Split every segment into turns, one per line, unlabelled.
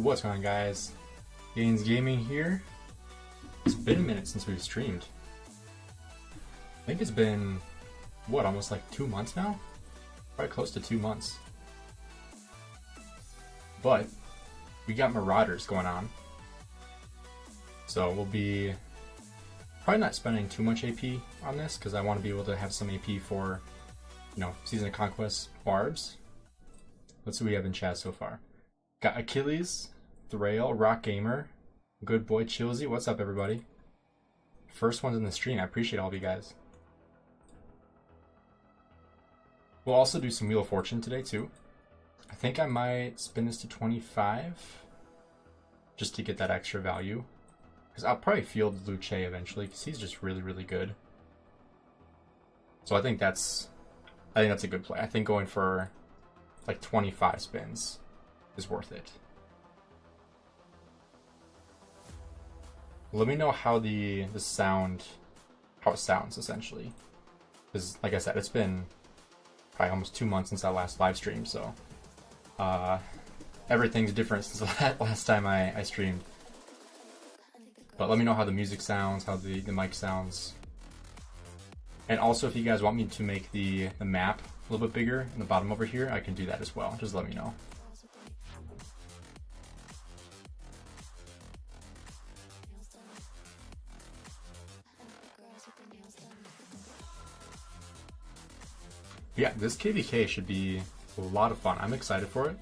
What's going on, guys? Gainz Gaming here. It's been a minute since we've streamed. I think it's been, what, almost like 2 months now? Probably close to 2 months. But we got Marauders going on. So we'll be probably not spending too much AP on this because I want to be able to have some AP for, Season of Conquest Barbs. Let's see what we have in chat so far. Got Achilles, Thrail, Rock Gamer, Good Boy, Chilsy. What's up, everybody? First ones in the stream. I appreciate all of you guys. We'll also do some Wheel of Fortune today, too. I think I might spin this to 25 just to get that extra value. Because I'll probably field Luce eventually because he's just really, really good. So I think that's a good play. I think going for like 25 spins is worth it. Let me know how the sound, how it sounds essentially. Because like I said, it's been probably almost 2 months since I last live streamed, so everything's different since the last time I streamed. But let me know how the music sounds, how the mic sounds. And also if you guys want me to make the map a little bit bigger in the bottom over here, I can do that as well. Just let me know. Yeah, this KVK should be a lot of fun. I'm excited for it.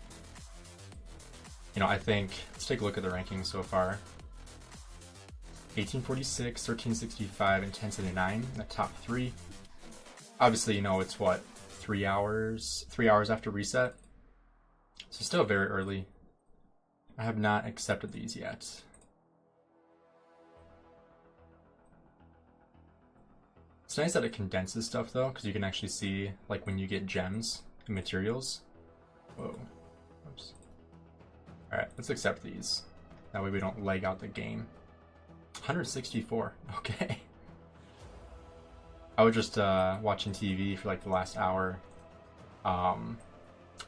I think, let's take a look at the rankings so far. 1846, 1365, and 1079 in the top 3. Obviously, it's what, 3 hours after reset. So still very early. I have not accepted these yet. It's nice that it condenses stuff though, because you can actually see like when you get gems and materials. Whoa. Oops. Alright, let's accept these. That way we don't lag out the game. 164. Okay. I was just watching TV for like the last hour,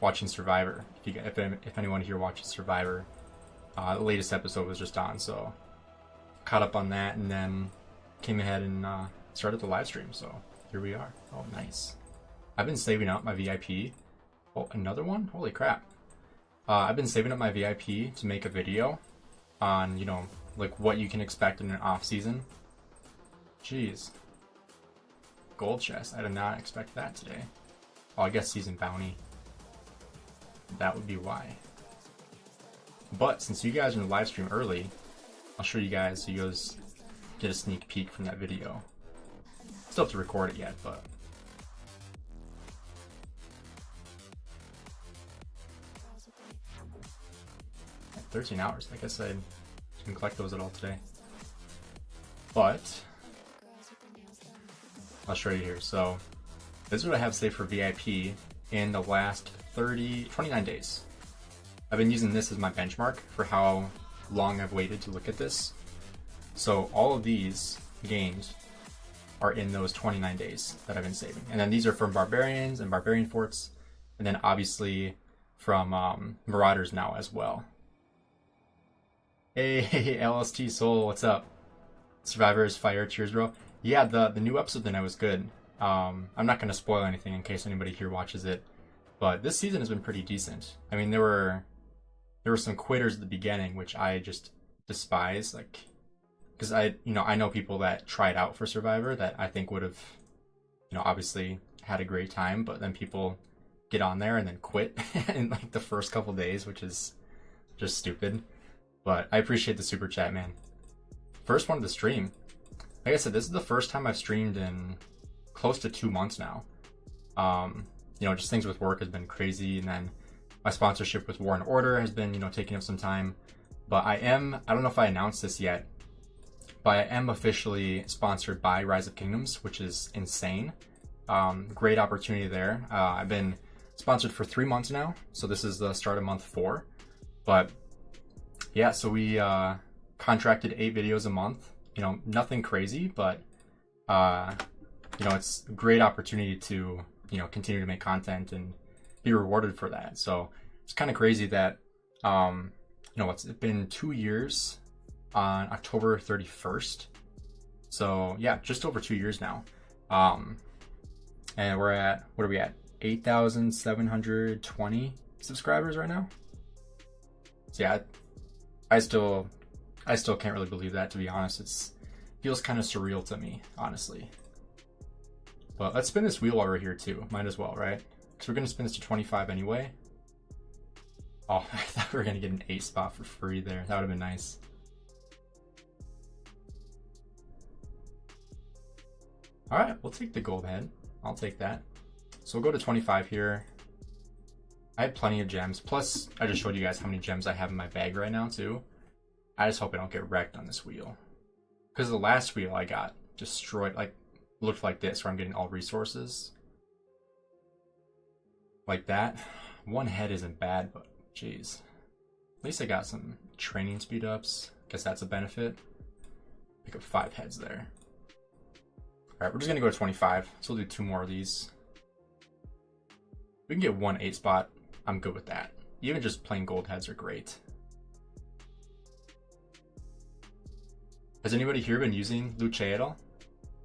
watching Survivor. If anyone here watches Survivor, the latest episode was just on, so caught up on that, and then came ahead and started the live stream. So here we are. Oh, nice. I've been saving up my VIP. Oh, another one? Holy crap! I've been saving up my VIP to make a video on like what you can expect in an off season. Jeez. Gold chest. I did not expect that today. Oh, I guess season bounty. That would be why. But since you guys are in the live stream early, I'll show you guys so you guys get a sneak peek from that video. Still have to record it yet, but 13 hours. I guess I didn't collect those at all today. But I'll show you here. So this is what I have saved for VIP in the last 29 days. I've been using this as my benchmark for how long I've waited to look at this. So all of these games are in those 29 days that I've been saving. And then these are from Barbarians and Barbarian Forts. And then obviously from Marauders now as well. Hey, LST Soul, what's up? Survivors, Fire, cheers, bro. Yeah, the new episode tonight was good. I'm not going to spoil anything in case anybody here watches it. But this season has been pretty decent. I mean, there were some quitters at the beginning, which I just despise. Like, because I know people that tried out for Survivor that I think would have, obviously had a great time, but then people get on there and then quit in like the first couple days, which is just stupid. But I appreciate the super chat, man. First one of the stream. Like I said, this is the first time I've streamed in close to 2 months now. Just things with work has been crazy, and then my sponsorship with War and Order has been, taking up some time. But I don't know if I announced this yet, but I am officially sponsored by Rise of Kingdoms, which is insane. Great opportunity there. I've been sponsored for 3 months now, so this is the start of month 4. But yeah, so we contracted 8 videos a month. Nothing crazy, but it's a great opportunity to continue to make content and be rewarded for that. So it's kind of crazy that you know, it's been 2 years on October 31st. So yeah, just over 2 years now. And we're at, what are we at? 8,720 subscribers right now. So yeah, I still can't really believe that, to be honest. It feels kind of surreal to me, honestly. But let's spin this wheel while we're here too. Might as well, right? Because we're gonna spin this to 25 anyway. Oh, I thought we were gonna get an 8 spot for free there. That would have been nice. All right, we'll take the gold head. I'll take that. So we'll go to 25 here. I have plenty of gems. Plus, I just showed you guys how many gems I have in my bag right now too. I just hope I don't get wrecked on this wheel. Because the last wheel I got destroyed, like, looked like this, where I'm getting all resources. Like that. One head isn't bad, but jeez. At least I got some training speed ups. Guess that's a benefit. Pick up 5 heads there. Alright, we're just gonna go to 25. So we'll do 2 more of these. We can get 1 8 spot. I'm good with that. Even just plain gold heads are great. Has anybody here been using Luce at all?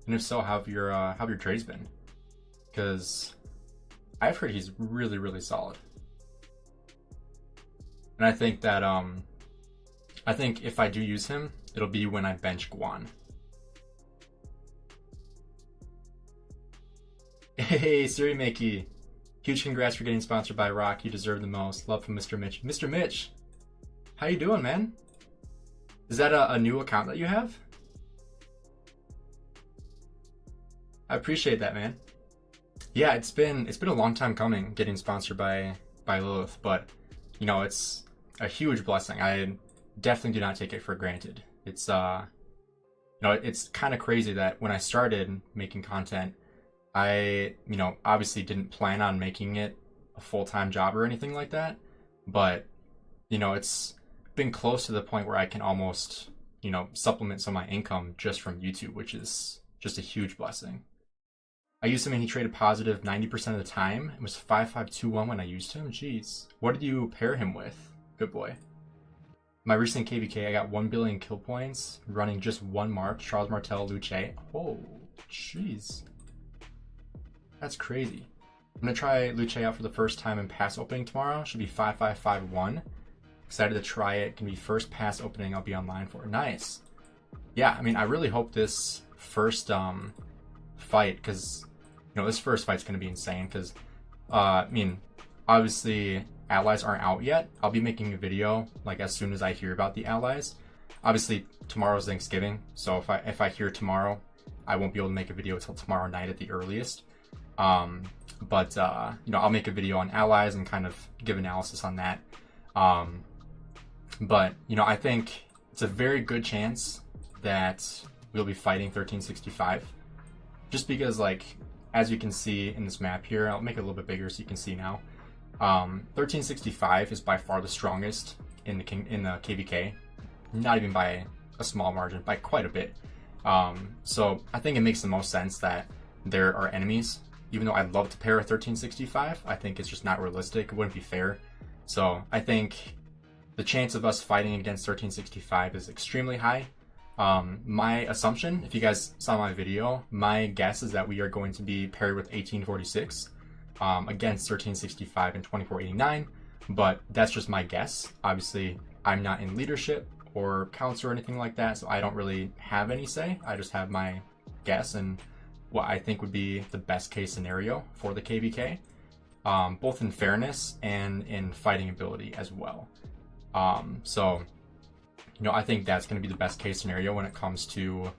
And if so, how have your trades been? Because I've heard he's really, really solid. And I think that I think if I do use him, it'll be when I bench Guan. Hey, Siri Makey. Huge congrats for getting sponsored by Rock. You deserve the most. Love from Mr. Mitch. Mr. Mitch, how you doing, man? Is that a new account that you have? I appreciate that, man. Yeah, it's been a long time coming getting sponsored by Lilith, but you know, it's a huge blessing. I definitely do not take it for granted. It's you know, it's kind of crazy that when I started making content, I, you know, obviously didn't plan on making it a full-time job or anything like that, but you know, it's been close to the point where I can almost, you know, supplement some of my income just from YouTube, which is just a huge blessing. I used him and he traded positive 90% of the time. It was 5521 when I used him. Jeez. What did you pair him with? Good boy. My recent KVK, I got 1 billion kill points, running just 1 mark, Charles Martel, Luce. Oh, jeez. That's crazy. I'm gonna try Luce out for the first time in pass opening tomorrow. Should be 5551. Excited to try it. Can be first pass opening I'll be online for. Nice. Yeah, I mean, I really hope this first fight, because you know, this first fight's gonna be insane. Because I mean, obviously allies aren't out yet. I'll be making a video like as soon as I hear about the allies. Obviously tomorrow's Thanksgiving, so if I hear tomorrow, I won't be able to make a video until tomorrow night at the earliest. But you know, I'll make a video on allies and kind of give analysis on that. But you know, I think it's a very good chance that we'll be fighting 1365, just because, like, as you can see in this map here, I'll make it a little bit bigger so you can see now. 1365 is by far the strongest in the KVK, not even by a small margin, by quite a bit. So I think it makes the most sense that there are enemies. Even though I'd love to pair a 1365, I think it's just not realistic. It wouldn't be fair. So I think the chance of us fighting against 1365 is extremely high. My assumption, if you guys saw my video, my guess is that we are going to be paired with 1846 against 1365 and 2489. But that's just my guess. Obviously, I'm not in leadership or council or anything like that, so I don't really have any say. I just have my guess and what I think would be the best case scenario for the KVK, both in fairness and in fighting ability as well. So, you know, I think that's going to be the best case scenario when it comes to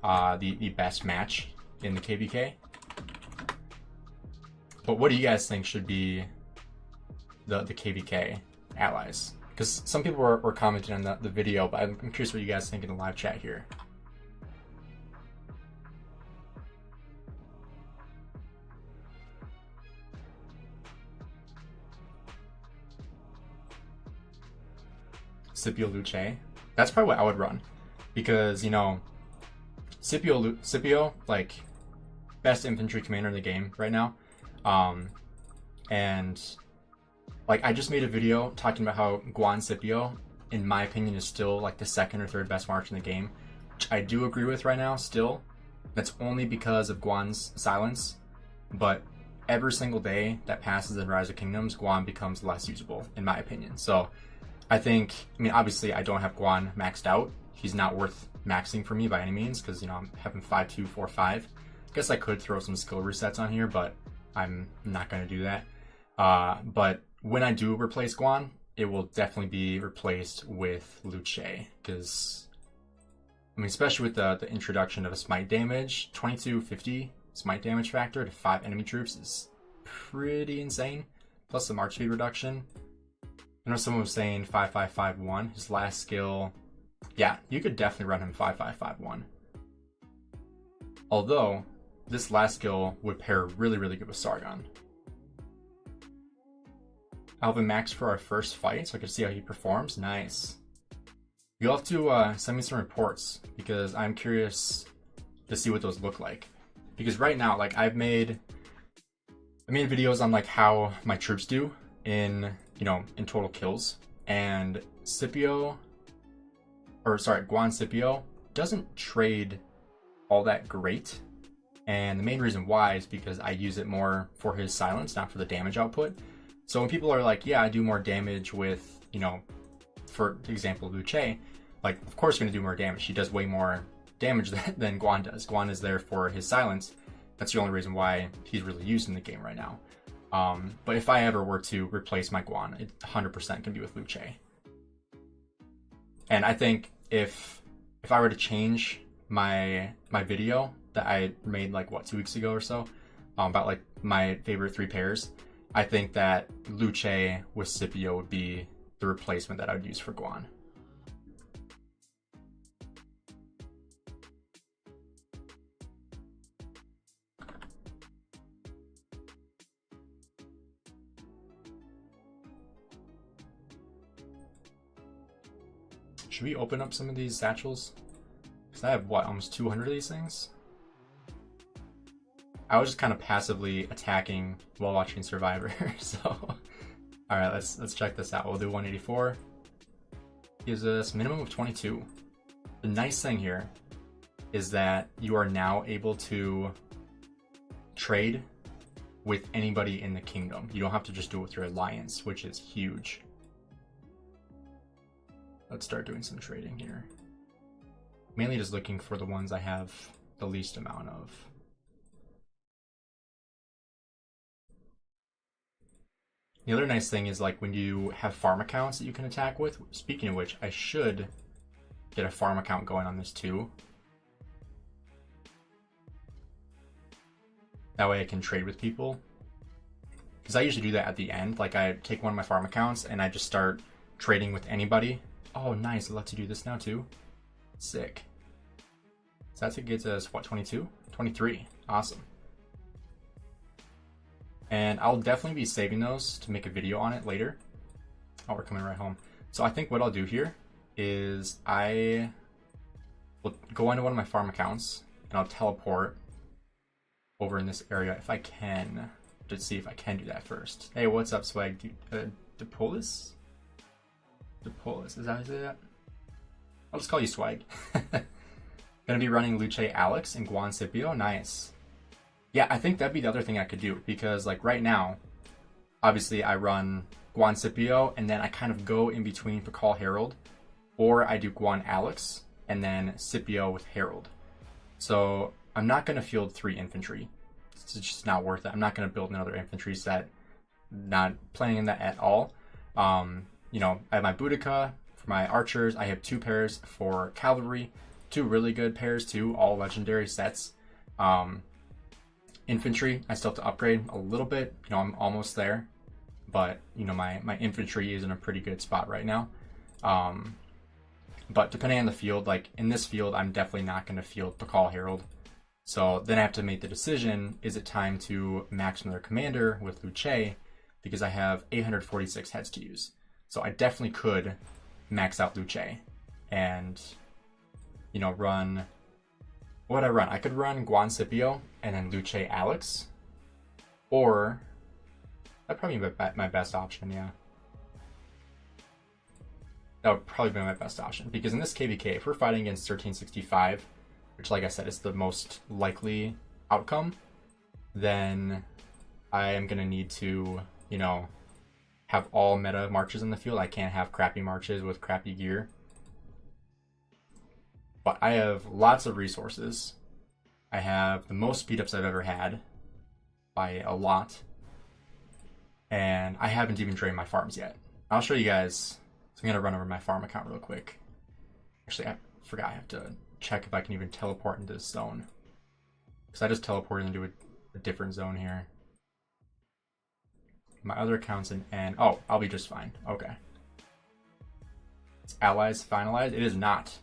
the best match in the KVK. But what do you guys think should be the KVK allies? Because some people were commenting on the video, but I'm curious what you guys think in the live chat here. Scipio Luce. That's probably what I would run, because you know, Scipio, like, best infantry commander in the game right now, and like I just made a video talking about how Guan Scipio in my opinion, is still like the second or third best march in the game, which I do agree with right now still. That's only because of Guan's silence, but every single day that passes in Rise of Kingdoms, Guan becomes less usable, in my opinion. So I mean, obviously I don't have Guan maxed out. He's not worth maxing for me by any means, because, you know, I'm having 5-2, 4-5. I guess I could throw some skill resets on here, but I'm not going to do that. But when I do replace Guan, it will definitely be replaced with Luce, because, I mean, especially with the introduction of a smite damage, 2250 smite damage factor to 5 enemy troops is pretty insane. Plus the march speed reduction. I know someone was saying 5551, his last skill. Yeah, you could definitely run him 5551. Although, this last skill would pair really, really good with Sargon. I'll have him maxed for our first fight so I can see how he performs. Nice. You'll have to send me some reports, because I'm curious to see what those look like. Because right now, like, I made videos on like how my troops do in, you know, in total kills, and Guan Scipio doesn't trade all that great. And the main reason why is because I use it more for his silence, not for the damage output. So when people are like, yeah, I do more damage with, you know, for example, Luce, like, of course you're going to do more damage. He does way more damage than Guan does. Guan is there for his silence. That's the only reason why he's really used in the game right now. But if I ever were to replace my Guan, it 100% can be with Luce. And I think if I were to change my video that I made like 2 weeks ago or so, about like my favorite 3 pairs, I think that Luce with Scipio would be the replacement that I would use for Guan. Should we open up some of these satchels? Because I have, what, almost 200 of these things? I was just kind of passively attacking while watching Survivor, so... Alright, let's check this out. We'll do 184. Gives us minimum of 22. The nice thing here is that you are now able to trade with anybody in the kingdom. You don't have to just do it with your alliance, which is huge. Let's start doing some trading here. Mainly just looking for the ones I have the least amount of. The other nice thing is, like, when you have farm accounts that you can attack with, speaking of which, I should get a farm account going on this too. That way I can trade with people. Because I usually do that at the end. Like, I take one of my farm accounts and I just start trading with anybody. Oh, nice. It lets you do this now too. Sick. So that's what gets us, what, 22? 23. Awesome. And I'll definitely be saving those to make a video on it later. Oh, we're coming right home. So I think what I'll do here is I will go into one of my farm accounts and I'll teleport over in this area if I can. Let's see if I can do that first. Hey, what's up, Swag? Depolis? Depolis, is that how you say that? I'll just call you Swag. Gonna be running Luce Alex and Guan Scipio. Nice. Yeah, I think that'd be the other thing I could do, because like right now, obviously I run Guan Scipio and then I kind of go in between Pakal Herald, or I do Guan Alex and then Scipio with Herald. So I'm not going to field 3 infantry. It's just not worth it. I'm not going to build another infantry set. Not planning on that at all. You know, I have my Boudica for my archers. I have 2 pairs for cavalry. 2 really good pairs too, all legendary sets. Infantry, I still have to upgrade a little bit. You know, I'm almost there. But, you know, my infantry is in a pretty good spot right now. But depending on the field, like in this field, I'm definitely not going to field Pakal Herald. So then I have to make the decision, is it time to max another commander with Luce? Because I have 846 heads to use. So I definitely could max out Luce and, you know, run... What would I run? I could run Guan Scipio and then Luce Alex. Or... That'd probably be my best option, yeah. that would probably be my best option, because in this KVK, if we're fighting against 1365, which like I said is the most likely outcome, then I am going to need to, you know, have all meta marches in the field. I can't have crappy marches with crappy gear. But I have lots of resources. I have the most speed ups I've ever had by a lot. And I haven't even drained my farms yet. I'll show you guys. So I'm going to run over my farm account real quick. Actually, I forgot I have to check if I can even teleport into this zone. Because I just teleported into a different zone here. My other account's in N. Oh, I'll be just fine. Okay. Is allies finalized? It is not.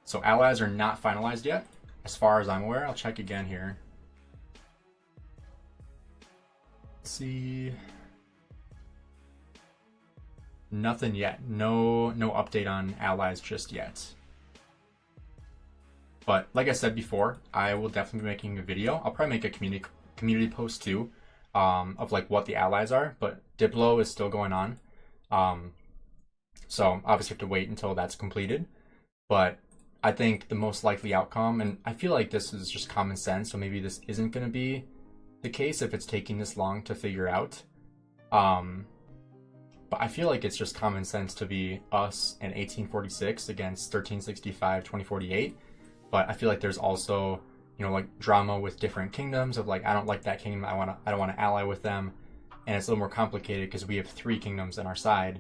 So allies are not finalized yet, as far as I'm aware. I'll check again here. Let's see. Nothing yet. No update on allies just yet. But like I said before, I will definitely be making a video. I'll probably make a community post too, of like what the allies are. But Diplo is still going on. So obviously have to wait until that's completed. But I think the most likely outcome, and I feel like this is just common sense, so maybe this isn't going to be the case if it's taking this long to figure out. But I feel like it's just common sense to be us in 1846 against 1365, 2048. But I feel like there's also, you know, like drama with different kingdoms of like, I don't like that kingdom, I don't want to ally with them. And it's a little more complicated because we have 3 kingdoms on our side.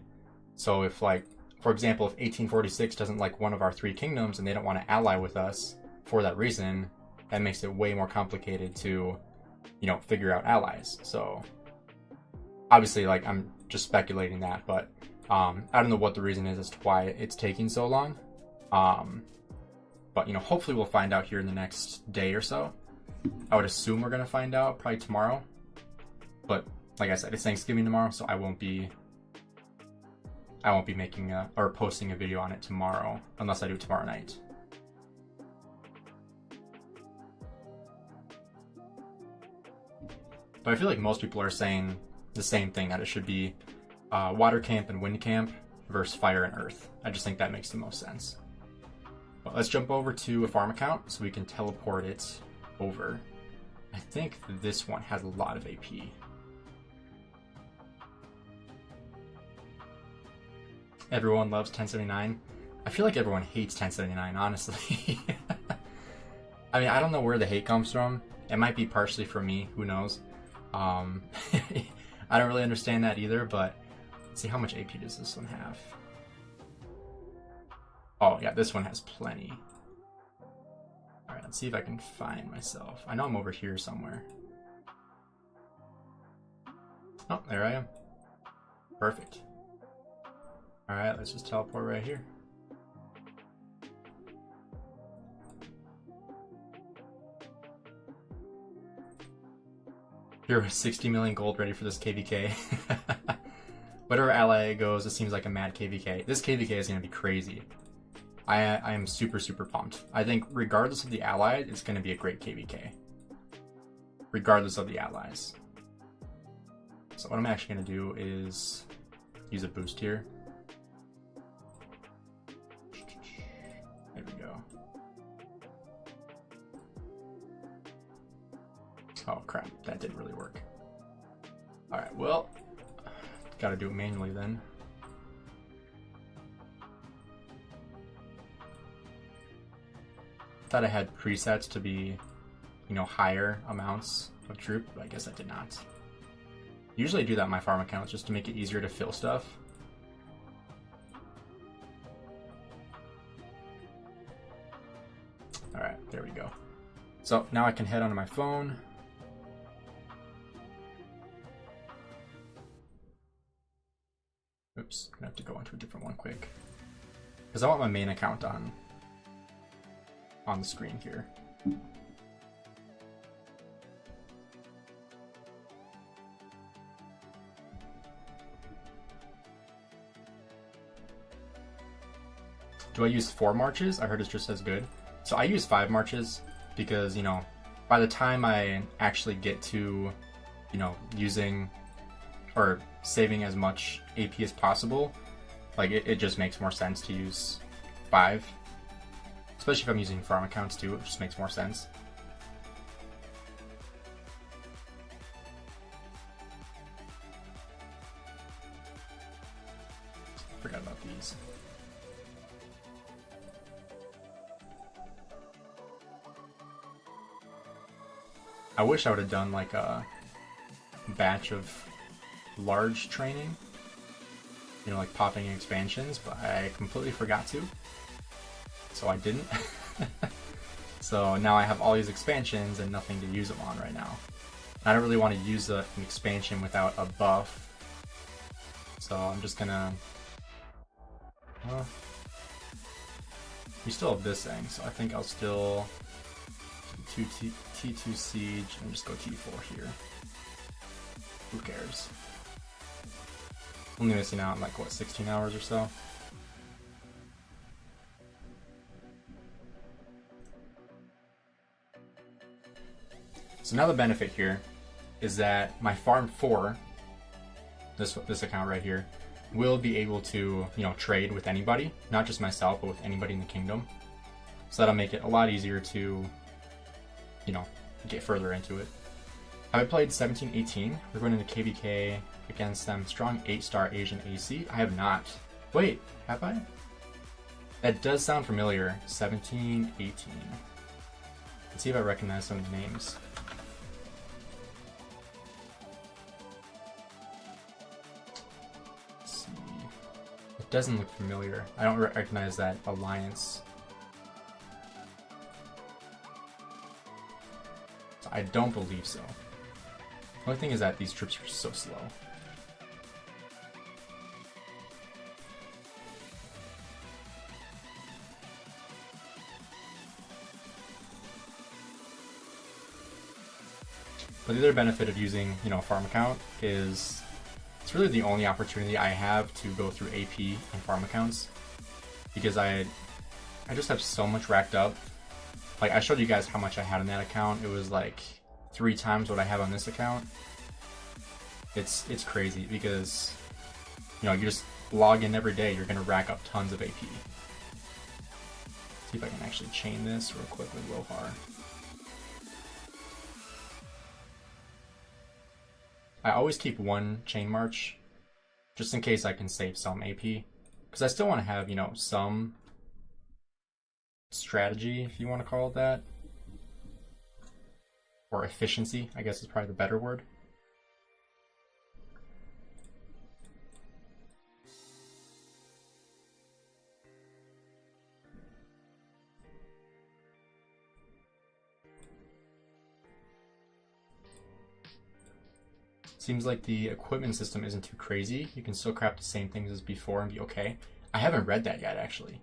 So if like, for example, if 1846 doesn't like one of our 3 kingdoms and they don't want to ally with us for that reason, that makes it way more complicated to, you know, figure out allies. So obviously, like, I'm just speculating that, but I don't know what the reason is as to why it's taking so long. But, you know, hopefully we'll find out here in the next day or so. I would assume we're going to find out probably tomorrow. But like I said, it's Thanksgiving tomorrow, so I won't be making or posting a video on it tomorrow unless I do it tomorrow night. But I feel like most people are saying the same thing, that it should be water camp and wind camp versus fire and earth. I just think that makes the most sense. But let's jump over to a farm account so we can teleport it over. I think this one has a lot of AP. Everyone loves 1079. I feel like everyone hates 1079, honestly. I mean, I don't know where the hate comes from. It might be partially from me, who knows. I don't really understand that either, but let's see, how much AP does this one have? Oh yeah, this one has plenty. Alright, let's see if I can find myself. I know I'm over here somewhere. Oh, there I am. Perfect. Alright, let's just teleport right here. Here with 60 million gold ready for this KVK. Whatever ally goes, it seems like a mad KVK. This KVK is going to be crazy. I am super, super pumped. I think regardless of the ally, it's going to be a great KVK. Regardless of the allies. So what I'm actually going to do is use a boost here. There we go. Oh crap, that didn't really work. Alright, well, gotta do it manually then. Thought I had presets to be, you know, higher amounts of troop, but I guess I did not. Usually I do that in my farm accounts just to make it easier to fill stuff. Alright, there we go. So now I can head onto my phone. Oops, I'm gonna have to go into a different one quick. Because I want my main account on the screen here. Do I use 4 marches? I heard it's just as good. So I use 5 marches because, you know, by the time I actually get to, you know, using or saving as much AP as possible, Like it just makes more sense to use 5. Especially if I'm using farm accounts too, it just makes more sense. Forgot about these. I wish I would have done like a batch of large training, you know, like popping expansions, but I completely forgot to, so I didn't. So now I have all these expansions and nothing to use them on right now. I don't really want to use an expansion without a buff, so I'm just gonna, well, we still have this thing, so I think I'll still T2 Siege and just go T4 here. Who cares? Only missing out on like, what, 16 hours or so? So now the benefit here is that my farm 4, this account right here, will be able to, you know, trade with anybody, not just myself, but with anybody in the kingdom. So that'll make it a lot easier to, you know, get further into it. Have I played 17-18? We're going into KVK against them. Strong 8-star Asian AC. I have not. Wait, have I? That does sound familiar. 17-18. Let's see if I recognize some of the names. Let's see. It doesn't look familiar. I don't recognize that alliance. I don't believe so. The only thing is that these troops are so slow. But the other benefit of using, you know, a farm account is it's really the only opportunity I have to go through AP and farm accounts, because I just have so much racked up. Like, I showed you guys how much I had on that account. It was like 3 times what I have on this account. It's crazy because, you know, you just log in every day, you're gonna rack up tons of AP. See if I can actually chain this real quick with Rohar. I always keep 1 chain march just in case I can save some AP, because I still want to have, you know, some strategy, if you want to call it that, or efficiency, I guess is probably the better word. Seems like the equipment system isn't too crazy. You can still craft the same things as before and be okay. I haven't read that yet, actually.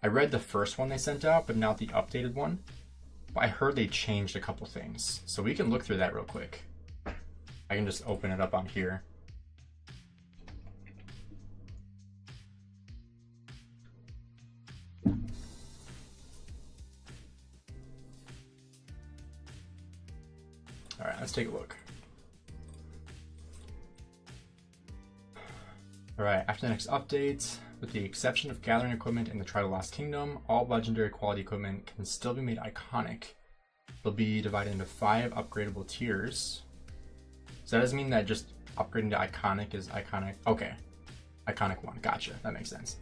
I read the first one they sent out, but not the updated one. But I heard they changed a couple things. So we can look through that real quick. I can just open it up on here. All right, let's take a look. Alright, after the next update, with the exception of gathering equipment in the Try the Lost Kingdom, all legendary quality equipment can still be made iconic. They'll be divided into 5 upgradable tiers. So that doesn't mean that just upgrading to iconic is iconic. Okay, iconic 1, gotcha, that makes sense.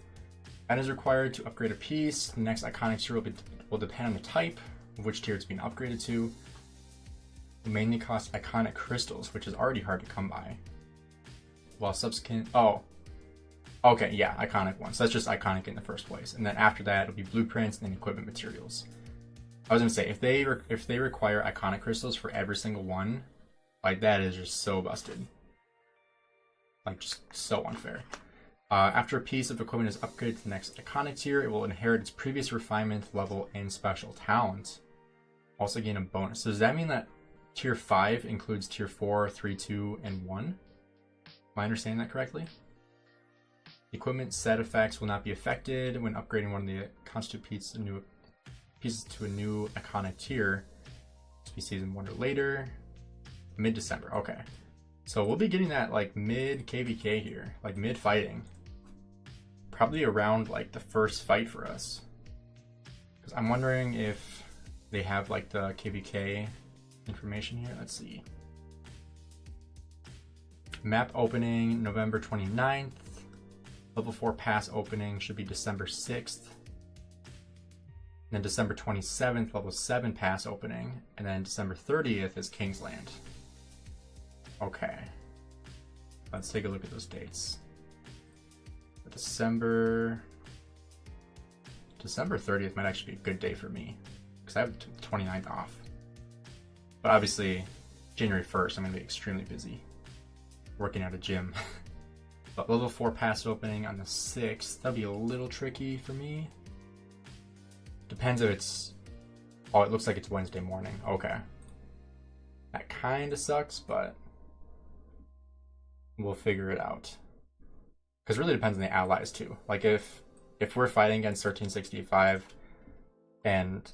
And is required to upgrade a piece. The next iconic tier will depend on the type of which tier it's being upgraded to. It mainly costs iconic crystals, which is already hard to come by. While subsequent, okay, yeah, iconic 1. So that's just iconic in the first place. And then after that, it'll be blueprints and then equipment materials. I was gonna say, if they require iconic crystals for every single one, like, that is just so busted. Like, just so unfair. After a piece of equipment is upgraded to the next iconic tier, it will inherit its previous refinement, level, and special talent. Also gain a bonus. So does that mean that tier 5 includes tier 4, 3, 2, and 1? Am I understanding that correctly? Equipment set effects will not be affected when upgrading one of the constitute pieces to a new iconic tier. Species in 1 or later. Mid-December, okay. So we'll be getting that like mid-KVK here, like mid-fighting. probably around like the first fight for us. Because I'm wondering if they have like the KVK information here. Let's see. Map opening November 29th. Level 4 pass opening should be December 6th. And then December 27th, level 7 pass opening. And then December 30th is Kingsland. Okay. Let's take a look at those dates. December 30th might actually be a good day for me, because I have the 29th off. But obviously, January 1st, I'm going to be extremely busy working at a gym. But level 4 pass opening on the 6th, that'll be a little tricky for me. Depends if it's... Oh, it looks like it's Wednesday morning. Okay. That kind of sucks, but we'll figure it out. Because it really depends on the allies too. Like if we're fighting against 1365 and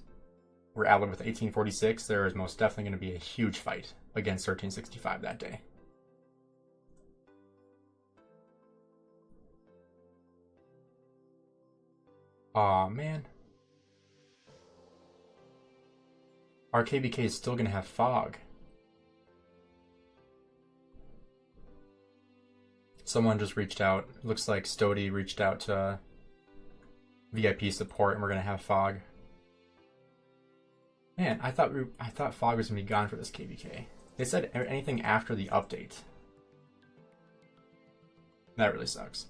we're allied with 1846, there is most definitely going to be a huge fight against 1365 that day. Aw, man. Our KVK is still going to have fog. Someone just reached out. Looks like Stody reached out to VIP support, and we're gonna have fog. Man, I thought fog was gonna be gone for this KVK. They said anything after the update. That really sucks.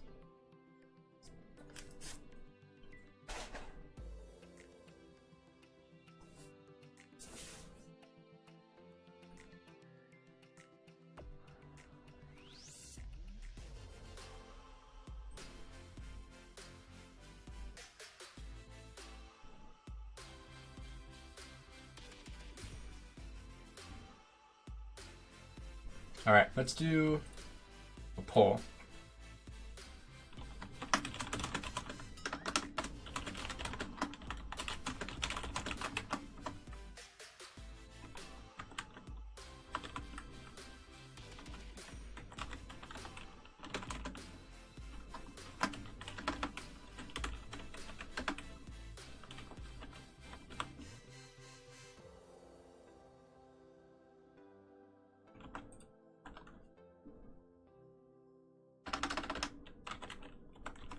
All right, let's do a poll.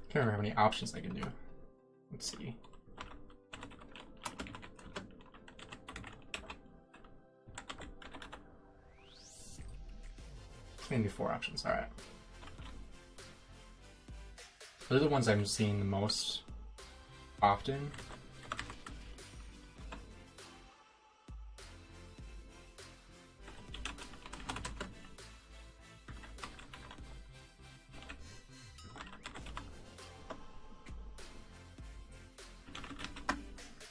I can't remember how many options I can do. Let's see. Maybe 4 options. All right. Those are the ones I'm seeing the most often.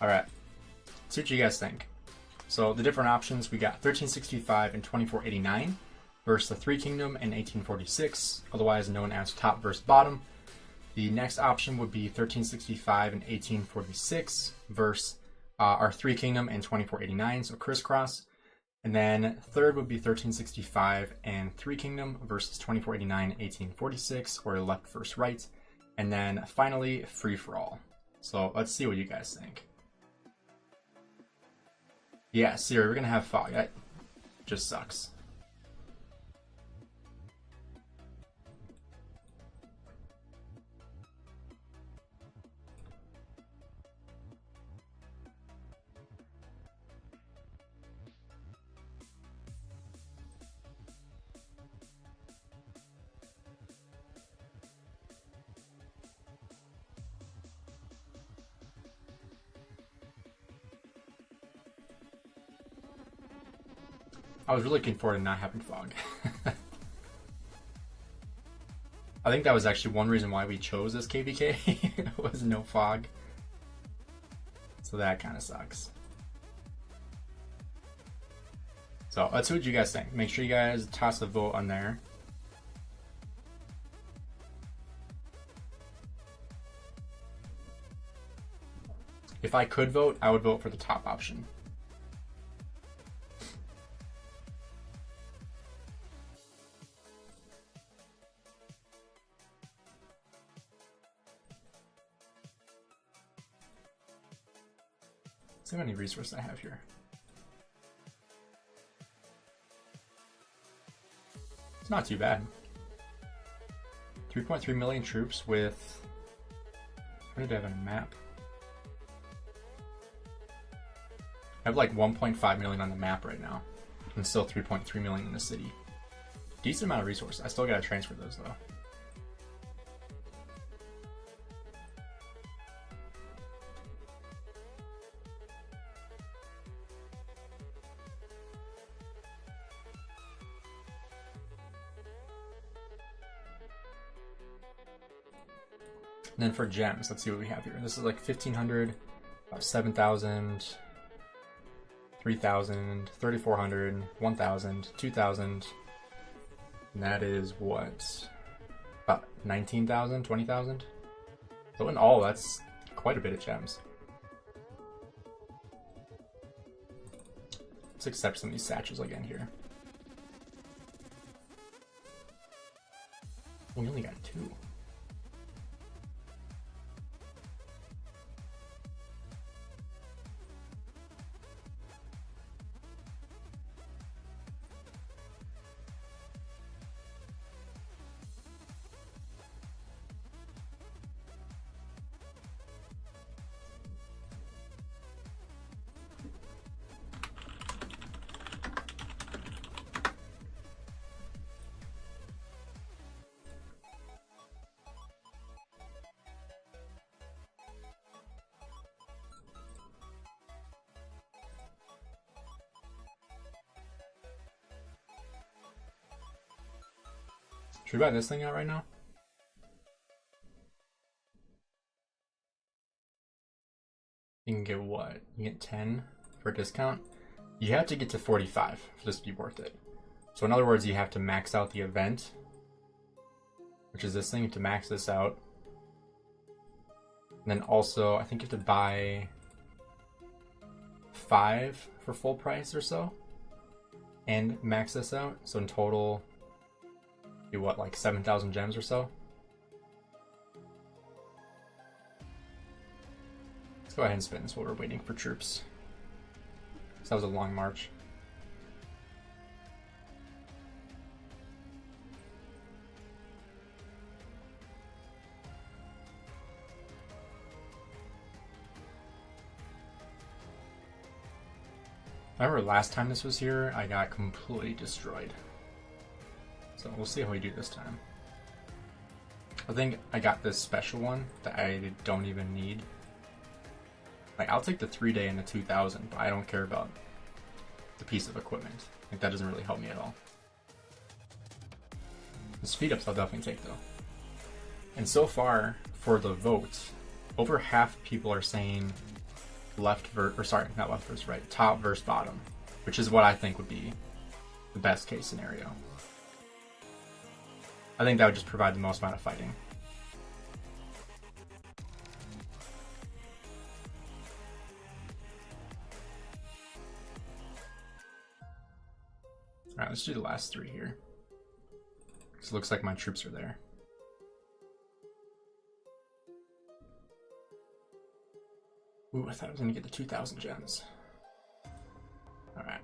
All right, see what you guys think. So the different options, we got 1365 and 2489 versus the Three Kingdom and 1846, otherwise known as top versus bottom. The next option would be 1365 and 1846 versus our Three Kingdom and 2489, so crisscross. And then third would be 1365 and Three Kingdom versus 2489 and 1846, or left versus right. And then finally, free for all. So let's see what you guys think. Yeah, Siri, we're gonna have fog. That just sucks. I was really looking forward to not having fog. I think that was actually one reason why we chose this KVK, was no fog. So that kind of sucks. So let's see what you guys think. Make sure you guys toss a vote on there. If I could vote, I would vote for the top option. see how many resources I have here. It's not too bad. 3.3 million troops with... What did I have on a map? I have like 1.5 million on the map right now, and still 3.3 million in the city. Decent amount of resources. I still gotta transfer those though. And then for gems, let's see what we have here. This is like 1,500, 7,000, 3,000, 3,400, 1,000, 2,000. And that is what? About 19,000, 20,000? So in all, that's quite a bit of gems. Let's accept some of these satchels again here. We only got 2. Should we buy this thing out right now? You can get what? You get 10 for a discount? You have to get to 45 for this to be worth it. So in other words, you have to max out the event, which is this thing. You have to max this out. And then also, I think you have to buy 5 for full price or so, and max this out. So in total, do what, like 7,000 gems or so? Let's go ahead and spin this while we're waiting for troops. So that was a long march. I remember last time this was here, I got completely destroyed. So we'll see how we do this time. I think I got this special one that I don't even need. Like, I'll take the 3-day and the 2,000, but I don't care about the piece of equipment. Like, that doesn't really help me at all. The speed ups I'll definitely take though. And so far, for the vote, over half people are saying not left versus right, top versus bottom, which is what I think would be the best case scenario. I think that would just provide the most amount of fighting. Alright, let's do the last 3 here. Because it looks like my troops are there. Ooh, I thought I was going to get the 2,000 gems. Alright.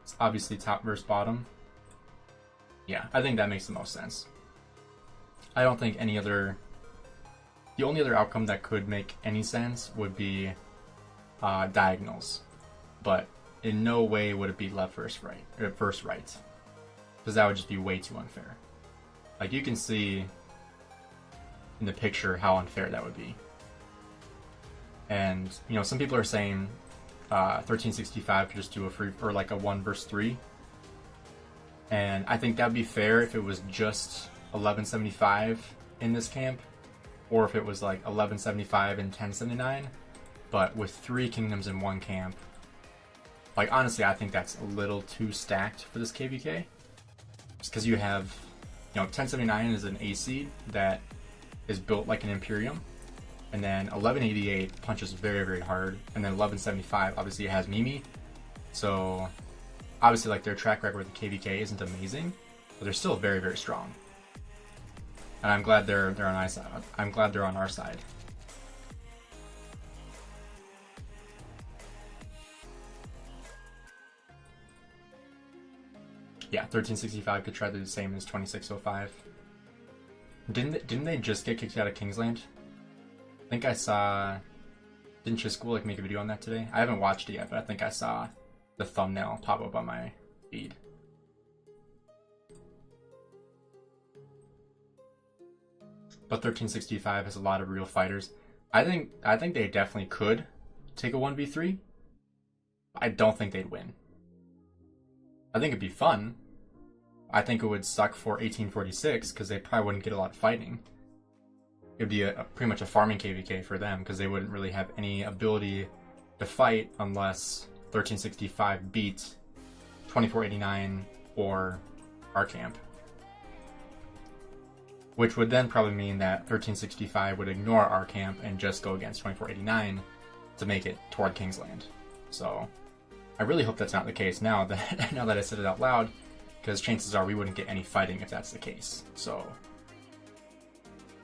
It's obviously top versus bottom. Yeah, I think that makes the most sense. I don't think any other... The only other outcome that could make any sense would be diagonals. But in no way would it be left versus right. Because that would just be way too unfair. Like, you can see in the picture how unfair that would be. And, you know, some people are saying 1365 could just do a free, or like a 1 versus 3. And I think that'd be fair if it was just 1175 in this camp, or if it was like 1175 and 1079. But with 3 kingdoms in 1 camp, like, honestly, I think that's a little too stacked for this KVK. Just because you have, you know, 1079 is an A seed that is built like an Imperium. And then 1188 punches very, very hard. And then 1175 obviously has Mimi. So obviously, like, their track record with the KVK isn't amazing, but they're still very, very strong. And I'm glad they're on our side. I'm glad they're on our side. Yeah, 1365 could try to do the same as 2605. Didn't they just get kicked out of Kingsland? I think I saw... Didn't chisgule like make a video on that today? I haven't watched it yet, but I think I saw the thumbnail pop up on my feed. But 1365 has a lot of real fighters. I think they definitely could take a 1v3. I don't think they'd win. I think it'd be fun. I think it would suck for 1846 because they probably wouldn't get a lot of fighting. It would be pretty much a farming KVK for them because they wouldn't really have any ability to fight unless 1365 beat 2489 or our camp. Which would then probably mean that 1365 would ignore our camp and just go against 2489 to make it toward Kingsland. So I really hope that's not the case now that I said it out loud, because chances are we wouldn't get any fighting if that's the case. So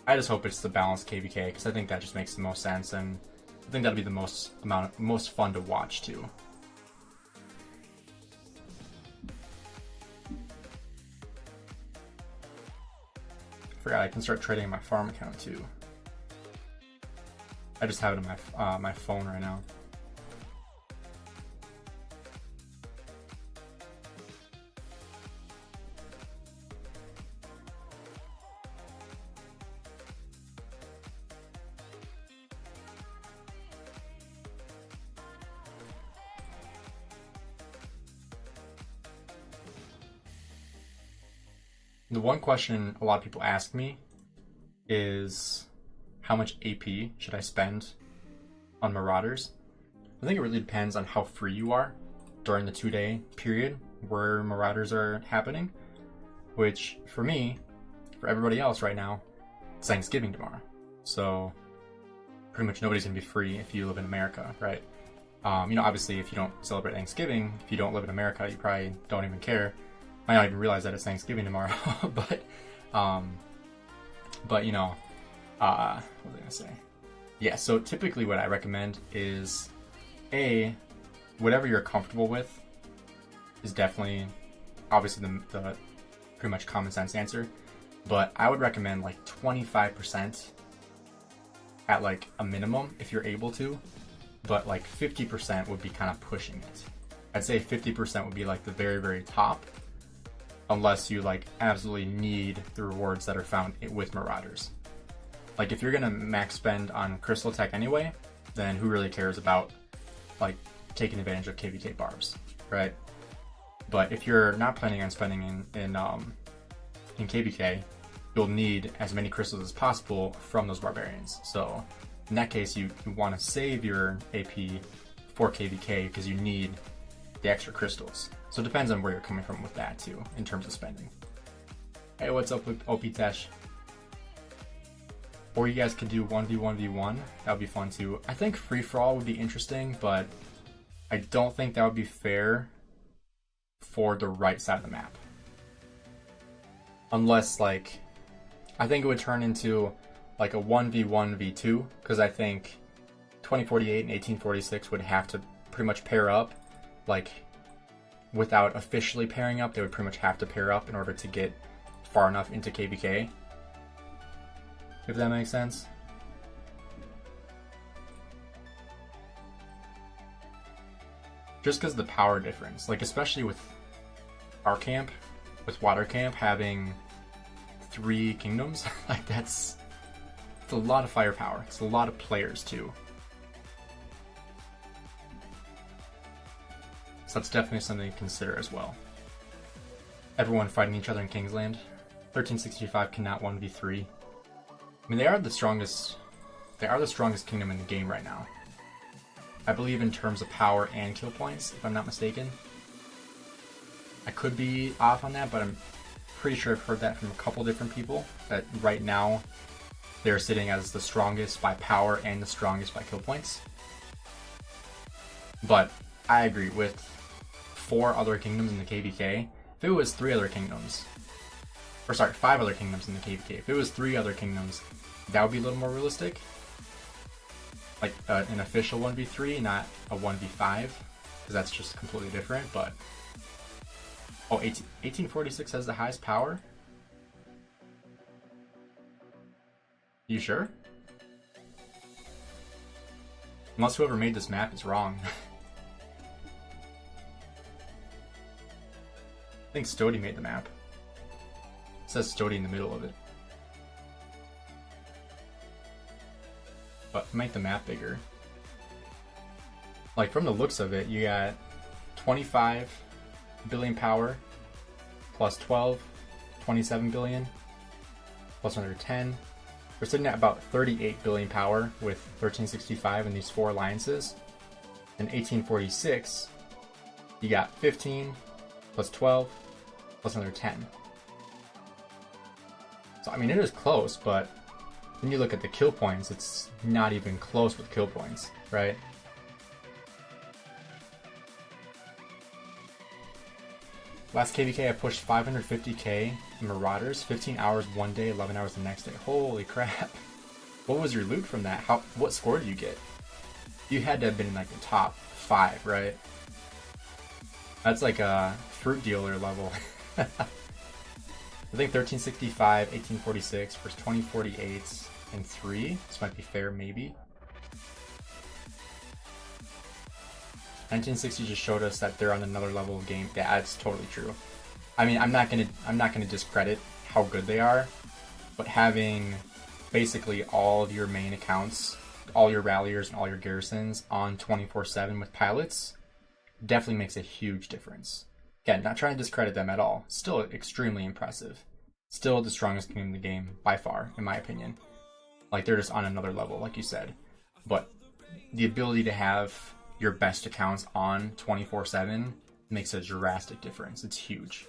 I just hope it's the balanced KVK because I think that just makes the most sense, and I think that'll be the most fun to watch too. Forgot I can start trading my farm account too. I just have it on my phone right now. The one question a lot of people ask me is how much AP should I spend on Marauders? I think it really depends on how free you are during the 2-day period where Marauders are happening, which for me, for everybody else right now, it's Thanksgiving tomorrow. So pretty much nobody's gonna be free if you live in America, right? Obviously if you don't celebrate Thanksgiving, if you don't live in America, you probably don't even care. I don't even realize that it's Thanksgiving tomorrow, but what was I gonna say? Yeah, so typically what I recommend is whatever you're comfortable with is definitely obviously the pretty much common sense answer, but I would recommend like 25% at like a minimum if you're able to, but like 50% would be kind of pushing it. I'd say 50% would be like the very, very top, unless you like absolutely need the rewards that are found with Marauders. Like if you're gonna max spend on Crystal Tech anyway, then who really cares about like taking advantage of KVK barbs, right? But if you're not planning on spending in KVK, you'll need as many crystals as possible from those barbarians. So in that case, you want to save your AP for KVK because you need the extra crystals. So it depends on where you're coming from with that too, in terms of spending. Hey, what's up with OP Tesh? Or you guys could do 1v1v1. That would be fun too. I think free-for-all would be interesting, but I don't think that would be fair for the right side of the map. Unless, like, I think it would turn into like a 1v1v2, because I think 2048 and 1846 would have to pretty much pair up, like, without officially pairing up, they would pretty much have to pair up in order to get far enough into KVK. If that makes sense. Just because of the power difference, like especially with our camp, with Water Camp having 3 kingdoms, like it's a lot of firepower. It's a lot of players too. So that's definitely something to consider as well. Everyone fighting each other in Kingsland. 1365 cannot 1v3. I mean, they are the strongest kingdom in the game right now. I believe in terms of power and kill points, if I'm not mistaken. I could be off on that, but I'm pretty sure I've heard that from a couple different people, that right now they're sitting as the strongest by power and the strongest by kill points. But I agree with 4 other kingdoms in the KVK. If it was 3 other kingdoms, or sorry, 5 other kingdoms in the KVK, if it was 3 other kingdoms, that would be a little more realistic. Like an official 1v3, not a 1v5, because that's just completely different, but Oh, 1846 has the highest power? You sure? Unless whoever made this map is wrong. I think Stody made the map. It says Stody in the middle of it. But make the map bigger. Like, from the looks of it, you got 25 billion power, plus 12, 27 billion, plus another 10. We're sitting at about 38 billion power with 1365 in these 4 alliances. In 1846, you got 15, plus 12, plus another 10. So, I mean, it is close, but when you look at the kill points, it's not even close with kill points, right? Last KVK, I pushed 550k Marauders, 15 hours one day, 11 hours the next day. Holy crap. What was your loot from that? What score did you get? You had to have been in like the top 5, right? That's like a fruit dealer level. I think 1365, 1846 versus 2048 and 3. This might be fair, maybe. 1960 just showed us that they're on another level of game. Yeah, that's totally true. I mean, I'm not gonna discredit how good they are, but having basically all of your main accounts, all your ralliers and all your garrisons on 24/7 with pilots definitely makes a huge difference. Again, not trying to discredit them at all. Still extremely impressive. Still the strongest team in the game by far, in my opinion. Like, they're just on another level, like you said. But the ability to have your best accounts on 24/7 makes a drastic difference. It's huge.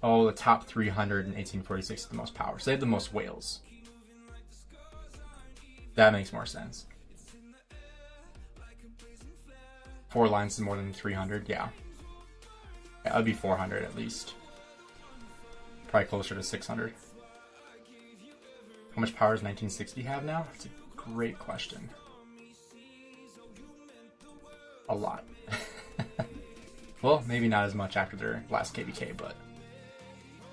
Oh, the top 300 in 1846 is the most power. So they have the most whales. That makes more sense. 4 lines is more than 300, yeah. That would be 400 at least. Probably closer to 600. How much power does 1960 have now? That's a great question. A lot. Well, maybe not as much after their last KVK, but...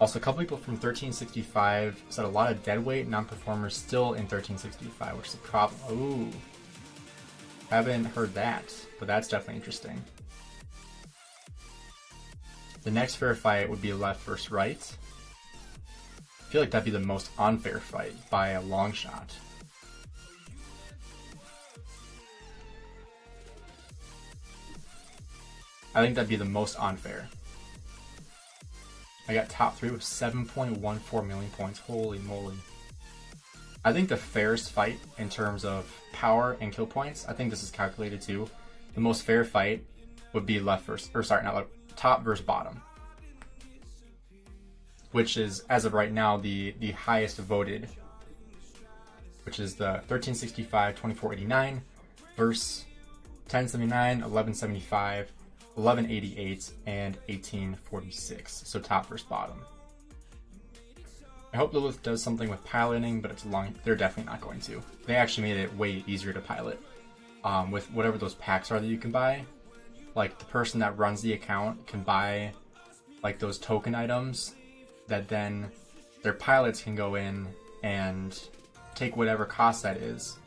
Also, a couple people from 1365 said a lot of deadweight non-performers still in 1365, which is a problem. Ooh. Haven't heard that, but that's definitely interesting. The next fair fight would be left versus right. I feel like that'd be the most unfair fight by a long shot. I think that'd be the most unfair. I got top 3 with 7.14 million points. Holy moly. I think the fairest fight in terms of power and kill points, I think this is calculated too. The most fair fight would be left versus, or sorry, not left, top versus bottom. Which is, as of right now, the highest voted. Which is the 1365, 2489 versus 1079, 1175, 1188, and 1846. So top versus bottom. I hope Lilith does something with piloting, but it's long. They're definitely not going to. They actually made it way easier to pilot. With whatever those packs are that you can buy. Like, the person that runs the account can buy like those token items that then their pilots can go in and take whatever cost that is,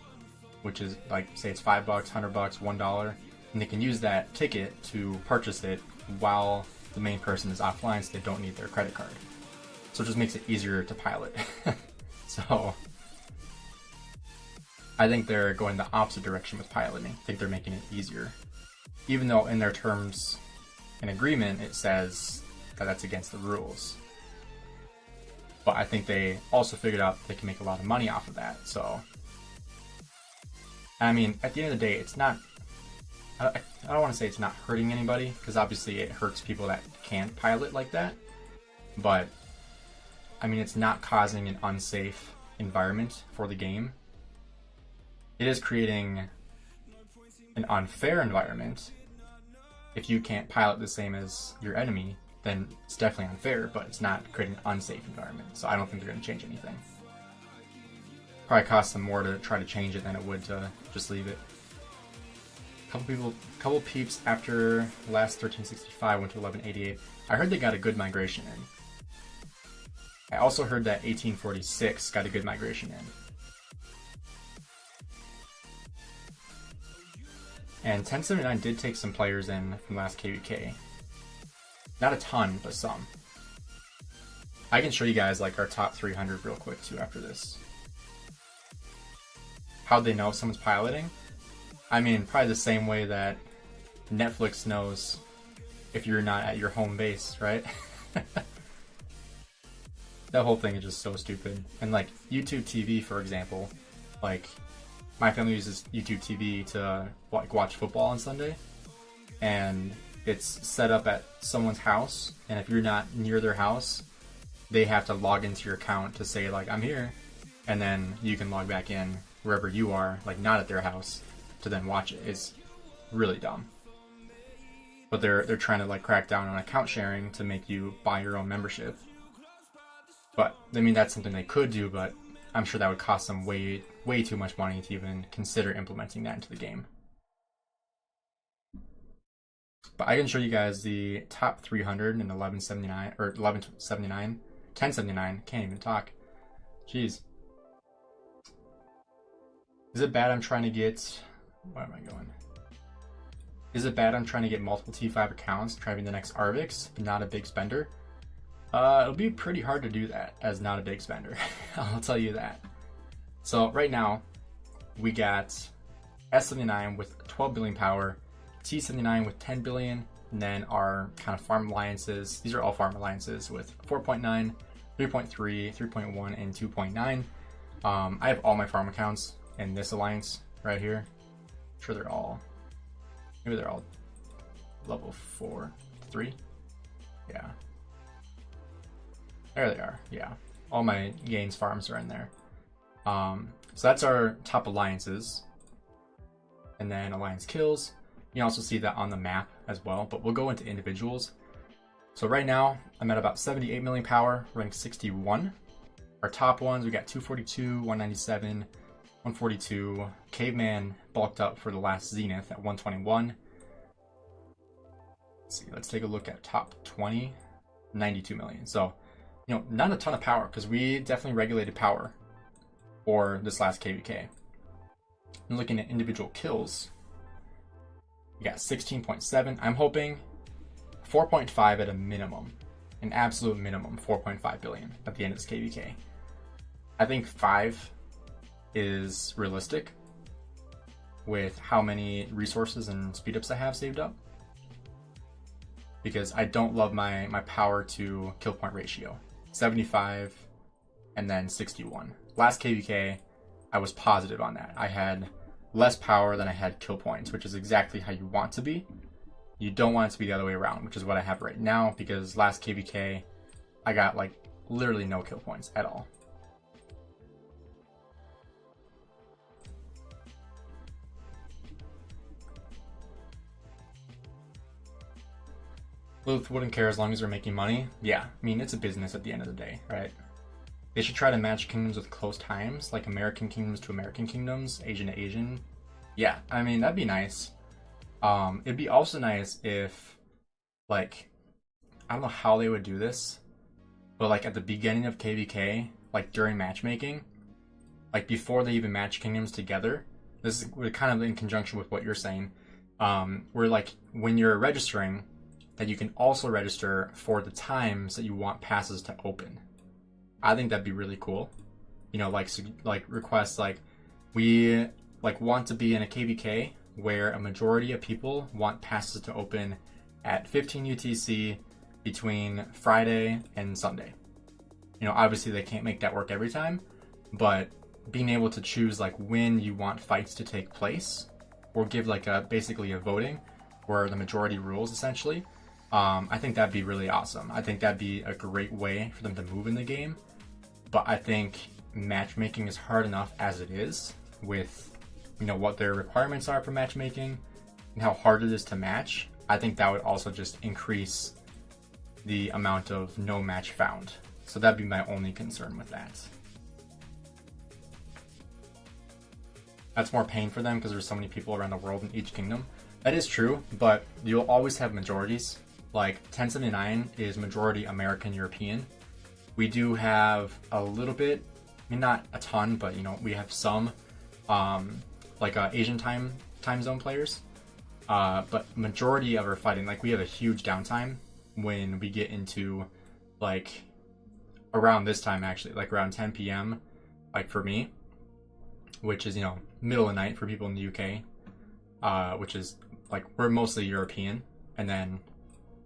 which is like, say it's $5, $100, $1, and they can use that ticket to purchase it while the main person is offline, so they don't need their credit card. So it just makes it easier to pilot. So I think they're going the opposite direction with piloting. I think they're making it easier. Even though in their terms and agreement it says that that's against the rules. But I think they also figured out they can make a lot of money off of that. So, I mean, at the end of the day, it's not... I don't want to say it's not hurting anybody, because obviously it hurts people that can't pilot like that. But, I mean, it's not causing an unsafe environment for the game. It is creating an unfair environment. If you can't pilot the same as your enemy, then it's definitely unfair, but it's not creating an unsafe environment. So I don't think they're going to change anything. Probably cost them more to try to change it than it would to just leave it. Couple peeps after last 1365 went to 1188. I heard they got a good migration in. I also heard that 1846 got a good migration in. And 1079 did take some players in from last KVK. Not a ton, but some. I can show you guys like our top 300 real quick too after this. How'd they know someone's piloting? I mean, probably the same way that Netflix knows if you're not at your home base, right? That whole thing is just so stupid. And like YouTube TV, for example, like my family uses YouTube TV to like watch football on Sunday, and it's set up at someone's house, and if you're not near their house, they have to log into your account to say like, I'm here, and then you can log back in wherever you are, like not at their house, to then watch it. It's really dumb. But they're trying to like crack down on account sharing to make you buy your own membership. But I mean, that's something they could do, but I'm sure that would cost them way too much money to even consider implementing that into the game. But I can show you guys the top 300 in 1179 or 1179, 1079. Can't even talk. Jeez. Is it bad I'm trying to get? Where am I going? Is it bad I'm trying to get multiple T5 accounts, driving the next Arvix, but not a big spender? It'll be pretty hard to do that as not a big spender. I'll tell you that. So right now, we got S79 with 12 billion power, T79 with 10 billion, and then our kind of farm alliances. These are all farm alliances with 4.9, 3.3, 3.1, and 2.9. I have all my farm accounts in this alliance right here. I'm sure they're all, maybe they're all level 4, 3. Yeah. There they are, yeah. All my Gainz farms are in there. So that's our top alliances. And then alliance kills. You can also see that on the map as well, but we'll go into individuals. So right now, I'm at about 78 million power, rank 61. Our top ones, we got 242, 197, 142. Caveman bulked up for the last Zenith at 121. Let's see, let's take a look at top 20, 92 million. So, you know, not a ton of power, because we definitely regulated power for this last KVK. And looking at individual kills, we got 16.7. I'm hoping 4.5 at a minimum, an absolute minimum, 4.5 billion at the end of this KVK. I think 5 is realistic with how many resources and speed ups I have saved up, because I don't love my power to kill point ratio. 75 and then 61. Last KVK, I was positive on that. I had less power than I had kill points, which is exactly how you want to be. You don't want it to be the other way around, which is what I have right now, because last KVK, I got like literally no kill points at all. Lilith wouldn't care as long as they're making money. Yeah, I mean, it's a business at the end of the day, right? They should try to match kingdoms with close times, like American kingdoms to American kingdoms, Asian to Asian. Yeah, I mean, that'd be nice. It'd be also nice if, like, I don't know how they would do this, but like at the beginning of KVK, like during matchmaking, like before they even match kingdoms together, this is kind of in conjunction with what you're saying, where like when you're registering, that you can also register for the times that you want passes to open. I think that'd be really cool. You know, like requests like, we like want to be in a KVK where a majority of people want passes to open at 15 UTC between Friday and Sunday. You know, obviously they can't make that work every time, but being able to choose like when you want fights to take place, or give like basically a voting where the majority rules essentially. I think that'd be really awesome. I think that'd be a great way for them to move in the game. But I think matchmaking is hard enough as it is, with, you know, what their requirements are for matchmaking and how hard it is to match. I think that would also just increase the amount of no match found. So that'd be my only concern with that. That's more pain for them because there's so many people around the world in each kingdom. That is true, but you'll always have majorities. Like 1079 is majority American European. We do have a little bit, I mean not a ton, but you know, we have some Asian time zone players. But majority of our fighting, like we have a huge downtime when we get into like around this time, actually, like around 10 p.m. like for me, which is, you know, middle of the night for people in the UK, which is like we're mostly European, and then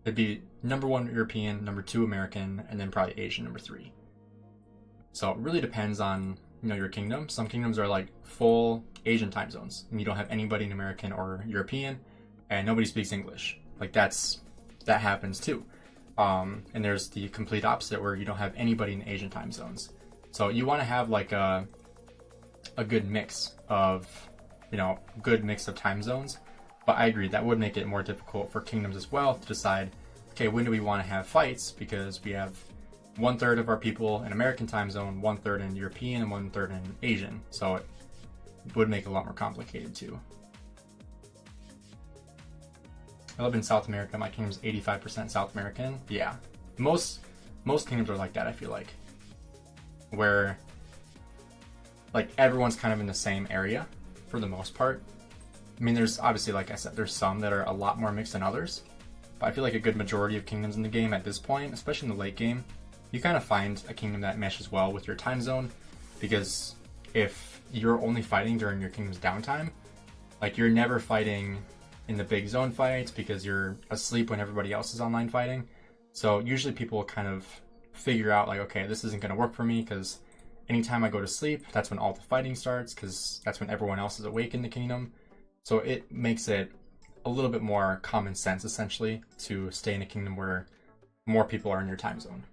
it'd be number 1 European, number 2 American, and then probably Asian number 3. So it really depends on, you know, your kingdom. Some kingdoms are like full Asian time zones, and you don't have anybody in American or European, and nobody speaks English. Like that happens too. And there's the complete opposite where you don't have anybody in Asian time zones. So you want to have like a good mix of, you know, good mix of time zones. But I agree, that would make it more difficult for kingdoms as well to decide, okay, when do we want to have fights? Because we have 1/3 of our people in American time zone, 1/3 in European, and 1/3 in Asian. So it would make it a lot more complicated too. I live in South America. My kingdom's 85% South American. Yeah, most kingdoms are like that, I feel like, where like everyone's kind of in the same area for the most part. I mean, there's obviously, like I said, there's some that are a lot more mixed than others, but I feel like a good majority of kingdoms in the game at this point, especially in the late game, you kind of find a kingdom that meshes well with your time zone, because if you're only fighting during your kingdom's downtime, like you're never fighting in the big zone fights because you're asleep when everybody else is online fighting. So usually people kind of figure out like, okay, this isn't going to work for me because anytime I go to sleep, that's when all the fighting starts, because that's when everyone else is awake in the kingdom. So it makes it a little bit more common sense, essentially, to stay in a kingdom where more people are in your time zone.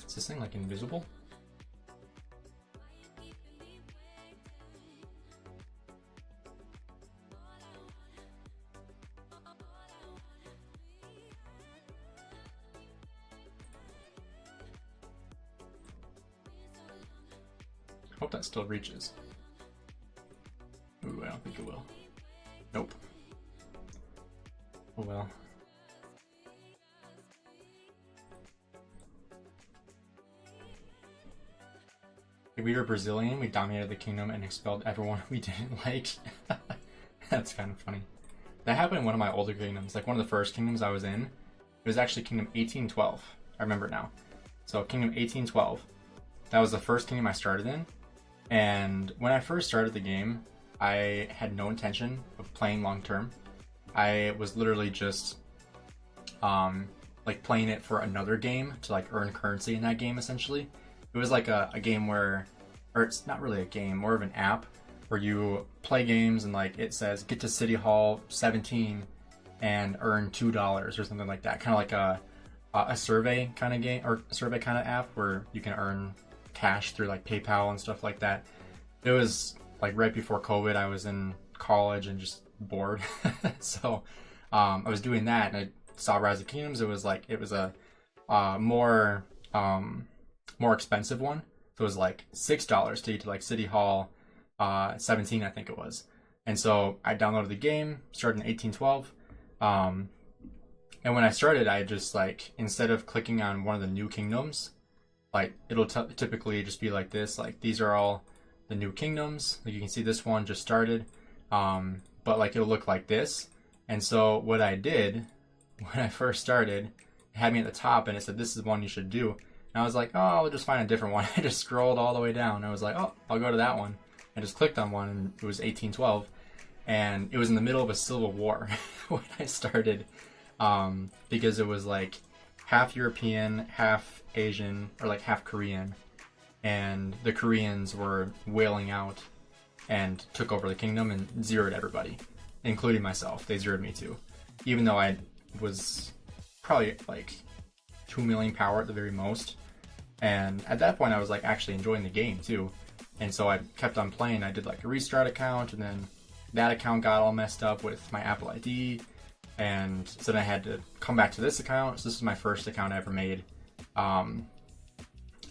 Is this thing like invisible? Hope that still reaches. Ooh, I don't think it will. Nope. Oh well. If we were Brazilian, we dominated the kingdom and expelled everyone we didn't like. That's kind of funny. That happened in one of my older kingdoms, like one of the first kingdoms I was in. It was actually Kingdom 1812. I remember now. So Kingdom 1812. That was the first kingdom I started in. And when I first started the game, I had no intention of playing long term. I was literally just like playing it for another game to like earn currency in that game, essentially. It was like a game where, or it's not really a game, more of an app where you play games and like it says get to City Hall 17 and earn $2 or something like that. Kind of like a survey kind of game, or survey kind of app where you can earn cash through like PayPal and stuff like that. It was like right before COVID. I was in college and just bored. So I was doing that and I saw Rise of Kingdoms. It was a more expensive one. So it was like $6 to get to like City Hall 17, I think it was. And so I downloaded the game, started in 1812. And when I started, I just like, instead of clicking on one of the new kingdoms, like it'll typically just be like this, like these are all the new kingdoms. Like you can see this one just started, but like it'll look like this. And so what I did when I first started, it had me at the top and it said, this is one you should do. And I was like, oh, I'll just find a different one. I just scrolled all the way down. I was like, oh, I'll go to that one. I just clicked on one and it was 1812. And it was in the middle of a civil war when I started, because it was like half European, half Asian, or like half Korean. And the Koreans were wailing out and took over the kingdom and zeroed everybody, including myself. They zeroed me too. even though I was probably like 2 million power at the very most. And at that point I was like actually enjoying the game too. And so I kept on playing. I did like a restart account, and then that account got all messed up with my Apple ID. And so then I had to come back to this account. So this is my first account I ever made.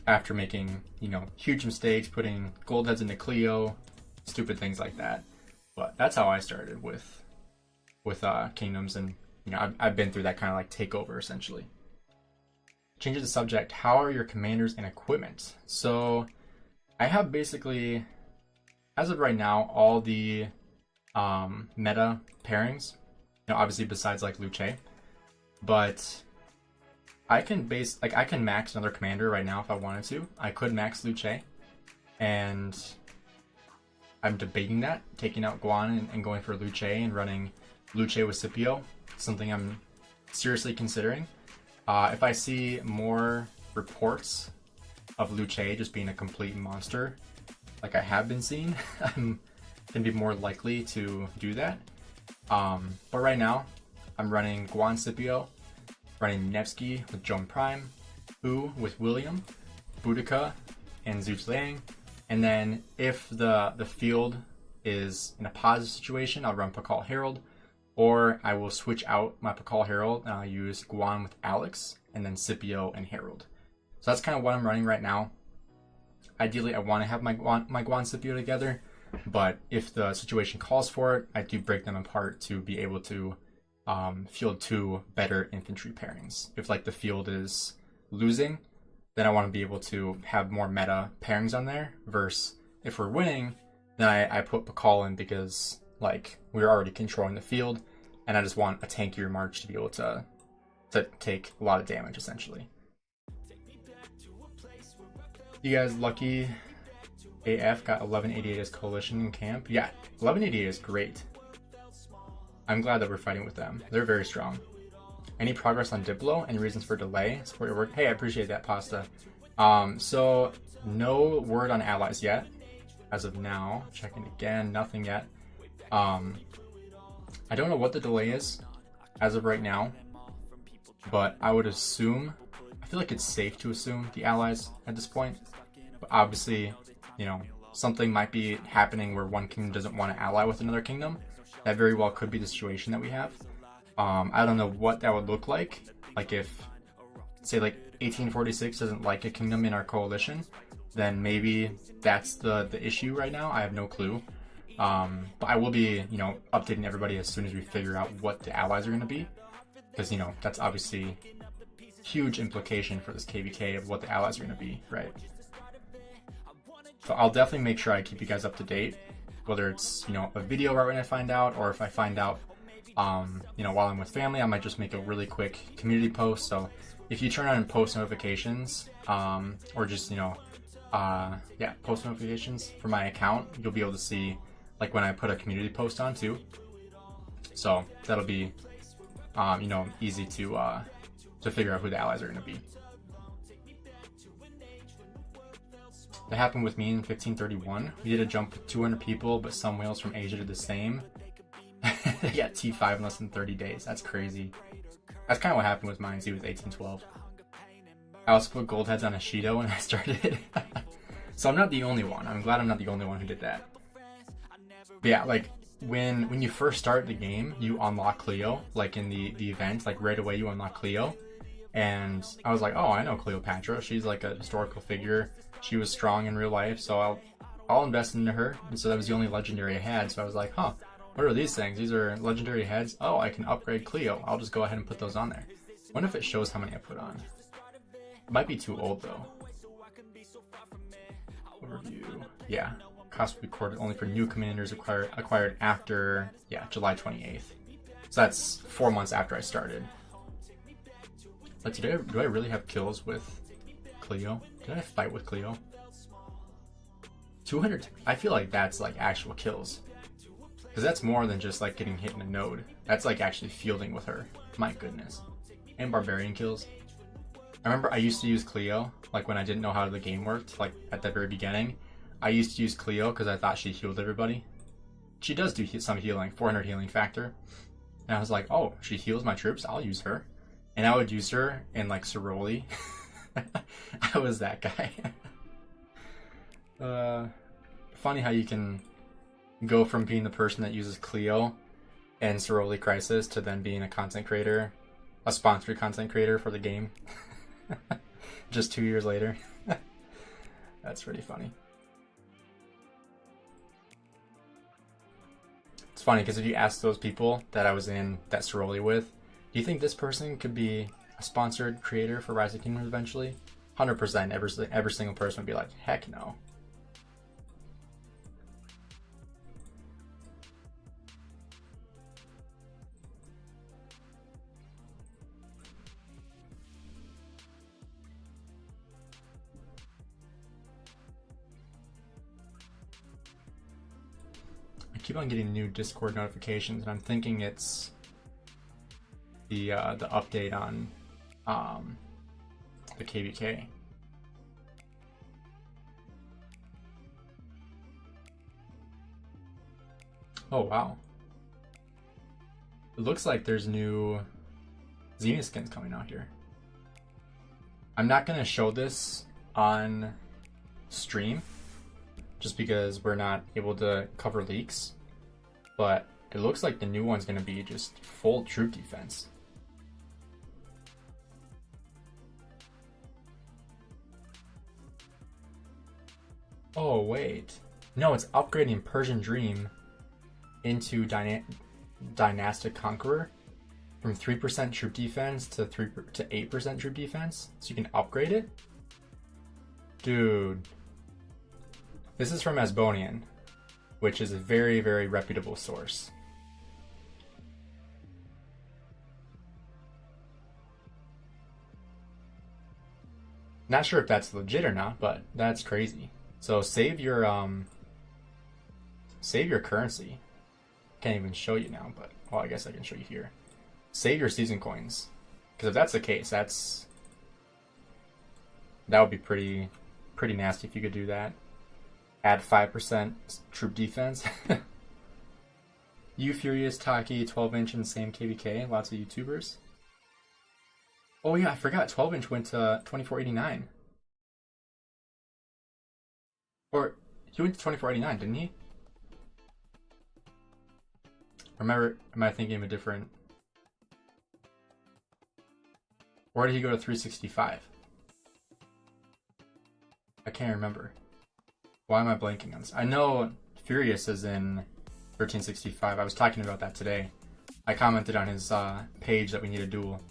After making, you know, huge mistakes, putting gold heads into Clio, stupid things like that. But that's how I started with kingdoms, and you know, I've been through that kind of like takeover essentially. Change the subject. How are your commanders and equipment? So I have basically, as of right now, all the meta pairings. You know, obviously besides like Luce, but I can max another commander right now if I wanted to. I could max Luce, and I'm debating that, taking out Guan and going for Luce and running Luce with Scipio. Something I'm seriously considering. If I see more reports of Luce just being a complete monster, like I have been seeing, I'm gonna be more likely to do that. But right now, I'm running Guan Scipio, running Nevsky with Joan Prime, U with William, Boudica, and Zoots Liang. And then if the field is in a positive situation, I'll run Pakal Herald, or I will switch out my Pakal Herald and I'll use Guan with Alex, and then Scipio and Herald. So that's kind of what I'm running right now. Ideally, I want to have my Guan Scipio together, but if the situation calls for it, I do break them apart to be able to field 2 better infantry pairings. If like the field is losing, then I want to be able to have more meta pairings on there, versus if we're winning, then I put Pakal in because like we're already controlling the field, and I just want a tankier march to be able to take a lot of damage essentially. You guys lucky AF got 1188 as coalition in camp. Yeah, 1188 is great. I'm glad that we're fighting with them. They're very strong. Any progress on Diplo? Any reasons for delay? Support your work. Hey, I appreciate that, Pasta. So no word on allies yet. As of now, checking again, nothing yet. I don't know what the delay is as of right now, but I would assume, I feel like it's safe to assume the allies at this point. But obviously, you know, something might be happening where one kingdom doesn't want to ally with another kingdom. That very well could be the situation that we have. I don't know what that would look like. Like if, say like 1846 doesn't like a kingdom in our coalition, then maybe that's the issue right now. I have no clue. But I will be, you know, updating everybody as soon as we figure out what the allies are going to be. Because, you know, that's obviously huge implication for this KVK of what the allies are going to be, right? So I'll definitely make sure I keep you guys up to date, whether it's, you know, a video right when I find out, or if I find out, you know, while I'm with family, I might just make a really quick community post. So if you turn on post notifications, or just, you know, yeah, post notifications for my account, you'll be able to see like when I put a community post on too. So that'll be, you know, easy to figure out who the allies are going to be. That happened with me in 1531. We did a jump with 200 people, but some whales from Asia did the same. They got T5 in less than 30 days. That's crazy. That's kind of what happened with mine too with 1812. I also put gold heads on Ashido when I started. So I'm not the only one. I'm glad I'm not the only one who did that. But yeah, like when you first start the game, you unlock Cleo, like in the event, like right away you unlock Cleo. And I was like, oh, I know Cleopatra. She's like a historical figure. She was strong in real life, so I'll invest into her. And so that was the only legendary I had. So I was like, huh, what are these things? These are legendary heads. Oh, I can upgrade Cleo. I'll just go ahead and put those on there. I wonder if it shows how many I put on. It might be too old though. Overview. Yeah. Cost will be recorded only for new commanders acquired after, yeah, July 28th. So that's 4 months after I started. But do I really have kills with Cleo? Did I fight with Cleo? 200. I feel like that's like actual kills. Because that's more than just like getting hit in a node. That's like actually fielding with her. My goodness. And barbarian kills. I remember I used to use Cleo, like when I didn't know how the game worked, like at the very beginning. I used to use Cleo because I thought she healed everybody. She does do some healing, 400 healing factor. And I was like, oh, she heals my troops, I'll use her. And I would use her in like Ceroli. I was that guy. Funny how you can go from being the person that uses Cleo and Ceroli Crisis to then being a content creator, a sponsored content creator for the game. Just 2 years later. That's pretty funny. It's funny because if you ask those people that I was in that Ceroli with, do you think this person could be a sponsored creator for Rise of Kingdoms eventually? 100%. Every single person would be like, heck no. I keep on getting new Discord notifications, and I'm thinking it's the update on the KVK. Oh wow. It looks like there's new Xena skins coming out here. I'm not gonna show this on stream just because we're not able to cover leaks, but it looks like the new one's gonna be just full troop defense. Oh wait, no, it's upgrading Persian Dream into Dynastic Conqueror from 3% troop defense to 8% troop defense, so you can upgrade it. Dude, this is from Asbonian, which is a very, very reputable source. Not sure if that's legit or not, but that's crazy. So save your currency. Can't even show you now, but well, I guess I can show you here. Save your season coins, because if that's the case, that would be pretty nasty if you could do that. Add 5% troop defense. You Furious, Taki, 12-inch, and same KVK. Lots of YouTubers. Oh yeah, I forgot. 12-inch went to 2489. Or he went to 2489, didn't he? Remember, am I thinking of a different? Or did he go to 365? I can't remember. Why am I blanking on this? I know Furious is in 1365. I was talking about that today. I commented on his page that we need a duel.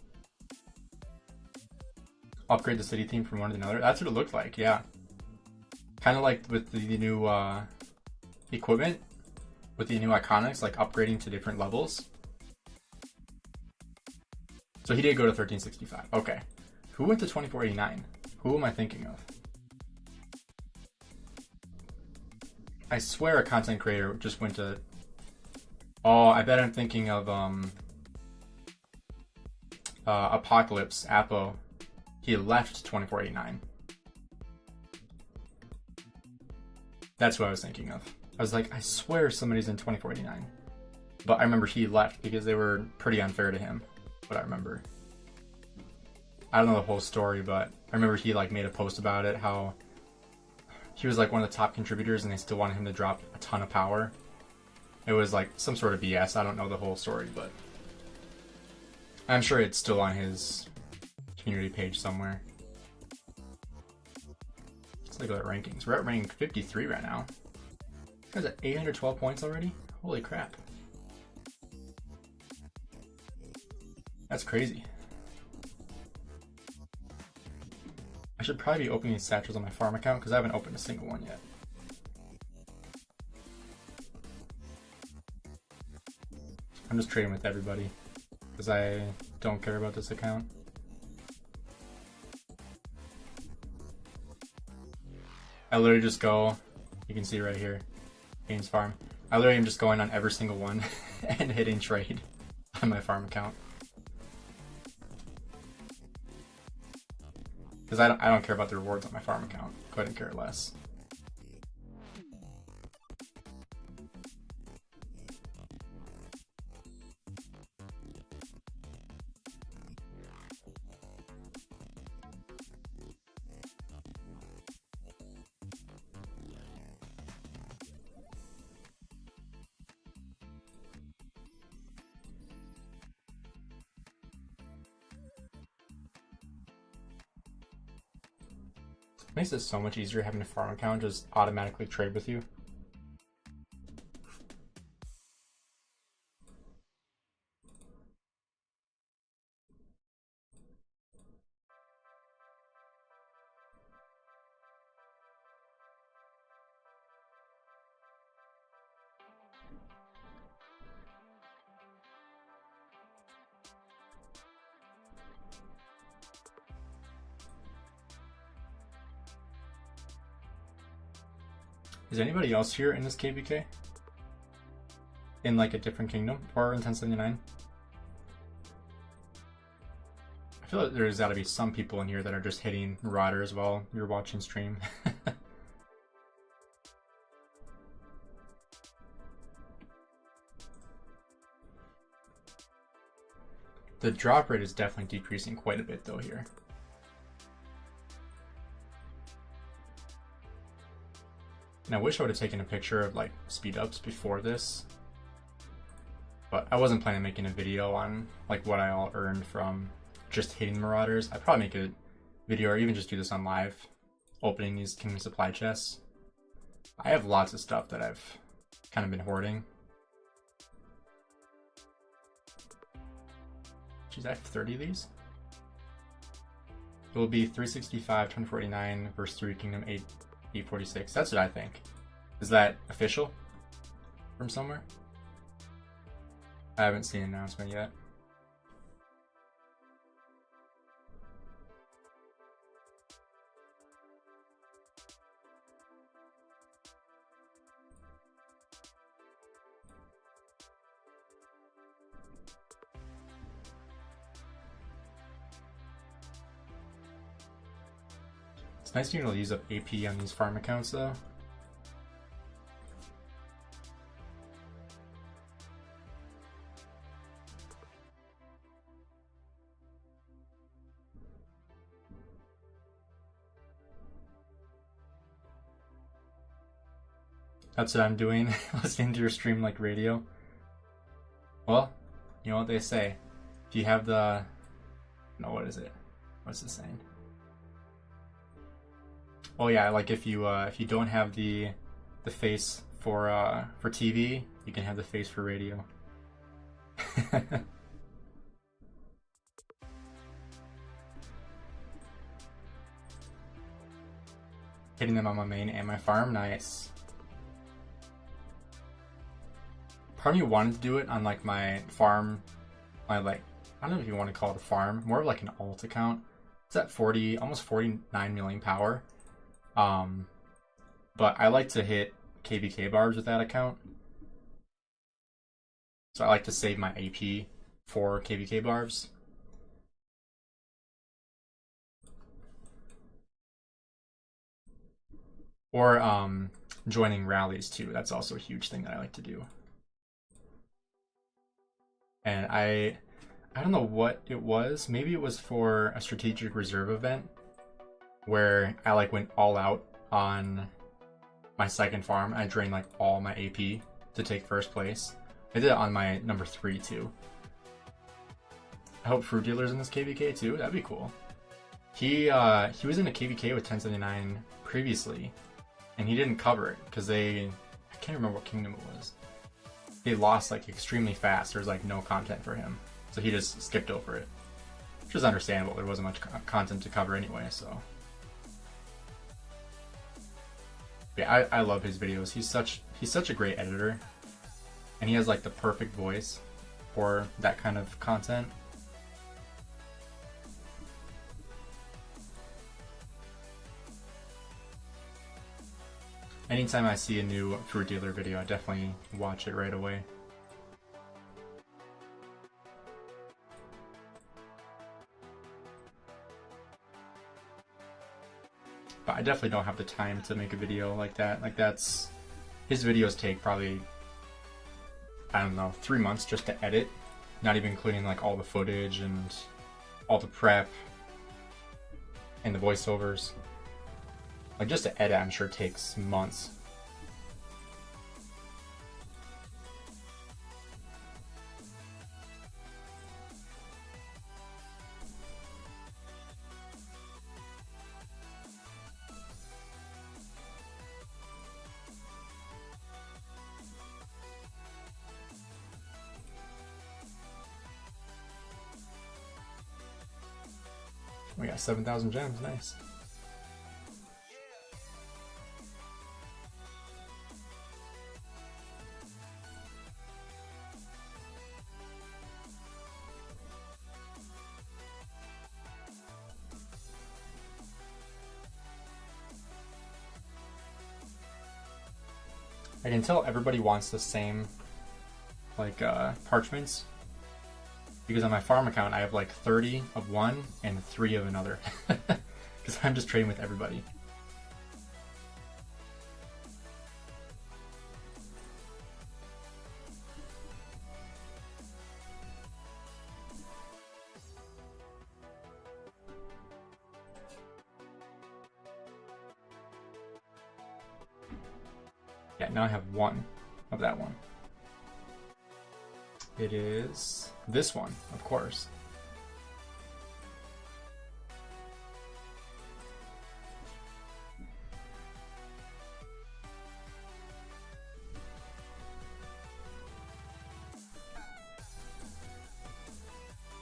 Upgrade the city theme from one to another. That's what it looked like, yeah. Kind of like with the new equipment, with the new iconics, like upgrading to different levels. So he did go to 1365. Okay. Who went to 2489? Who am I thinking of? I swear a content creator just went to... Oh, I bet I'm thinking of Apocalypse, Apo. He left 2489. That's what I was thinking of. I was like, I swear somebody's in 2489. But I remember he left because they were pretty unfair to him. What I remember. I don't know the whole story, but I remember he like made a post about it, how he was like one of the top contributors and they still wanted him to drop a ton of power. It was like some sort of BS. I don't know the whole story, but I'm sure it's still on his community page somewhere. Let's look at our rankings. We're at rank 53 right now. You guys at 812 points already? Holy crap. That's crazy. I should probably be opening satchels on my farm account because I haven't opened a single one yet. I'm just trading with everybody because I don't care about this account. I literally just go, you can see right here, Gainz Farm. I literally am just going on every single one and hitting trade on my farm account. Because I don't care about the rewards on my farm account. Couldn't care less. Makes it so much easier having a farm account just automatically trade with you. Is anybody else here in this KVK? In like a different kingdom or in 1079? I feel like there's got to be some people in here that are just hitting Marauders while you're watching stream. The drop rate is definitely decreasing quite a bit though here. And I wish I would have taken a picture of like speed ups before this, but I wasn't planning on making a video on like what I all earned from just hitting Marauders. I'd probably make a video or even just do this on live, opening these Kingdom Supply chests. I have lots of stuff that I've kind of been hoarding. Geez, I have 30 of these. It will be 365, 2049 versus 3 Kingdom 846. That's what I think. Is that official from somewhere? I haven't seen an announcement yet. It's nice being able to use up AP on these farm accounts though. That's what I'm doing, listening to your stream like radio. Well, you know what they say. If you have the... No, what is it? What's it saying? Oh yeah, like if you don't have the face for TV, you can have the face for radio. Hitting them on my main and my farm, nice. Part of me wanted to do it on like my farm, my like, I don't know if you want to call it a farm, more of like an alt account. It's at 40, almost 49 million power. But I like to hit KVK barbs with that account. So I like to save my AP for KVK barbs. Or joining rallies too. That's also a huge thing that I like to do. And I don't know what it was. Maybe it was for a strategic reserve event where I like went all out on my second farm. I drained like all my AP to take first place. I did it on my number 3 too. I hope Fruit Dealer's in this KVK too. That'd be cool. He was in a KVK with 1079 previously, and he didn't cover it because I can't remember what kingdom it was. They lost like extremely fast. There was like no content for him, so he just skipped over it, which is understandable. There wasn't much content to cover anyway, so. Yeah, I love his videos. He's such a great editor, and he has like the perfect voice for that kind of content. Anytime I see a new Fruit Dealer video, I definitely watch it right away. But I definitely don't have the time to make a video like that. Like that's, his videos take probably, I don't know, 3 months just to edit, not even including like all the footage and all the prep and the voiceovers. Like just to edit, I'm sure takes months. We got 7,000 gems, nice. I can tell everybody wants the same, like, parchments. Because on my farm account, I have like 30 of one and 3 of another. Because I'm just trading with everybody. Yeah, now I have 1 of that one. It is this one, of course.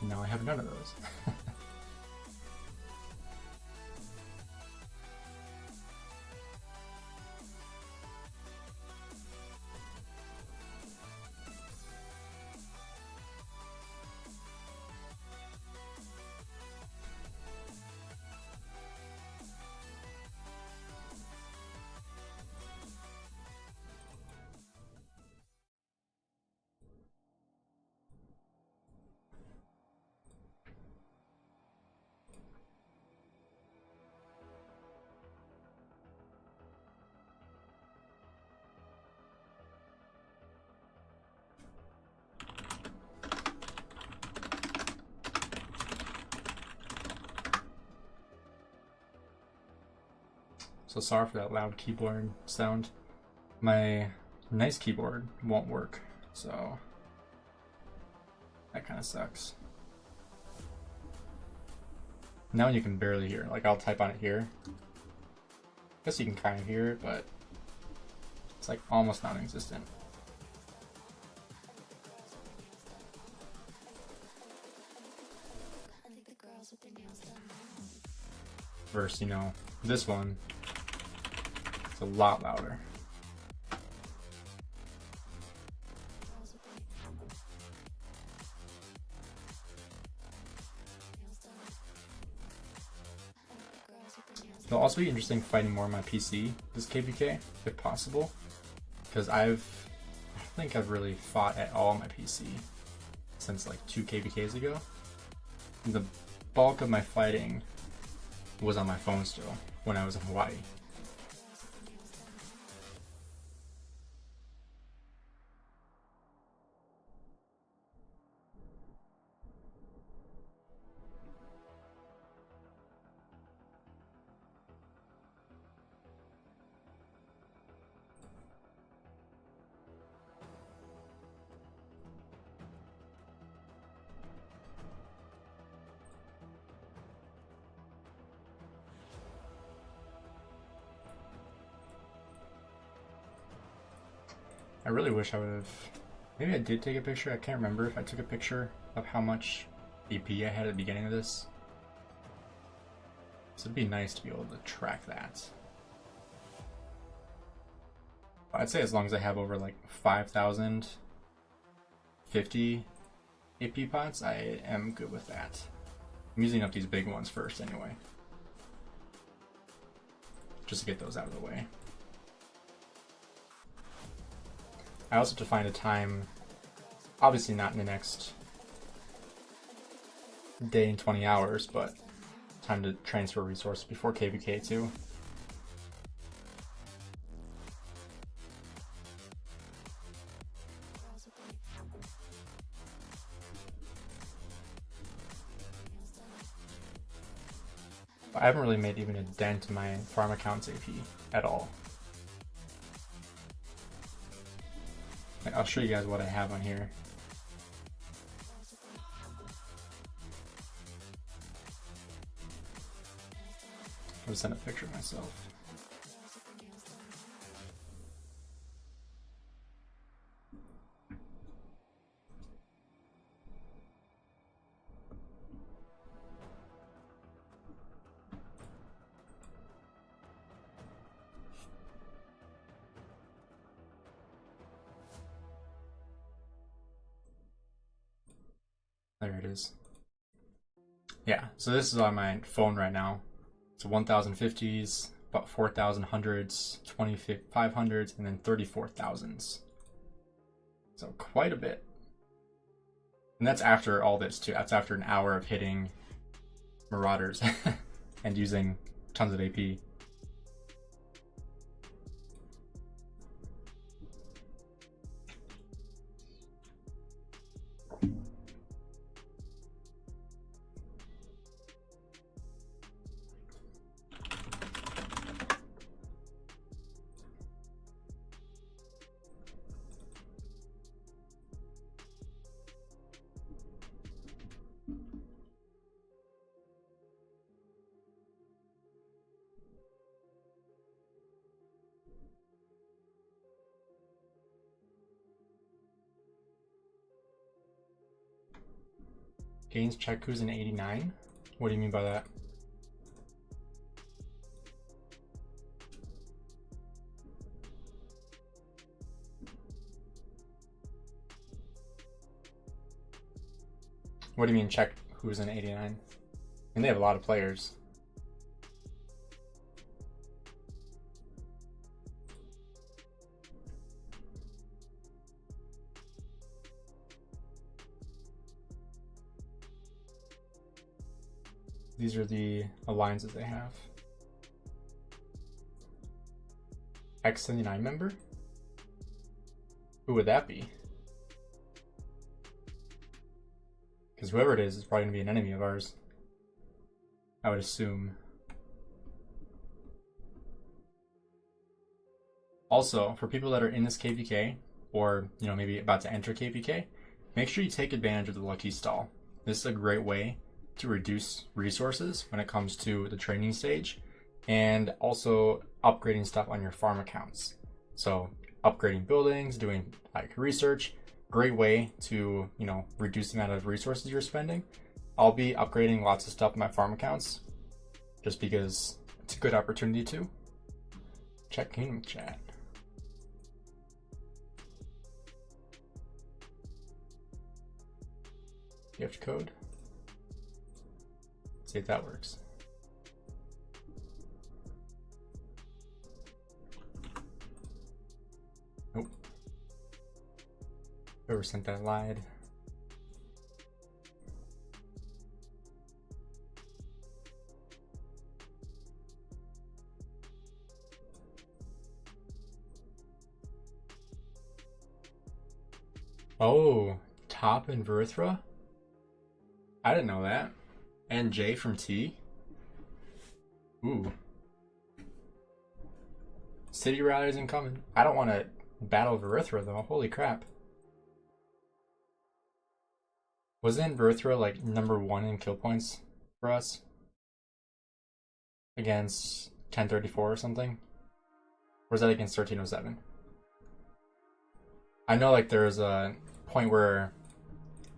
Now I have none of those. So sorry for that loud keyboard sound. My nice keyboard won't work, so that kind of sucks. Now you can barely hear. Like, I'll type on it here. Guess you can kind of hear it, but it's like almost non-existent. Versus, you know, this one, it's a lot louder. It'll also be interesting fighting more on my PC this KVK, if possible, because I don't think I've really fought at all on my PC since like 2 KVKs ago. The bulk of my fighting was on my phone still when I was in Hawaii. I really wish I would have, maybe I did take a picture, I can't remember if I took a picture of how much EP I had at the beginning of this. So it'd be nice to be able to track that. I'd say as long as I have over like 5,050 AP pots, I am good with that. I'm using up these big ones first anyway, just to get those out of the way. I also have to find a time, obviously not in the next day and 20 hours, but time to transfer resources before KVK too. I haven't really made even a dent in my farm account's AP at all. I'll show you guys what I have on here. I'll send a picture of myself. There it is. Yeah, so this is on my phone right now. It's 1050s, about 4000 hundreds, 2500s, and then 34,000s. So quite a bit. And that's after all this too. That's after an hour of hitting Marauders and using tons of AP. Gainz check who's an 89? What do you mean by that? What do you mean check who's an 89? And they have a lot of players. These are the alliances they have. X79 member? Who would that be? Because whoever it is probably going to be an enemy of ours, I would assume. Also, for people that are in this KVK, or maybe about to enter KVK, make sure you take advantage of the lucky stall. This is a great way to reduce resources when it comes to the training stage, and also upgrading stuff on your farm accounts. So upgrading buildings, doing like research, great way to reduce the amount of resources you're spending. I'll be upgrading lots of stuff in my farm accounts just because it's a good opportunity to. Check Kingdom chat. Gift code. See if that works. Nope. Whoever sent that lied. Oh, Top and Verthra? I didn't know that. And J from T. Ooh. City rallies incoming. I don't want to battle Verthra though. Holy crap. Wasn't Verthra like #1 in kill points for us? Against 1034 or something? Or was that against 1307? I know like there was a point where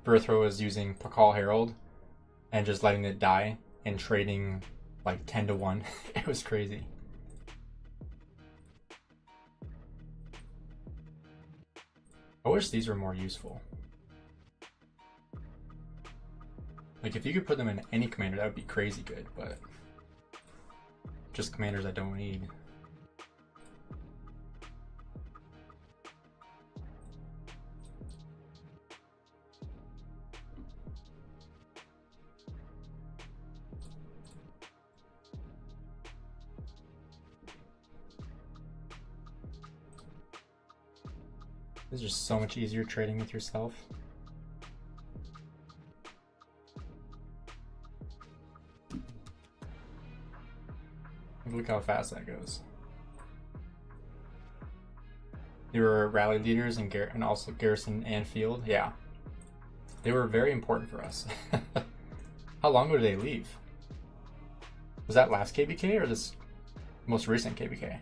Verthra was using Pakal Herald and just letting it die and trading like 10-1. It was crazy. I wish these were more useful. Like if you could put them in any commander, that would be crazy good, but just commanders I don't need. It's just so much easier trading with yourself. Look how fast that goes. They were rally leaders and also garrison and field. Yeah, they were very important for us. How long ago did they leave? Was that last KVK or this most recent KVK?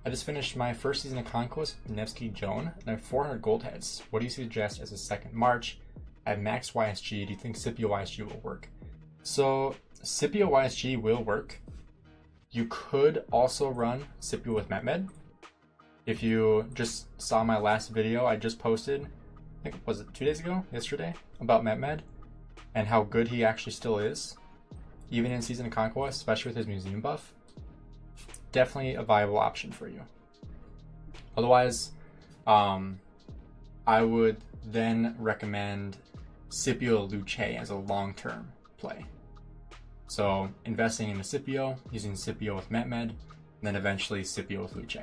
I just finished my first season of Conquest with Nevsky Joan, and I have 400 gold heads. What do you suggest as a second march? I have max YSG. Do you think Scipio YSG will work? So Scipio YSG will work. You could also run Scipio with MetMed. If you just saw my last video I just posted I think, was it 2 days ago, yesterday, about Metmed and how good he actually still is, even in Season of Conquest, especially with his museum buff. Definitely a viable option for you. Otherwise, I would then recommend Scipio Luce as a long-term play. So investing in a Scipio, using Scipio with Metmed, and then eventually Scipio with Luce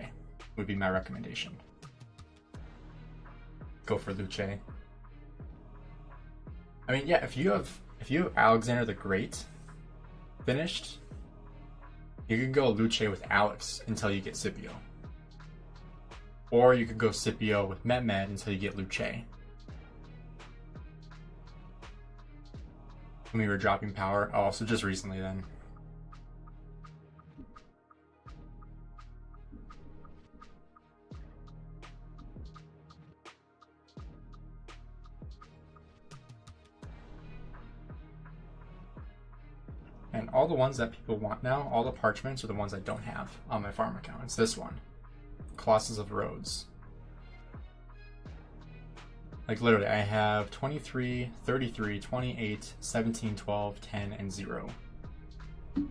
would be my recommendation. Go for Luce. I mean, yeah, if you have Alexander the Great finished, you could go Luce with Alex until you get Scipio. Or you could go Scipio with Metmed until you get Luce. When we were dropping power. Oh, so just recently then. And all the ones that people want now, all the parchments are the ones I don't have on my farm account. It's this one. Colossus of Rhodes. Like literally, I have 23, 33, 28, 17, 12, 10, and 0. I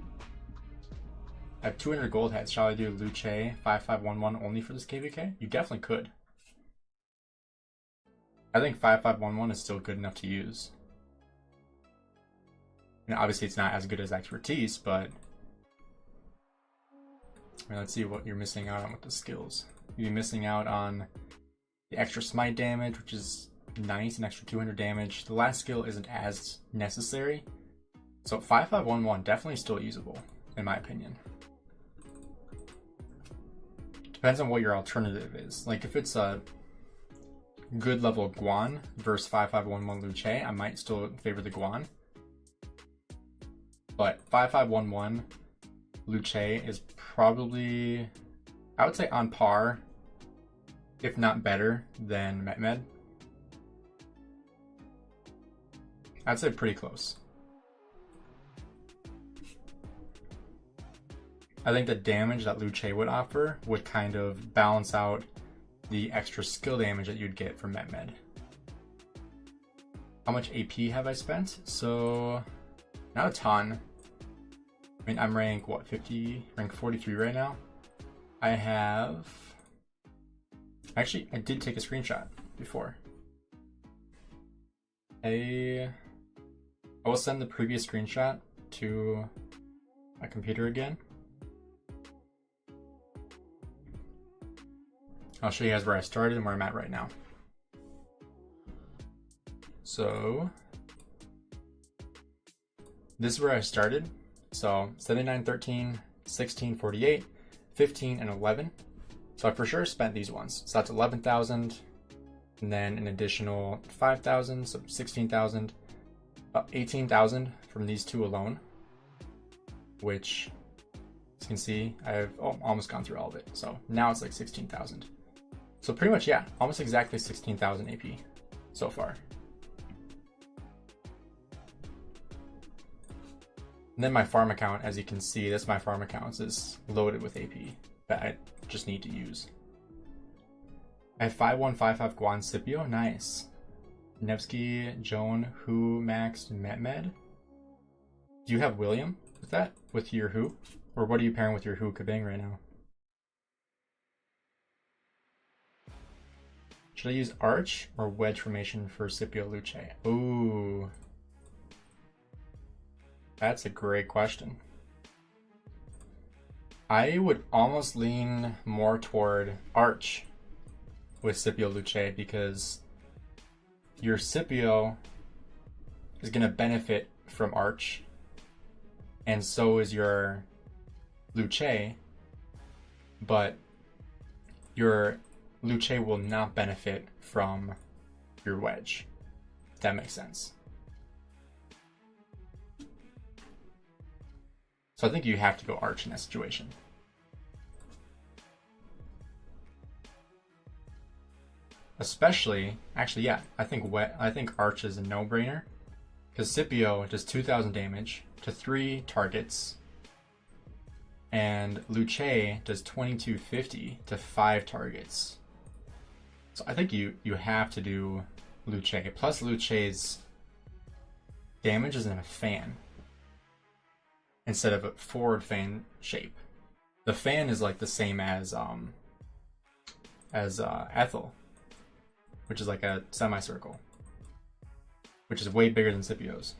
have 200 gold heads. Shall I do Luce 5511 only for this KVK? You definitely could. I think 5511 is still good enough to use. And obviously it's not as good as Expertise, but I mean, let's see what you're missing out on with the skills. You'd be missing out on the extra smite damage, which is nice, an extra 200 damage. The last skill isn't as necessary. So 5511 definitely still usable, in my opinion. Depends on what your alternative is. Like if it's a good level Guan versus 5511 Luce, I might still favor the Guan. But 5511 Luce is probably, I would say, on par, if not better, than Metmed. I'd say pretty close. I think the damage that Luce would offer would kind of balance out the extra skill damage that you'd get from Metmed. How much AP have I spent? So, not a ton. I mean, I'm rank, what, 50? Rank 43 right now. I have... Actually, I did take a screenshot before. I will send the previous screenshot to my computer again. I'll show you guys where I started and where I'm at right now. So, this is where I started. So 79, 13, 16, 48, 15, and 11. So I for sure spent these ones. So that's 11,000, and then an additional 5,000, so 16,000, 18,000 from these two alone, which, as you can see, I've almost gone through all of it. So now it's like 16,000. So pretty much, yeah, almost exactly 16,000 AP so far. And then my farm account, as you can see, this my farm account is loaded with AP that I just need to use. I have 5155 Guan Scipio, nice. Nevsky, Joan, Who, Max, Metmed. Do you have William with that? With your Who? Or what are you pairing with your Who Kabang right now? Should I use Arch or Wedge formation for Scipio Luce? Ooh. That's a great question. I would almost lean more toward Arch with Scipio Luce because your Scipio is going to benefit from Arch, and so is your Luce, but your Luce will not benefit from your Wedge, if that makes sense. So I think you have to go Arch in that situation. Especially, actually, yeah, I think Arch is a no-brainer because Scipio does 2,000 damage to 3 targets, and Luce does 2250 to 5 targets. So I think you have to do Luce. Plus Luce's damage is in a fan instead of a forward fan shape. The fan is like the same as Ethel, which is like a semicircle, which is way bigger than Scipio's.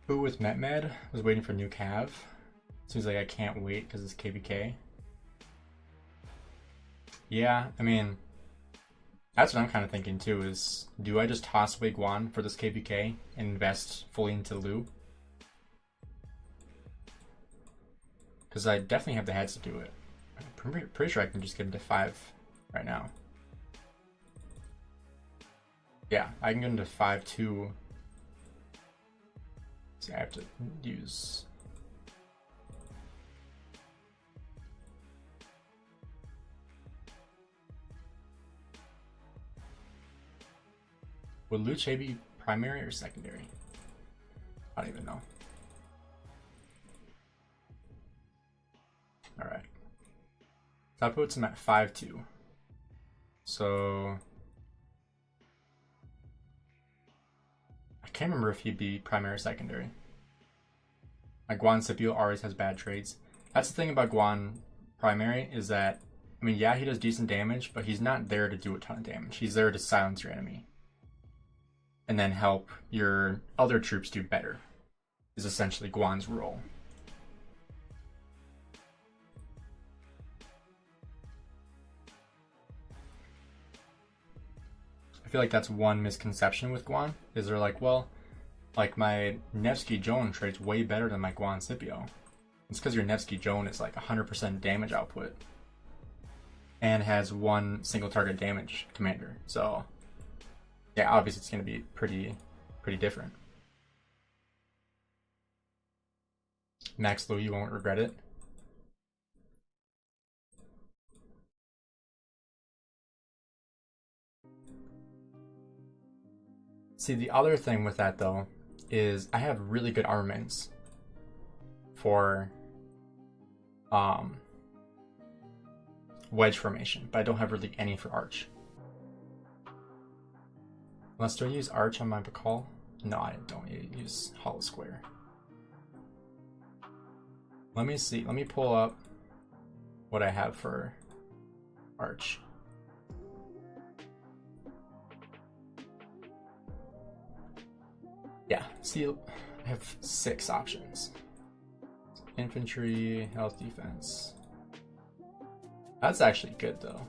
Who with MetMed was waiting for new Cav? Seems like I can't wait because it's KVK. Yeah, I mean, that's what I'm kind of thinking too, is do I just toss away Guan for this KVK and invest fully into Lu? Because I definitely have the heads to do it. I'm pretty sure I can just get into 5 right now. Yeah, I can get into 5-2. So I have to use... Would Luce be primary or secondary? I don't even know. Alright. So that puts him at 5-2. So... I can't remember if he'd be primary or secondary. Like Guan Scipio always has bad traits. That's the thing about Guan primary, is that, I mean, yeah, he does decent damage, but he's not there to do a ton of damage. He's there to silence your enemy. And then help your other troops do better, is essentially Guan's role. I feel like that's one misconception with Guan, is they're like, well, like my Nevsky Joan trade's way better than my Guan Scipio. It's because your Nevsky Joan is like 100% damage output and has one single target damage commander. So yeah, obviously it's going to be pretty different. Max Louis, you won't regret it. See, the other thing with that though is I have really good armaments for wedge formation, but I don't have really any for arch. Unless, do I use arch on my Bakal? No, I don't use hollow square. Let me see. Let me pull up what I have for arch. Yeah, see, I have 6 options. Infantry, health, defense. That's actually good though.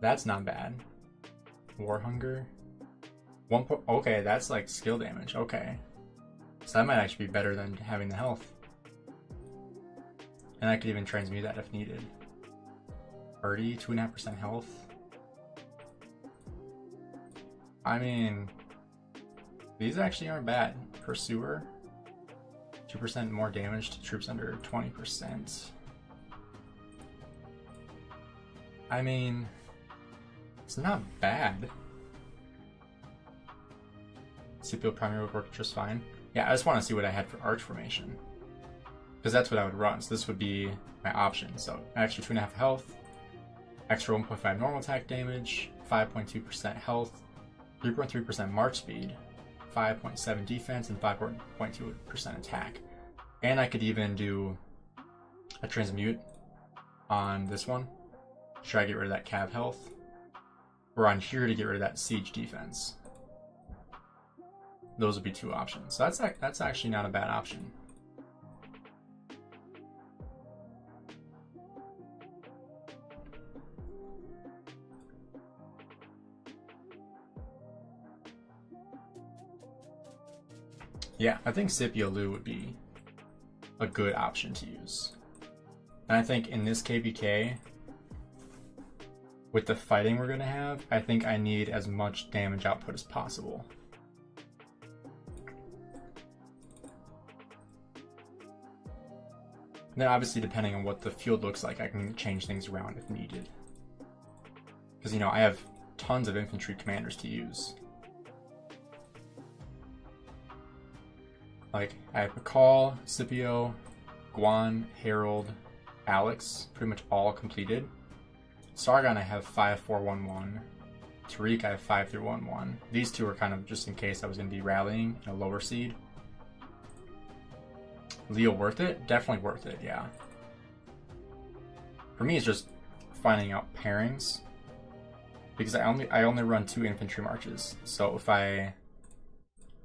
That's not bad. War hunger. Okay, that's like skill damage. Okay. So that might actually be better than having the health. And I could even transmute that if needed. 2.5% health. I mean, these actually aren't bad. Pursuer. 2% more damage to troops under 20%. I mean, it's not bad. Scipio primary would work just fine. Yeah, I just want to see what I had for arch formation, because that's what I would run. So this would be my option. So extra 2.5 health, extra 1.5 normal attack damage, 5.2% health, 3.3% march speed, 5.7 defense, and 5.2% attack. And I could even do a transmute on this one. Try to get rid of that cav health. Or on here to get rid of that siege defense. Those would be 2 options. So that's actually not a bad option. Yeah, I think Scipio Lu would be a good option to use. And I think in this KVK, with the fighting we're going to have, I think I need as much damage output as possible. And then obviously, depending on what the field looks like, I can change things around if needed. Because, you know, I have tons of infantry commanders to use. Like, I have McCall, Scipio, Guan, Harold, Alex, pretty much all completed. Sargon I have 5411. Tariq I have 5311. These two are kind of just in case I was going to be rallying in a lower seed. Leo worth it? Definitely worth it, yeah. For me, it's just finding out pairings, because I only run 2 infantry marches. So if I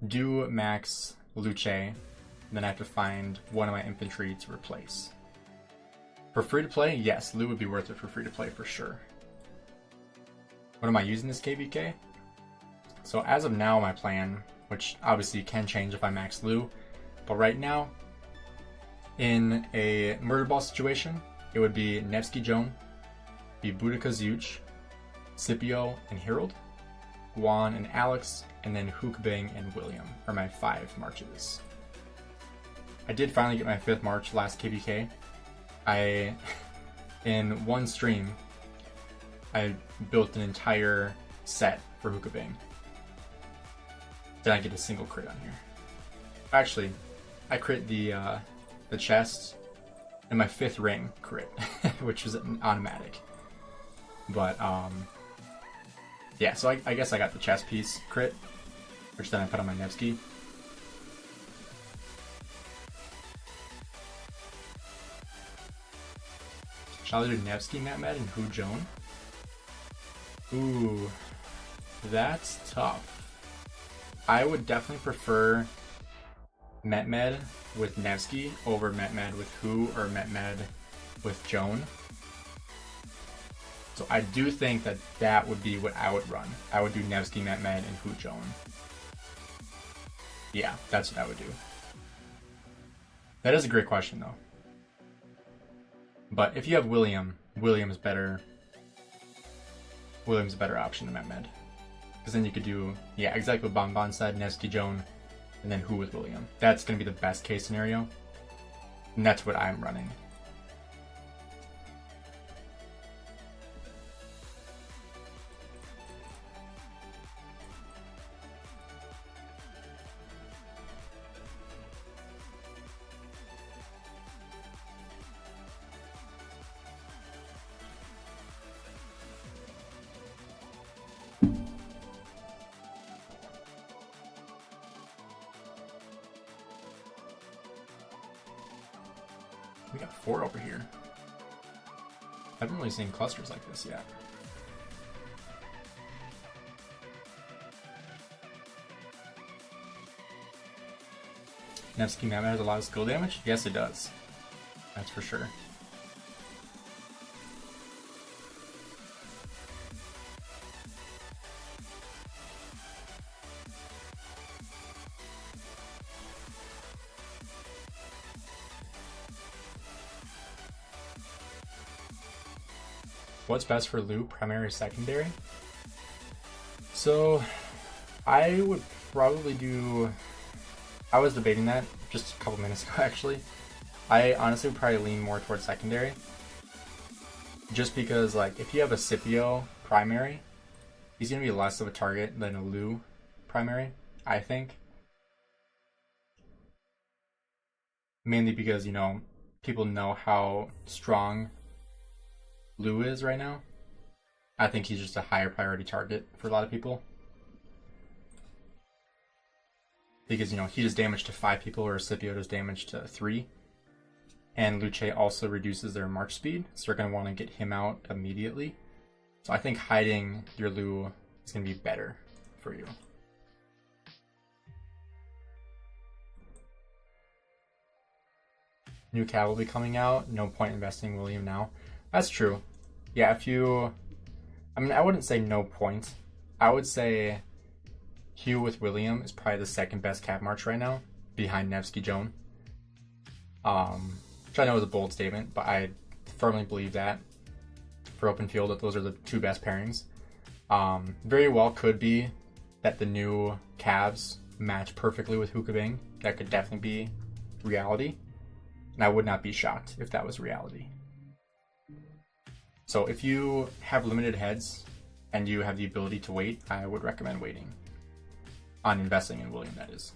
do max Luce, then I have to find one of my infantry to replace. For free to play, yes, Lu would be worth it for free to play for sure. What am I using this KVK? So as of now, my plan, which obviously can change if I max Lu, but right now, in a murder ball situation, it would be Nevsky Joan, be Boudica Zuch, Scipio and Harold, Guan and Alex, and then Hookbang and William are my 5 marches. I did finally get my 5th march last KVK. In one stream, I built an entire set for Hookabang. Did I get a single crit on here? Actually, I crit the chest and my 5th ring crit, which was an automatic. But yeah, so I guess I got the chest piece crit, which then I put on my Nevsky. Shall I do Nevsky, Matmed, and Hu Joan? Ooh, that's tough. I would definitely prefer Metmed with Nevsky over Metmed with Hu or Metmed with Joan. So I do think that that would be what I would run. I would do Nevsky, Metmed, and Hu Joan. Yeah, that's what I would do. That is a great question though. But if you have William, William's better. William's a better option than Metmed. Because then you could do, yeah, exactly what Bonbon said, Nevsky Joan, and then Hu with William. That's going to be the best case scenario. And that's what I'm running. We got 4 over here. I haven't really seen clusters like this yet. Nevsky Mama has a lot of skill damage? Yes, it does. That's for sure. What's best for Lu, primary or secondary? So I would probably do, I was debating that just a couple minutes ago actually. I honestly would probably lean more towards secondary. Just because like if you have a Scipio primary, he's going to be less of a target than a Lu primary, I think. Mainly because, you know, people know how strong Lu is right now. I think he's just a higher priority target for a lot of people. Because, you know, he does damage to 5 people, or Scipio does damage to 3. And Luce also reduces their march speed, so you're going to want to get him out immediately. So I think hiding your Lu is going to be better for you. New Cav will be coming out. No point investing William now. That's true. Yeah, if you... I mean, I wouldn't say no point. I would say Hugh with William is probably the second best Cav March right now, behind Nevsky Joan. Which I know is a bold statement, but I firmly believe that for open field, that those are the 2 best pairings. Very well could be that the new Cavs match perfectly with Hookabing. That could definitely be reality. And I would not be shocked if that was reality. So if you have limited heads and you have the ability to wait, I would recommend waiting on investing in William, that is.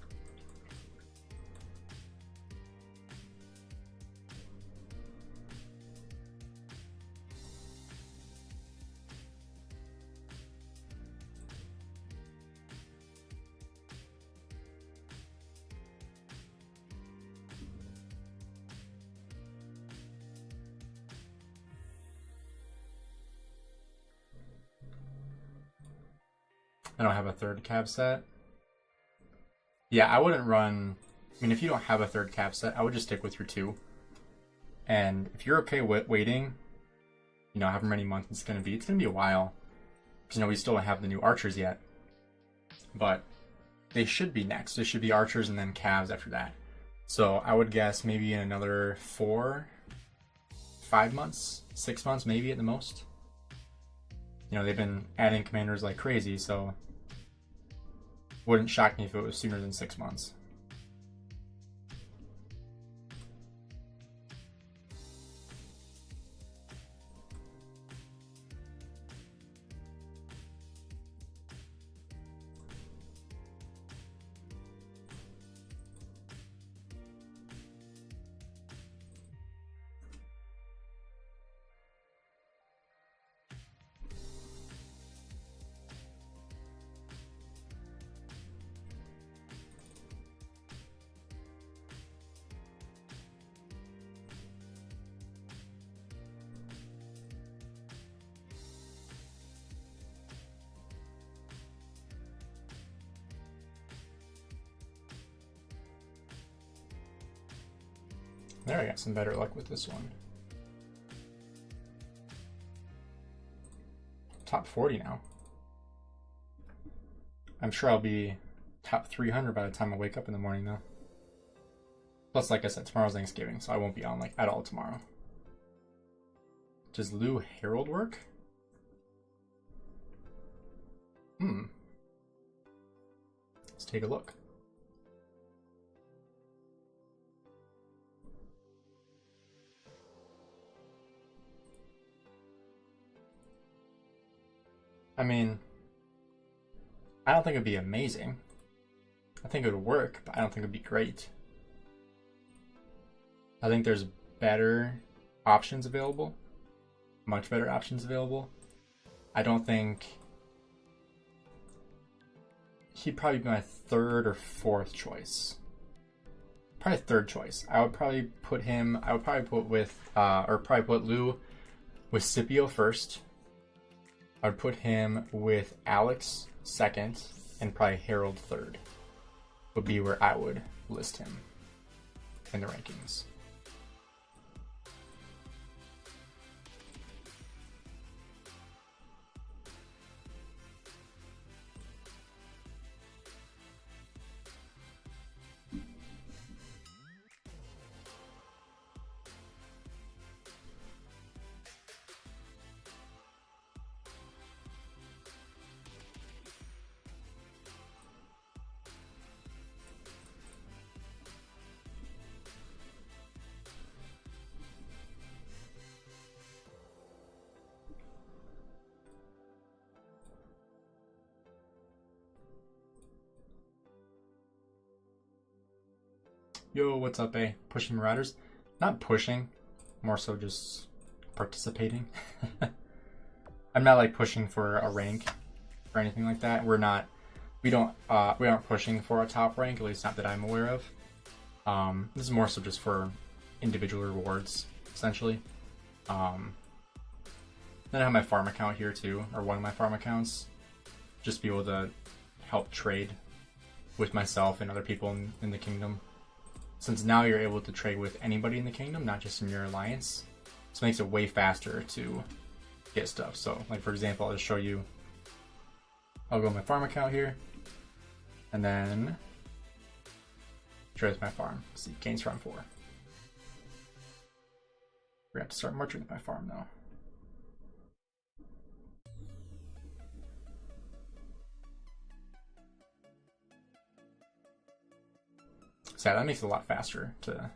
I don't have a third cav set. Yeah, I wouldn't run... I mean, if you don't have a third cav set, I would just stick with your 2. And if you're okay with waiting, you know, however many months it's going to be a while. Because, you know, we still don't have the new archers yet. But they should be next. They should be archers and then calves after that. So I would guess maybe in another 4, 5 months, 6 months maybe at the most. You know, they've been adding commanders like crazy, so wouldn't shock me if it was sooner than 6 months. There, I got some better luck with this one. Top 40 now. I'm sure I'll be top 300 by the time I wake up in the morning, though. Plus, like I said, tomorrow's Thanksgiving, so I won't be on like at all tomorrow. Does Lou Herald work? Let's take a look. I mean, I don't think it'd be amazing. I think it would work, but I don't think it'd be great. I think there's better options available. Much better options available. I don't think... He'd probably be my 3rd or 4th choice. Probably 3rd choice. I would probably put him... I would probably put with... or probably put Lou with Scipio first. I would put him with Alex 2nd, and probably Harold 3rd. Would be where I would list him in the rankings. Yo, what's up, eh? Pushing Marauders? Not pushing, more so just participating. I'm not like pushing for a rank or anything like that. We aren't pushing for a top rank, at least not that I'm aware of. This is more so just for individual rewards, essentially. Then I have my farm account here too, or one of my farm accounts. Just be able to help trade with myself and other people in the kingdom. Since now you're able to trade with anybody in the kingdom, not just in your alliance. This makes it way faster to get stuff. So, like for example, I'll just show you. I'll go to my farm account here, and then trade with my farm. See, Gainz farm 4. We're gonna have to start merging with my farm though. So that makes it a lot faster to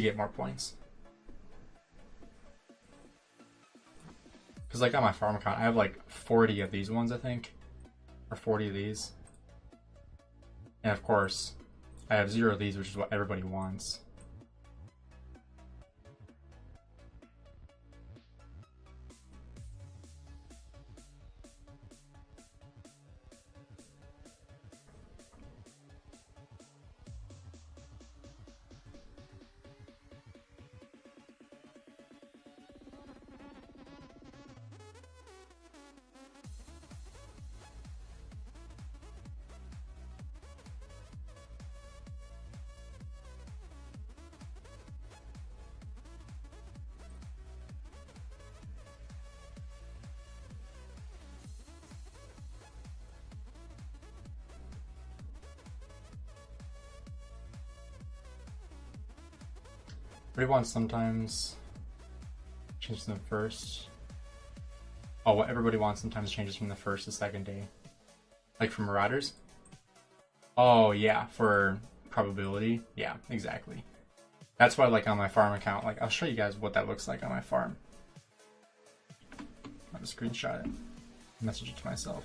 get more points. Because like on my farm account, I have like 40 of these ones, I think. Or 40 of these. And of course, I have 0 of these, which is what everybody wants. Everybody wants sometimes changes from the first. Oh, what everybody wants sometimes changes from the first to second day. Like for Marauders? Oh yeah, for probability. Yeah, exactly. That's why like on my farm account, like I'll show you guys what that looks like on my farm. I'll just screenshot it, message it to myself.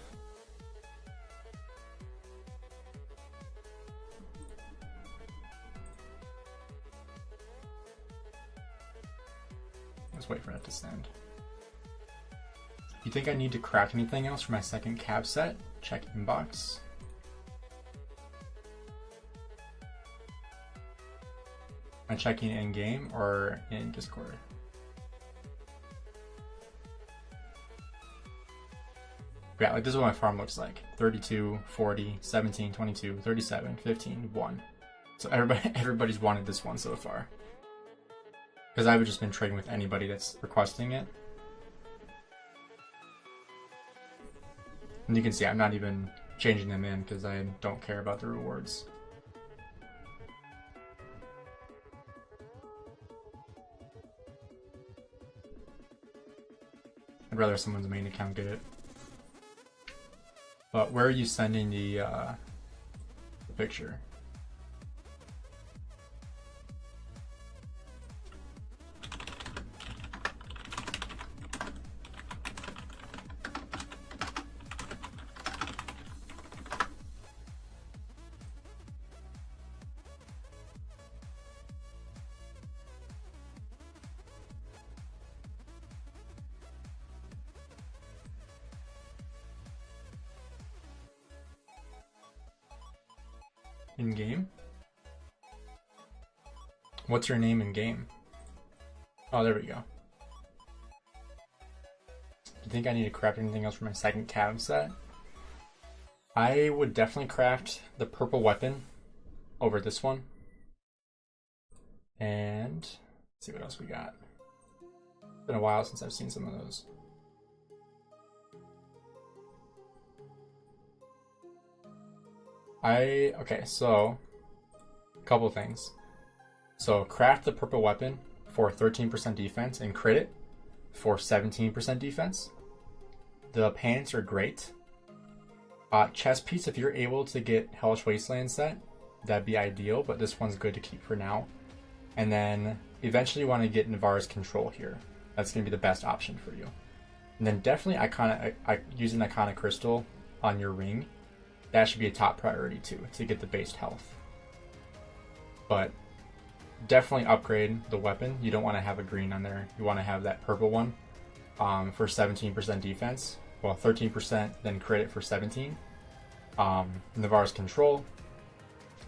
Let's wait for that to send. You think I need to craft anything else for my second cab set? Check inbox. Am I checking in game or in Discord? Yeah, like this is what my farm looks like. 32, 40, 17, 22, 37, 15, 1. So everybody's wanted this one so far. Because I've just been trading with anybody that's requesting it. And you can see I'm not even changing them in because I don't care about the rewards. I'd rather someone's main account get it. But where are you sending the picture? In game? What's your name in game? Oh, there we go. Do you think I need to craft anything else for my second cab set? I would definitely craft the purple weapon over this one. And let's see what else we got. It's been a while since I've seen some of those. Okay, so a couple things. So craft the purple weapon for 13% defense and crit it for 17% defense. The pants are great. Chest piece, if you're able to get Hellish Wasteland set, that'd be ideal, but this one's good to keep for now. And then eventually you want to get Navarre's control here. That's going to be the best option for you. And then definitely using Iconic Crystal on your ring. That should be a top priority too, to get the base health. But definitely upgrade the weapon. You don't want to have a green on there. You want to have that purple one for 17% defense. Well, 13%, then crit it for 17. Navarre's control.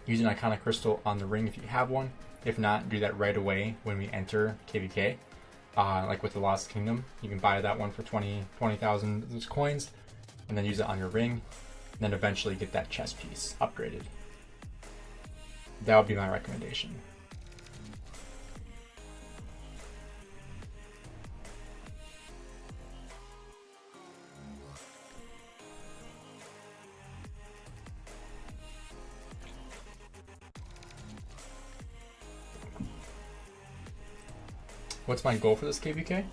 Using Iconic Crystal on the ring if you have one. If not, do that right away when we enter KVK. Like with the Lost Kingdom, you can buy that one for 20,000 coins, and then use it on your ring. And then eventually get that chest piece upgraded. That would be my recommendation. What's my goal for this KVK?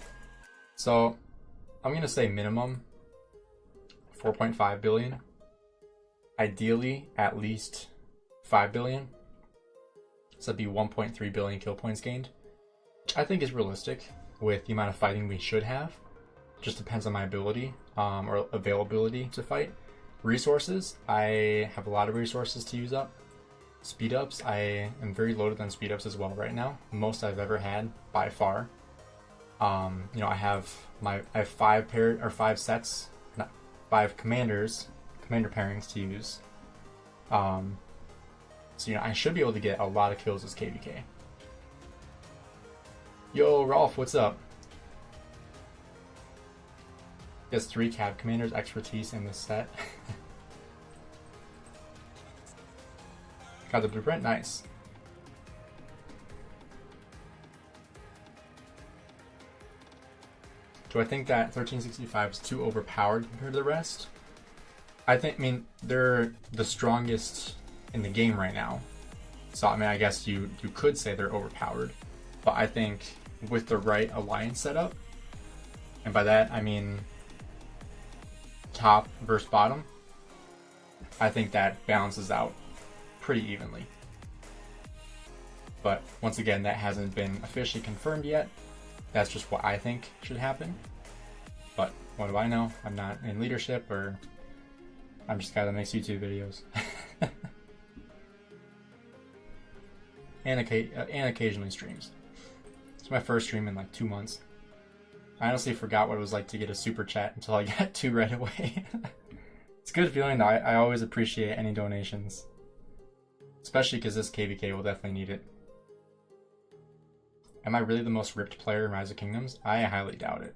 So I'm going to say minimum 4.5 billion. Ideally, at least 5 billion. So that'd be 1.3 billion kill points gained, which I think is realistic with the amount of fighting we should have. Just depends on my ability or availability to fight. Resources, I have a lot of resources to use up. Speed ups, I am very loaded on speed ups as well right now. Most I've ever had by far. I have 5 sets, not 5 commander pairings to use. So I should be able to get a lot of kills as KVK. Yo, Rolf, what's up? Gets 3 cab commanders expertise in this set. Got the blueprint, nice. Do I think that 1365 is too overpowered compared to the rest? I mean, they're the strongest in the game right now. So, I mean, I guess you could say they're overpowered. But I think with the right alliance setup, and by that I mean top versus bottom, I think that balances out pretty evenly. But once again, that hasn't been officially confirmed yet. That's just what I think should happen. But what do I know? I'm not in leadership, or I'm just a guy that makes YouTube videos. and occasionally streams. It's my first stream in like 2 months. I honestly forgot what it was like to get a super chat until I got 2 right away. It's a good feeling though. I always appreciate any donations. Especially because this KVK will definitely need it. Am I really the most ripped player in Rise of Kingdoms? I highly doubt it.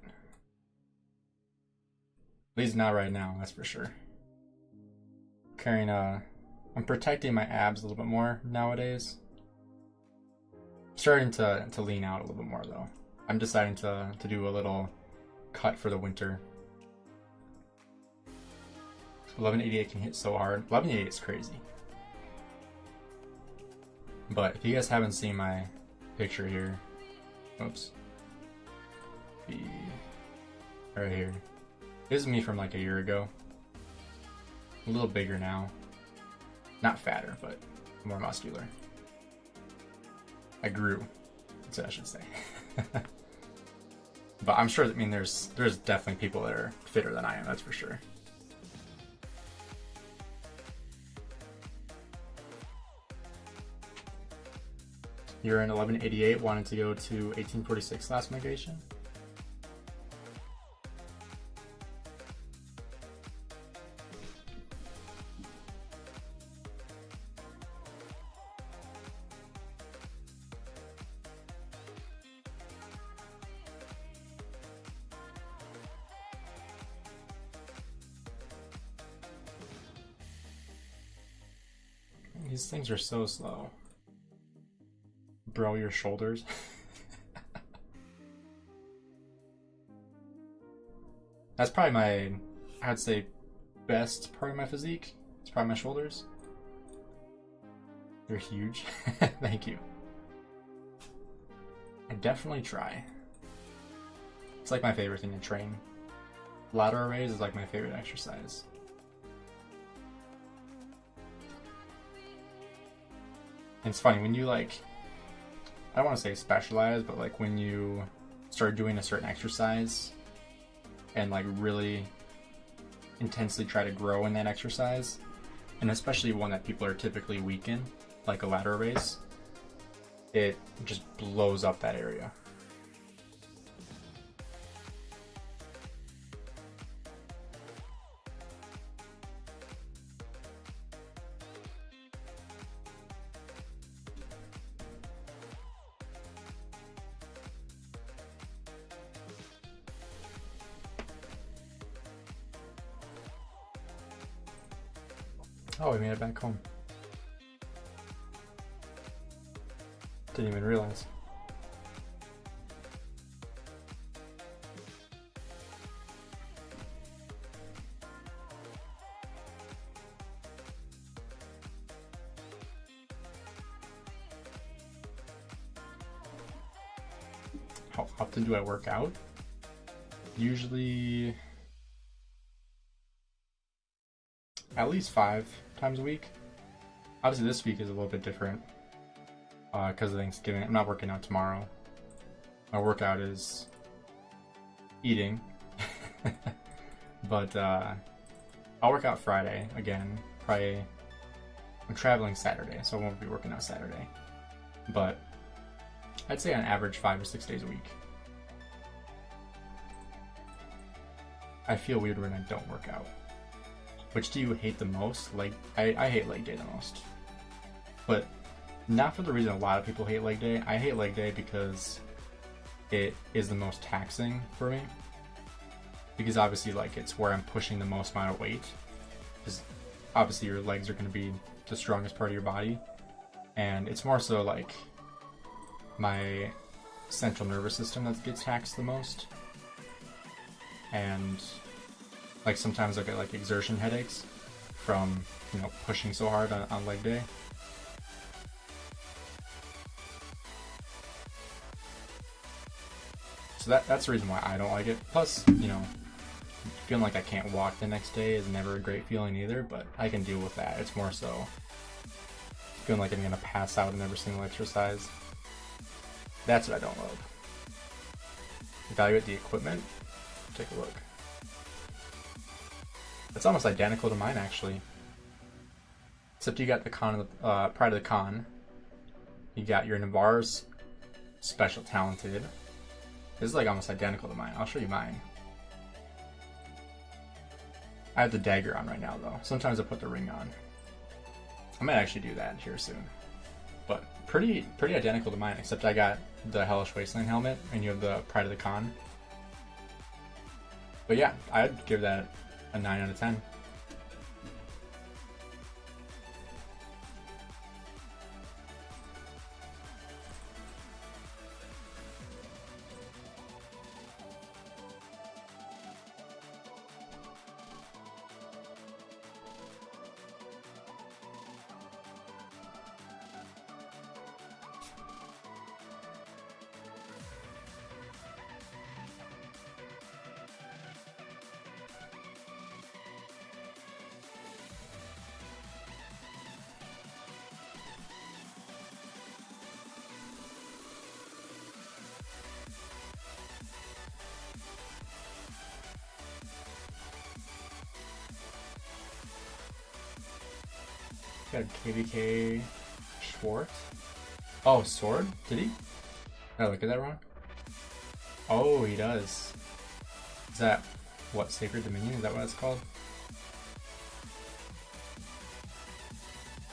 At least not right now, that's for sure. I'm protecting my abs a little bit more nowadays. I'm starting to lean out a little bit more though. I'm deciding to do a little cut for the winter. 1188 can hit so hard. 1188 is crazy. But if you guys haven't seen my picture here, oops, right here. This is me from like a year ago. A little bigger now. Not fatter, but more muscular. I grew, that's what I should say. But I'm sure, there's definitely people that are fitter than I am, that's for sure. You're in 1188, wanted to go to 1846 last migration. These things are so slow. Bro, your shoulders. That's probably my, I'd say, best part of my physique. It's probably my shoulders. They're huge. Thank you. I definitely try. It's like my favorite thing to train. Lateral raise is like my favorite exercise. And it's funny when you like, I don't want to say specialize, but like when you start doing a certain exercise and like really intensely try to grow in that exercise, and especially one that people are typically weak in, like a lateral raise, it just blows up that area. Oh, we made it back home. Didn't even realize. How often do I work out? Usually at least 5 times a week. Obviously this week is a little bit different because of Thanksgiving. I'm not working out tomorrow. My workout is eating. But I'll work out Friday again. Probably I'm traveling Saturday, so I won't be working out Saturday. But I'd say on average 5 or 6 days a week. I feel weird when I don't work out. Which do you hate the most? Like, I hate leg day the most. But not for the reason a lot of people hate leg day. I hate leg day because it is the most taxing for me. Because obviously, like, it's where I'm pushing the most amount of weight. Because obviously your legs are going to be the strongest part of your body. And it's more so like my central nervous system that gets taxed the most. And like sometimes I get like exertion headaches from, you know, pushing so hard on leg day. So that's the reason why I don't like it. Plus, you know, feeling like I can't walk the next day is never a great feeling either, but I can deal with that. It's more so feeling like I'm gonna pass out in every single exercise. That's what I don't love. Evaluate the equipment. Take a look. It's almost identical to mine actually. Except you got the con, Pride of the Con. You got your Navarre's Special Talented. This is like almost identical to mine. I'll show you mine. I have the dagger on right now though. Sometimes I put the ring on. I might actually do that here soon. But pretty identical to mine, except I got the Hellish Wasteland helmet and you have the Pride of the Con. But yeah, I'd give that a 9 out of 10. Got KVK Schwartz. Oh, sword? Did he? Did I look at that wrong? Oh, he does. Is that what? Sacred Dominion? Is that what it's called?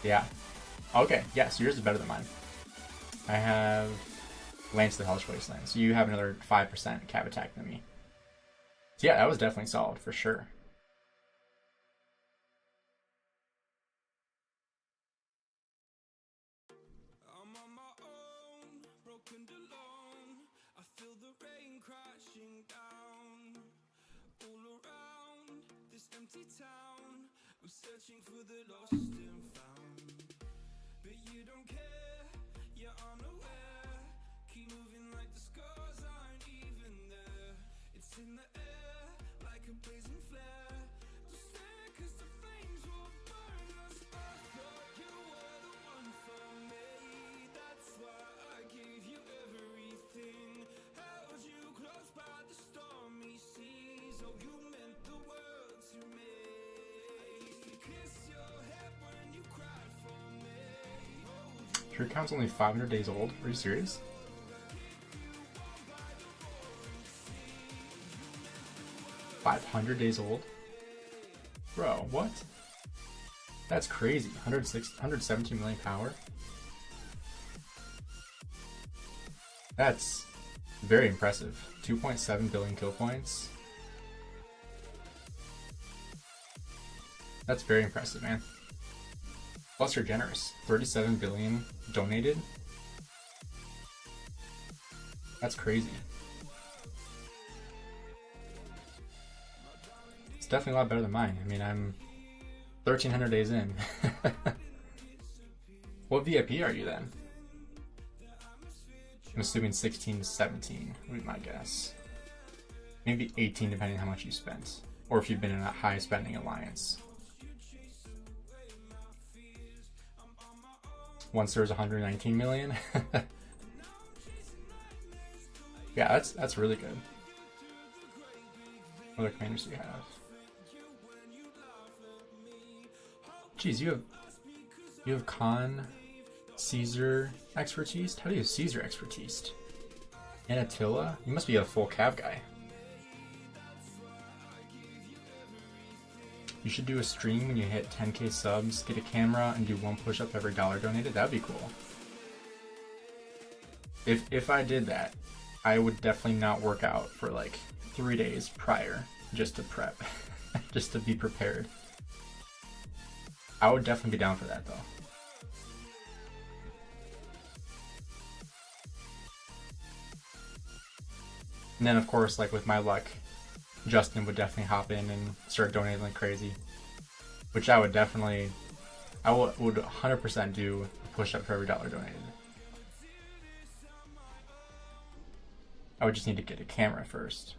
Yeah. Okay, yeah, so yours is better than mine. I have Lance of the Hellish Wasteland, so you have another 5% cav attack than me. So yeah, that was definitely solid for sure.
Town, I'm searching for the lost and found, but you don't care, you're unaware, keep moving like the scars aren't even there, it's in the air, like a blazing flare, don't stare cause the flames will burn us, I thought you were the one for me, that's why I gave you everything, held you close by the stormy seas, oh you meant the world to me.
Your account's only 500 days old? Are you serious? $500 days old? Bro, what? That's crazy. 117 million power? That's very impressive. 2.7 billion kill points. That's very impressive, man. Plus you're generous. 37 billion donated. That's crazy. It's definitely a lot better than mine. I mean, I'm 1,300 days in. What VIP are you then? I'm assuming 16 to 17 would be my guess. Maybe 18 depending on how much you spent. Or if you've been in a high spending alliance. Once there was 119 million. Yeah, that's really good. What other commanders do you have? Jeez, you have Khan, Caesar expertise? How do you have Caesar expertise? And Attila? You must be a full cav guy. You should do a stream when you hit 10k subs, get a camera, and do one push-up every $1 donated. That'd be cool. If I did that, I would definitely not work out for like 3 days prior, just to prep, just to be prepared. I would definitely be down for that though. And then of course, like with my luck, Justin would definitely hop in and start donating like crazy, which I would 100% do a push up for every $1 donated. I would just need to get a camera first.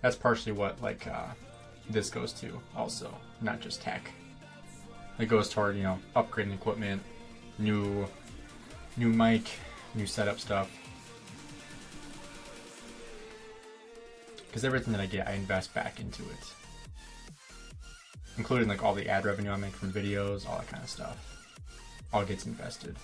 That's partially what like this goes to also, not just tech. It goes toward, you know, upgrading equipment, new mic, new setup stuff. Because everything that I get, I invest back into it. Including like all the ad revenue I make from videos, all that kind of stuff. All gets invested.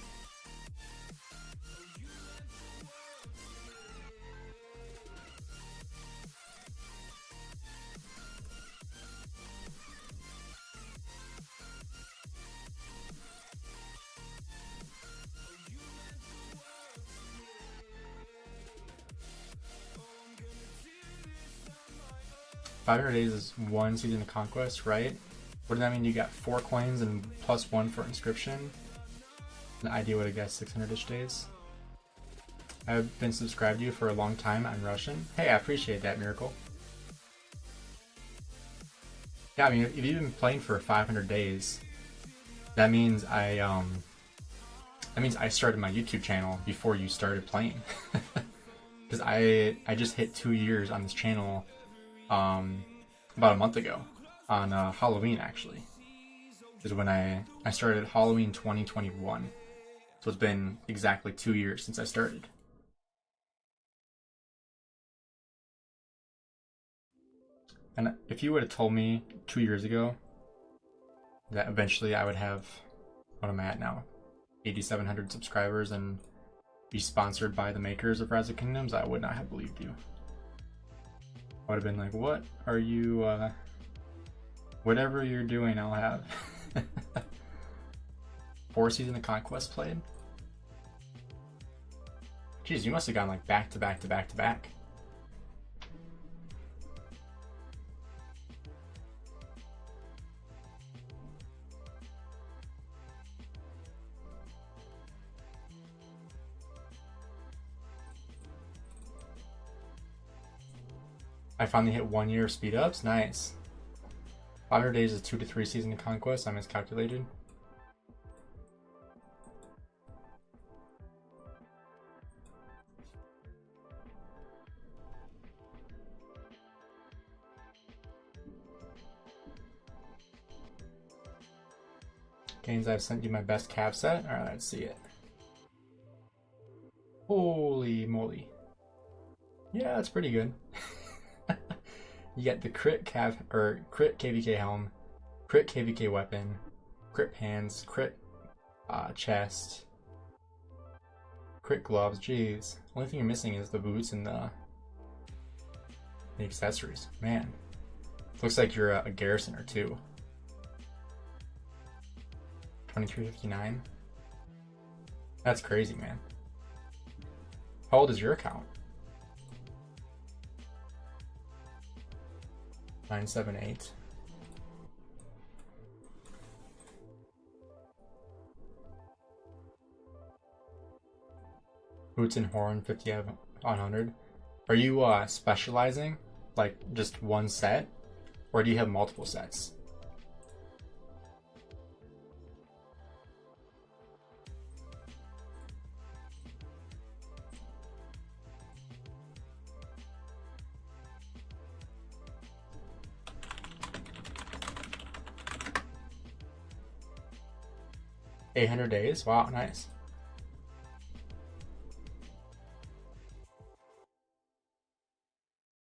$500 days is one season of conquest, right? Wouldn't that mean you got 4 coins and +1 for inscription? An idea would have guessed 600-ish days. I've been subscribed to you for a long time. I'm Russian. Hey, I appreciate that, Miracle. Yeah, I mean, if you've been playing for 500 days, that means I started my YouTube channel before you started playing. Because I just hit 2 years on this channel about a month ago on Halloween, actually, is when I started Halloween 2021. So it's been exactly 2 years since I started. And if you would have told me 2 years ago that eventually I would have what I'm at now, 8,700 subscribers, and be sponsored by the makers of Rise of Kingdoms, I would not have believed you. I would have been like, what are you, whatever you're doing, I'll have. 4 seasons of Conquest played? Jeez, you must have gone like back to back to back to back. I finally hit 1 year of speed ups. Nice. 500 days is 2 to 3 seasons of conquest. I miscalculated. Gainz, I've sent you my best cav set. Alright, let's see it. Holy moly. Yeah, that's pretty good. You get the crit KVK helm, crit KVK weapon, crit hands, crit chest, crit gloves. Jeez, only thing you're missing is the boots and the accessories. Man, looks like you're a garrisoner too. 2359. That's crazy, man. How old is your account? 978. Boots and horn 50 out of 100. Are you specializing like just one set, or do you have multiple sets? $800 days. Wow, nice.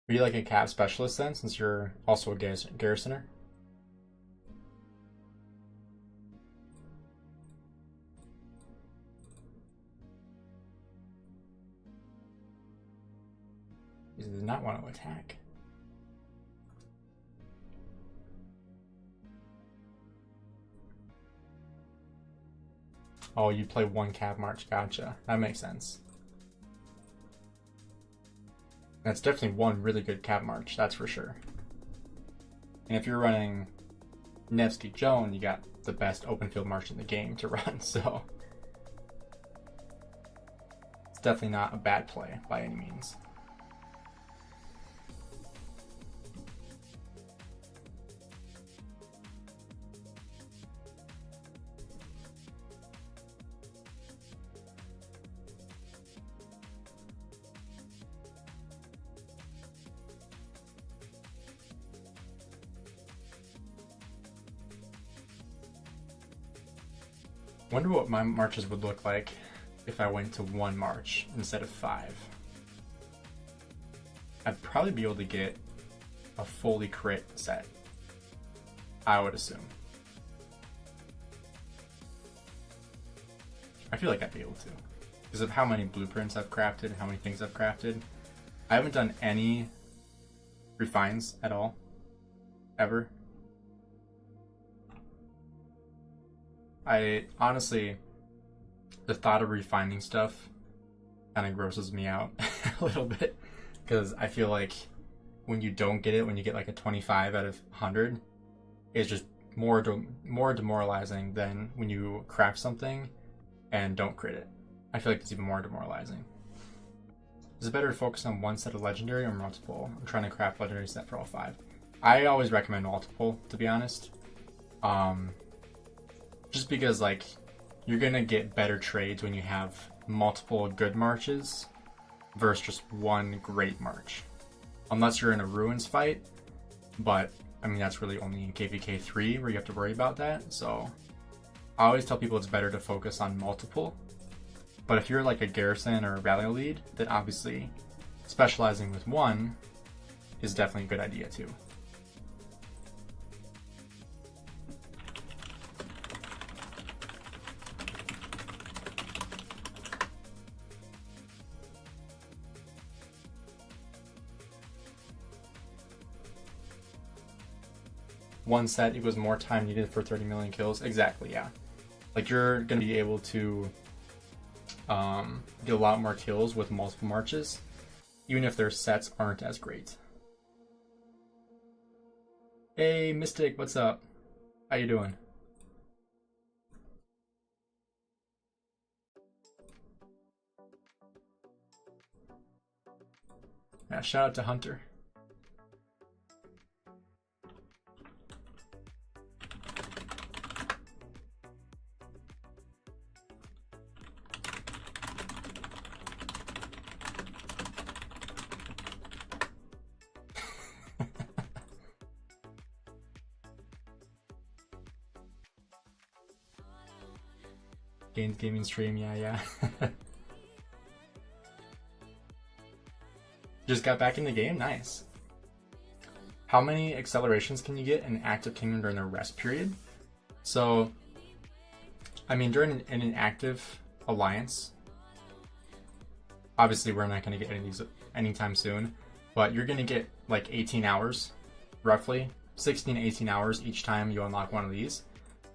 Are you like a cav specialist then, since you're also a garrisoner? He does not want to attack. Oh, you play one cav march. Gotcha. That makes sense. That's definitely one really good cav march, that's for sure. And if you're running Nevsky Joan, you got the best open field march in the game to run, so it's definitely not a bad play by any means. Wonder what my marches would look like if I went to 1 march instead of 5. I'd probably be able to get a fully crit set, I would assume. I feel like I'd be able to, because of how many blueprints I've crafted and how many things I've crafted. I haven't done any refines at all, ever. I honestly, the thought of refining stuff kind of grosses me out a little bit, because I feel like when you don't get it, when you get like a 25 out of 100, it's just more demoralizing than when you craft something and don't crit it. I feel like it's even more demoralizing. Is it better to focus on one set of legendary or multiple? I'm trying to craft legendary set for all 5. I always recommend multiple, to be honest. Just because like you're gonna get better trades when you have multiple good marches versus just one great march. Unless you're in a ruins fight, but I mean that's really only in KVK 3 where you have to worry about that. So I always tell people it's better to focus on multiple. But if you're like a garrison or a rally lead, then obviously specializing with one is definitely a good idea too. One set equals more time needed for 30 million kills. Exactly, yeah. Like you're gonna be able to get a lot more kills with multiple marches, even if their sets aren't as great. Hey Mystic, what's up? How you doing? Yeah, shout out to Hunter. Gainz Gaming stream, yeah. Just got back in the game, nice. How many accelerations can you get in active kingdom during the rest period? So, I mean, during an active alliance, obviously we're not going to get any of these anytime soon, but you're going to get like 18 hours, roughly 16 to 18 hours each time you unlock one of these.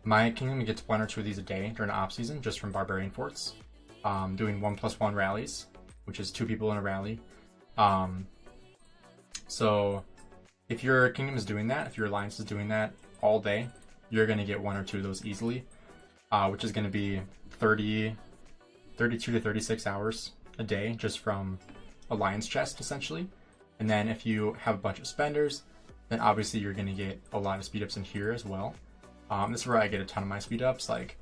My kingdom gets 1 or 2 of these a day during the off season, just from barbarian forts, doing 1+1 rallies, which is 2 people in a rally. So if your kingdom is doing that, if your alliance is doing that all day, you're going to get 1 or 2 of those easily, which is going to be 32 to 36 hours a day just from alliance chest essentially. And then if you have a bunch of spenders, then obviously you're going to get a lot of speed ups in here as well. This is where I get a ton of my speed ups. Like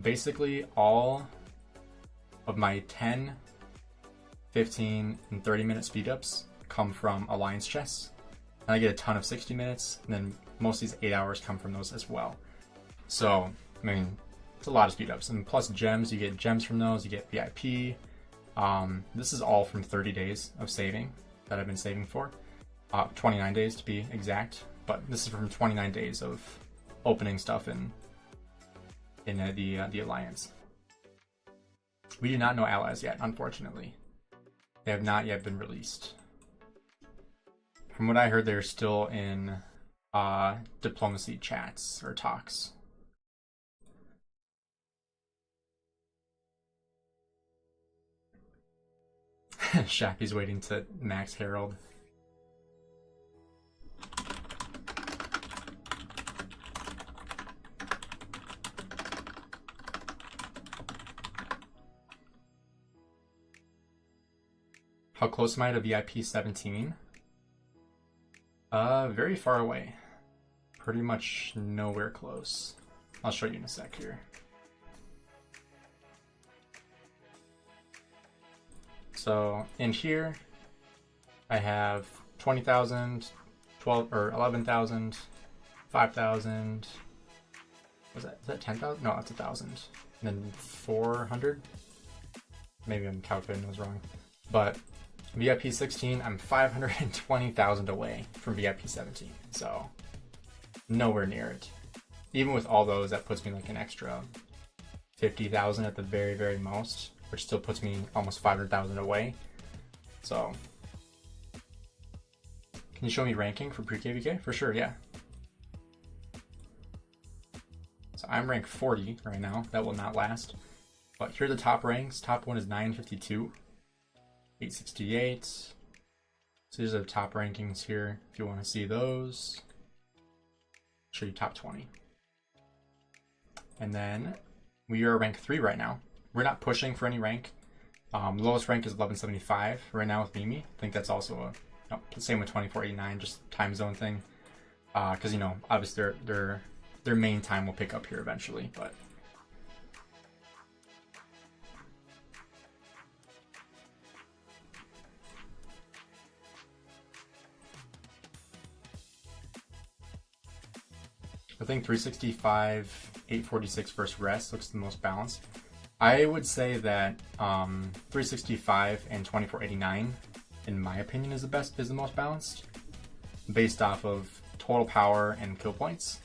basically all of my 10, 15, and 30 minute speed ups come from alliance chests. And I get a ton of 60 minutes, and then most of these 8 hours come from those as well. So, I mean, it's a lot of speed ups. And plus gems, you get gems from those, you get VIP. This is all from 30 days of saving that I've been saving for. 29 days to be exact, but this is from 29 days of opening stuff in the alliance. We do not know allies yet, unfortunately. They have not yet been released. From what I heard, they're still in diplomacy chats or talks. Shappy's waiting to max Herald. How close am I to VIP 17? Very far away. Pretty much nowhere close. I'll show you in a sec here. So in here, I have 20,000, 12 or 11,000, 5,000, is that 10,000? No, that's 1,000. And then 400? Maybe I'm calculating those wrong. But VIP 16, I'm 520,000 away from VIP 17. So nowhere near it. Even with all those, that puts me like an extra 50,000 at the very, very most, which still puts me almost 500,000 away. So can you show me ranking for pre-KVK? For sure, yeah. So I'm ranked 40 right now. That will not last. But here are the top ranks. Top one is 952, 868. So these are the top rankings here. If you want to see those, show you top 20. And then we are rank 3 right now. We're not pushing for any rank. Lowest rank is 1175 right now with Mimi. I think that's also the same with 2489, just time zone thing. Because you know, obviously their main time will pick up here eventually, but. I think 365, 846 versus rest looks the most balanced. I would say that 365 and 2489, in my opinion, is the most balanced, based off of total power and kill points.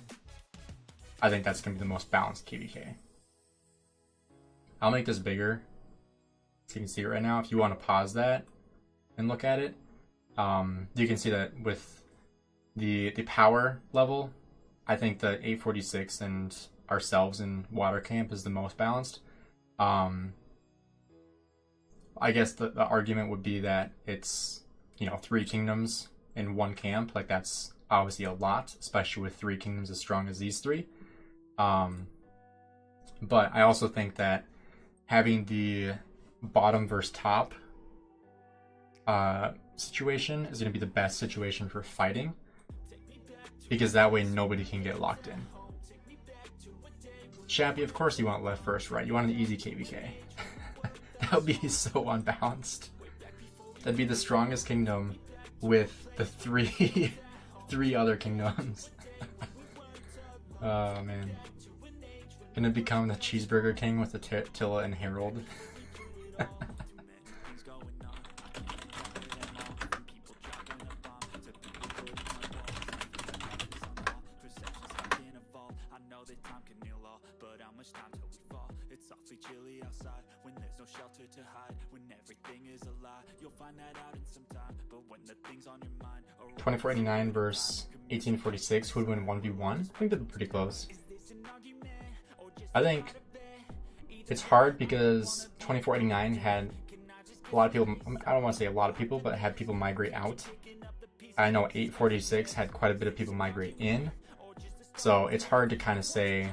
I think that's gonna be the most balanced KVK. I'll make this bigger so you can see it right now. If you want to pause that and look at it, you can see that with the power level, I think the 846 and ourselves in Water Camp is the most balanced. I guess the argument would be that it's, you know, 3 kingdoms in 1 camp. Like, that's obviously a lot, especially with 3 kingdoms as strong as these 3. But I also think that having the bottom versus top situation is going to be the best situation for fighting, because that way nobody can get locked in. Shappy, of course you want left first, right? You want an easy KVK. That would be so unbalanced. That'd be the strongest kingdom with the three other kingdoms. Oh man. Gonna become the cheeseburger king with Attila and Harold.
Chilly outside when there's no shelter to hide, when everything is a lie. You'll find that out in some time, but when the things on your mind
2489 versus 1846, who would win 1v1? I think that'd be pretty close. I think it's hard because 2489 had a lot of people, I don't want to say a lot of people, but had people migrate out. I know 846 had quite a bit of people migrate in. So it's hard to kind of say.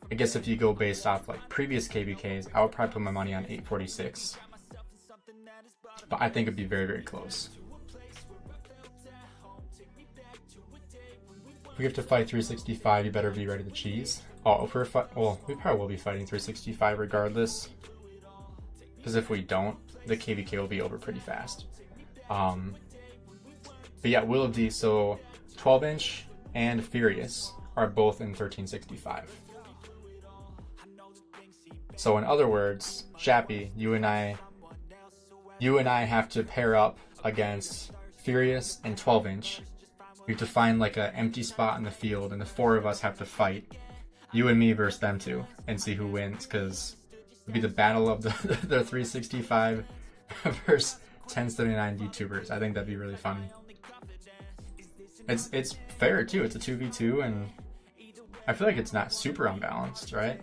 I guess if you go based off like previous KVKs, I would probably put my money on 846. But I think it'd be very, very close. If we have to fight 365, you better be ready to cheese. Oh, if we're well, we probably will be fighting 365 regardless. Because if we don't, the KVK will be over pretty fast. But yeah, Will of D, so 12-inch and Furious are both in 1365. So in other words, Shappy, you and I have to pair up against Furious and 12-inch. We have to find like an empty spot in the field, and the 4 of us have to fight, you and me versus them 2, and see who wins, because it'd be the battle of the 365 versus 1079 YouTubers. I think that'd be really funny. It's fair too. It's a 2v2, and I feel like it's not super unbalanced, right?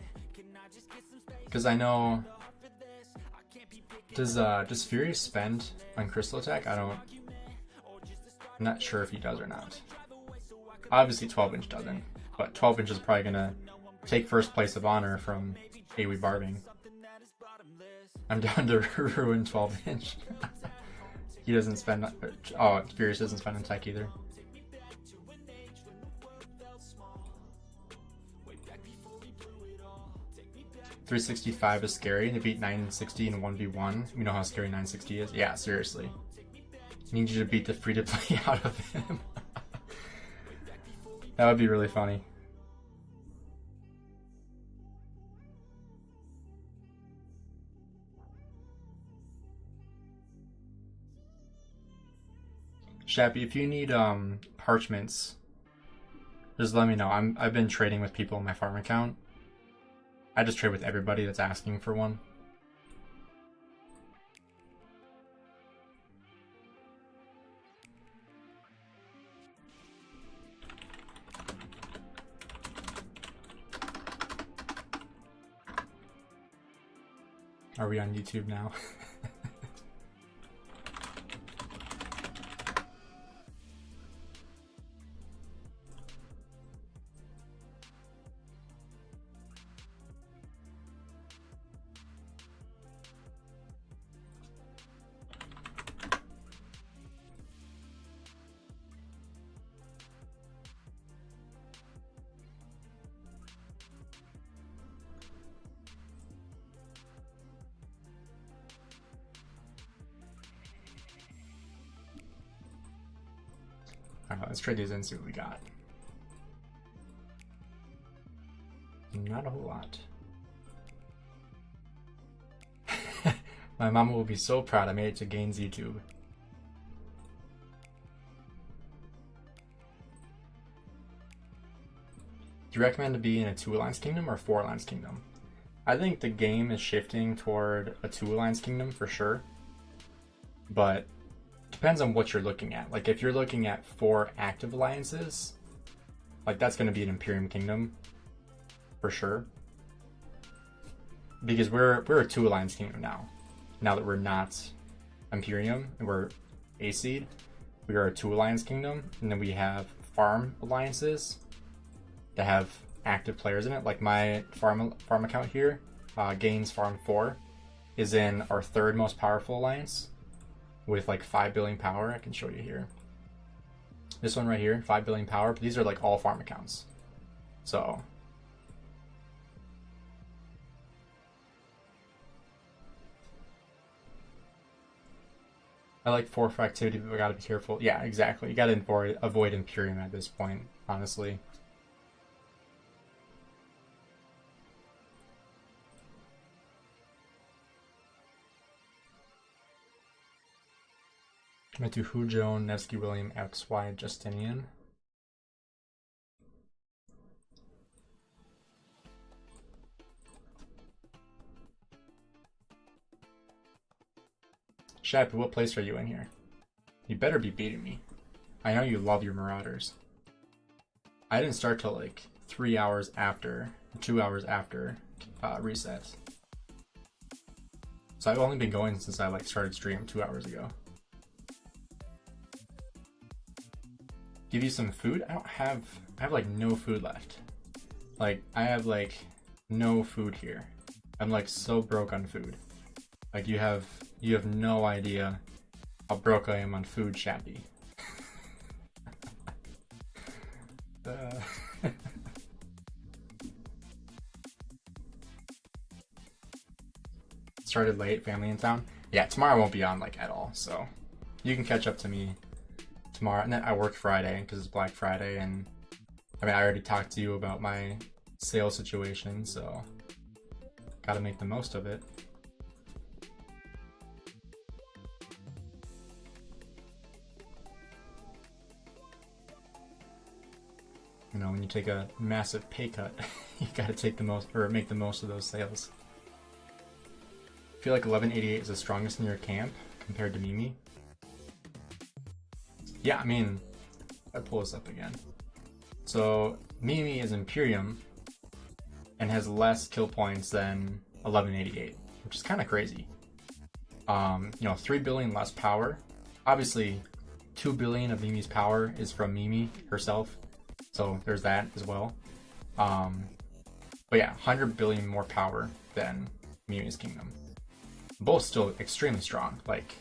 Because I know, does Furious spend on Crystal Attack? I'm not sure if he does or not. Obviously 12-inch doesn't, but 12-inch is probably gonna take first place of honor from Awi Barbing. I'm down to ruin 12-inch. He doesn't spend, oh, Furious doesn't spend on tech either. .365 is scary. They beat 960 in 1v1. We know how scary 960 is. Yeah, seriously. I need you to beat the free-to-play out of him. That would be really funny. Shappy, if you need parchments, just let me know. I've been trading with people in my farm account. I just trade with everybody that's asking for one. Are we on YouTube now? Alright, let's trade these in and see what we got. Not a whole lot. My mama will be so proud I made it to Gainz YouTube. Do you recommend to be in a 2 Alliance Kingdom or 4 Alliance Kingdom? I think the game is shifting toward a 2 Alliance Kingdom for sure. But depends on what you're looking at. Like if you're looking at 4 active alliances, like that's going to be an Imperium Kingdom for sure. Because we're a 2 Alliance Kingdom now. Now that we're not Imperium and we're A seed, we are a 2 Alliance Kingdom, and then we have farm alliances that have active players in it. Like my farm account here, Gainz Farm 4, is in our 3rd most powerful alliance with like 5 billion power. I can show you here. This one right here, 5 billion power, but these are like all farm accounts. So I like 4 for activity, but we gotta be careful. Yeah, exactly. You gotta avoid Imperium at this point, honestly. Went to Hujo, Nevsky, William, XY, Justinian. Shappy, what place are you in here? You better be beating me. I know you love your Marauders. I didn't start till like 3 hours after, 2 hours after reset. So I've only been going since I like started stream 2 hours ago. Give you some food? I have like no food left. Like I have like no food here. I'm like so broke on food. Like you have no idea how broke I am on food, Shappy. Started late, family in town. Yeah, tomorrow I won't be on like at all, so you can catch up to me tomorrow. And then I work Friday because it's Black Friday, and I mean I already talked to you about my sales situation, so gotta make the most of it. You know, when you take a massive pay cut, you gotta take the most, or make the most of those sales. I feel like 1188 is the strongest in your camp compared to Mimi. Yeah, I mean, I'll pull this up again. So Mimi is Imperium and has less kill points than 1188, which is kind of crazy. You know, 3 billion less power. Obviously, 2 billion of Mimi's power is from Mimi herself. So there's that as well. But yeah, 100 billion more power than Mimi's Kingdom. Both still extremely strong. Like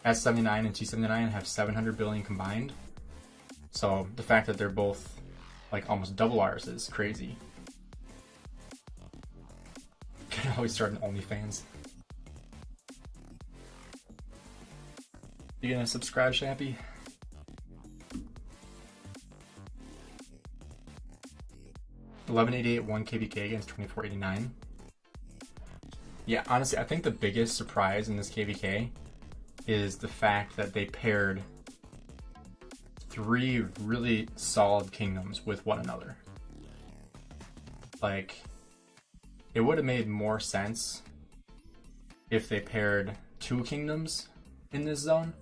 S79 and T79 have 700 billion combined. So the fact that they're both like almost double ours is crazy. Can always start an OnlyFans. You gonna subscribe, Shappy? $11.88 1 KVK against 24.89. Yeah, honestly, I think the biggest surprise in this KVK is the fact that they paired 3 really solid kingdoms with one another. Like, it would have made more sense if they paired 2 kingdoms in this zone,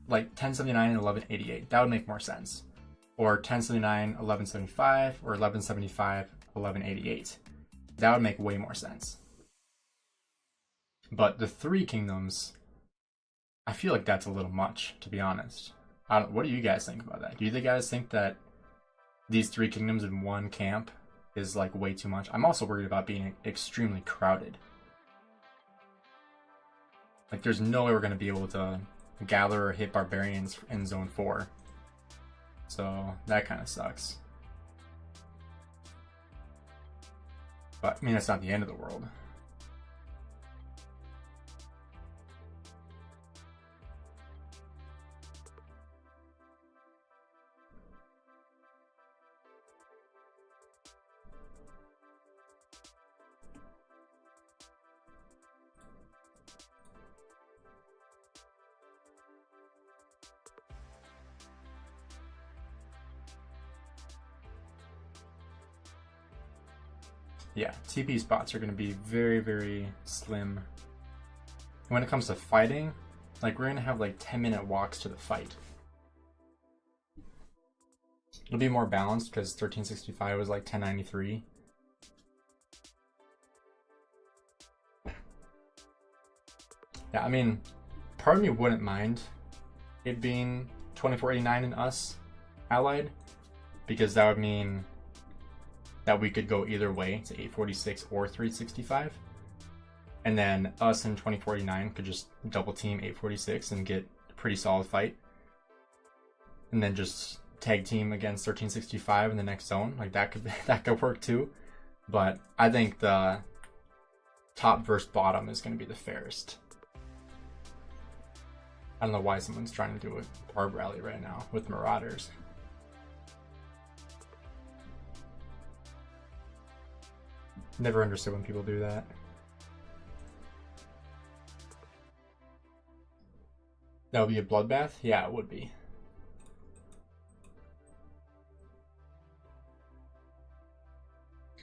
like 1079 and 1188. That would make more sense. Or 1079, 1175, or 1175, 1188. That would make way more sense. But the 3 kingdoms, I feel like that's a little much, to be honest. What do you guys think about that? Do you guys think that these 3 kingdoms in one camp is like way too much? I'm also worried about being extremely crowded. Like, there's no way we're going to be able to gather or hit barbarians in zone 4. So that kind of sucks. But I mean, that's not the end of the world. Yeah, TP spots are going to be very, very slim. When it comes to fighting, like, we're going to have like 10-minute walks to the fight. It'll be more balanced because 1365 was like 1093. Yeah, I mean, part of me wouldn't mind it being 2489 and us allied, because that would mean that we could go either way to 846 or 365. And then us and 2049 could just double team 846 and get a pretty solid fight. And then just tag team against 1365 in the next zone. Like, that could work too. But I think the top versus bottom is going to be the fairest. I don't know why someone's trying to do a barb rally right now with Marauders. Never understood when people do that. That would be a bloodbath? Yeah, it would be.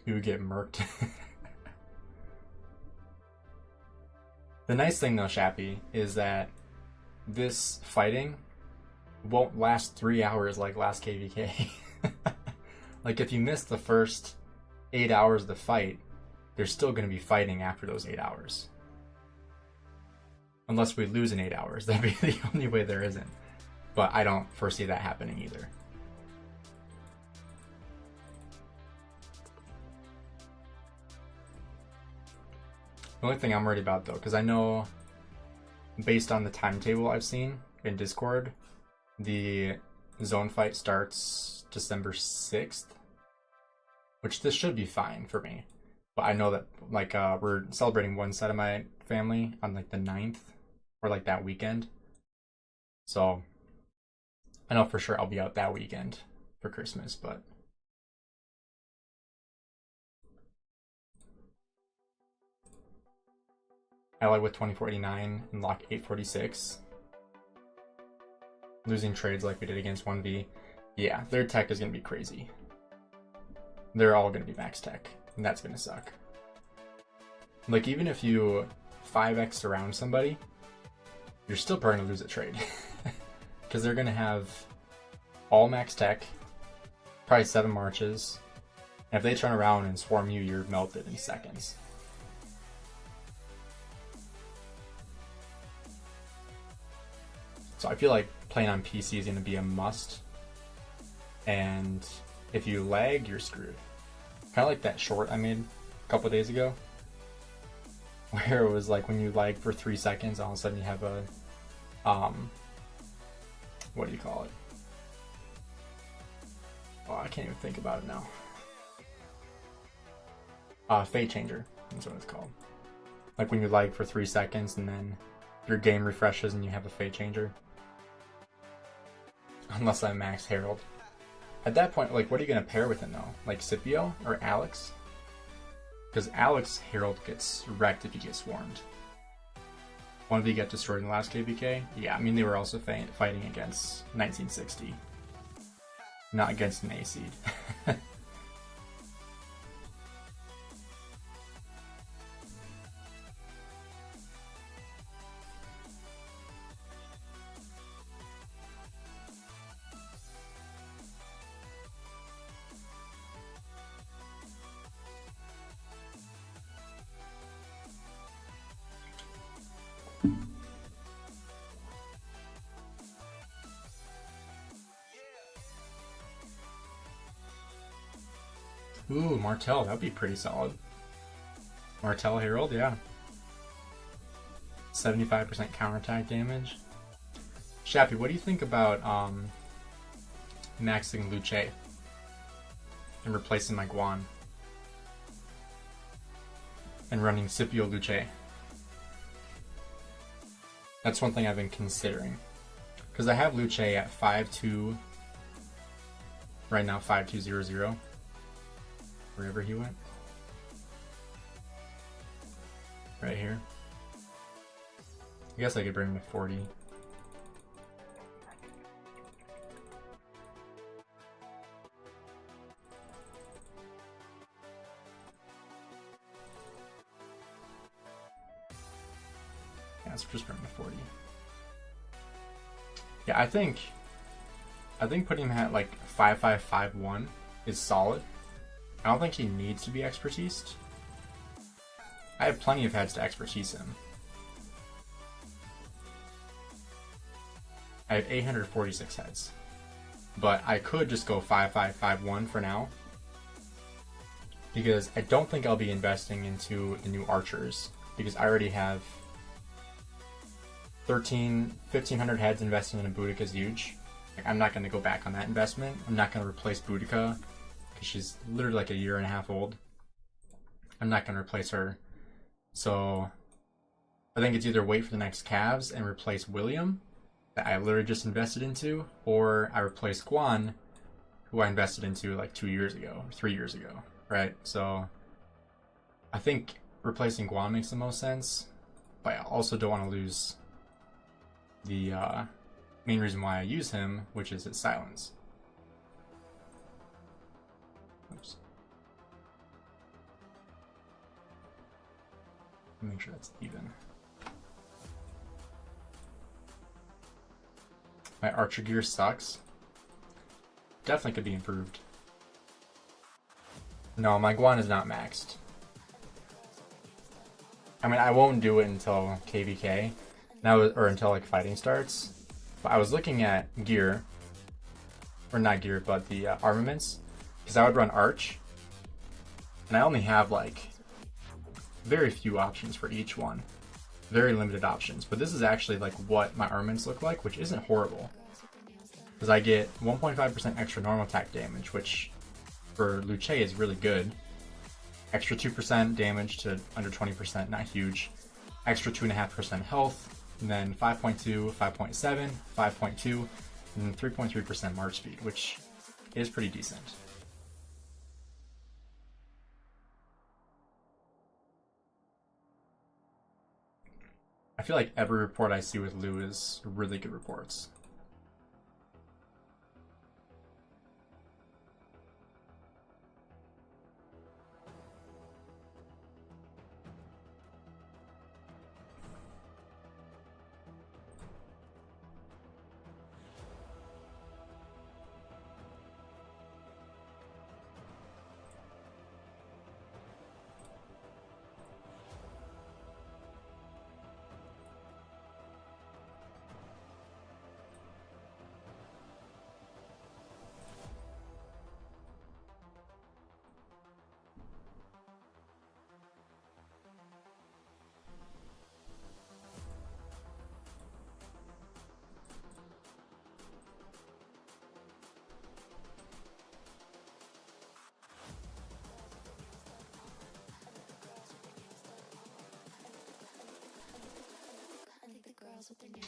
We would get murked. The nice thing though, Shappy, is that this fighting won't last 3 hours like last KVK. Like, if you miss the first 8 hours of the fight, there's still going to be fighting after those 8 hours. Unless we lose in 8 hours. That'd be the only way there isn't. But I don't foresee that happening either. The only thing I'm worried about though, because I know based on the timetable I've seen in Discord, the zone fight starts December 6th. Which this should be fine for me. But I know that, like, we're celebrating one side of my family on, like, the 9th. Or, like, that weekend. So, I know for sure I'll be out that weekend for Christmas, but... I like with 2489 and lock 846. Losing trades like we did against 1v. Yeah, their tech is going to be crazy. They're all going to be max tech, and that's going to suck. Like, even if you 5x around somebody, you're still probably going to lose a trade. Because they're going to have all max tech, probably 7 marches, and if they turn around and swarm you, you're melted in seconds. So I feel like playing on PC is going to be a must, and if you lag, you're screwed. Kind of like that short I made a couple days ago, where it was like when you lag for 3 seconds, all of a sudden you have a, what do you call it? Oh, I can't even think about it now. Fate changer, that's what it's called. Like when you lag for 3 seconds and then your game refreshes and you have a fate changer. Unless I max Herald. At that point, like, what are you going to pair with him, though? Like, Scipio or Alex? Because Alex Herald gets wrecked if you get swarmed. One of you get destroyed in the last KVK? Yeah, I mean, they were also fighting against 1960. Not against an A seed. Ooh, Martel, that'd be pretty solid. Martel Herald, yeah. 75% counterattack damage. Shappy, what do you think about maxing Luce and replacing my Guan and running Scipio Luce? That's one thing I've been considering, because I have Luce at 5-2 right now, 5200 wherever he went. Right here. I guess I could bring him to 40. Yeah, let's just bring him to 40. Yeah, I think putting him at like 5551 is solid. I don't think he needs to be expertised. I have plenty of heads to expertise him. I have 846 heads. But I could just go 5551 for now, because I don't think I'll be investing into the new archers, because I already have 1,500 heads investing in a Boudica is huge. Like, I'm not going to go back on that investment. I'm not going to replace Boudica, because she's literally like a year and a half old. I'm not going to replace her. So I think it's either wait for the next Cavs and replace William, that I literally just invested into, or I replace Guan, who I invested into like 2 years ago, or 3 years ago, right? So I think replacing Guan makes the most sense, but I also don't want to lose the main reason why I use him, which is his silence. Oops. Make sure that's even. My archer gear sucks. Definitely could be improved. No, my Guan is not maxed. I mean, I won't do it until KVK, or until like fighting starts. But I was looking at gear, or not gear, but the armaments, because I would run arch, and I only have like very few options for each one. Very limited options, but this is actually like what my armaments look like, which isn't horrible, because I get 1.5% extra normal attack damage, which for Luce is really good. Extra 2% damage to under 20%, not huge. Extra 2.5% health, and then 5.2, 5.7, 5.2, and 3.3% march speed, which is pretty decent. I feel like every report I see with Lou is really good reports.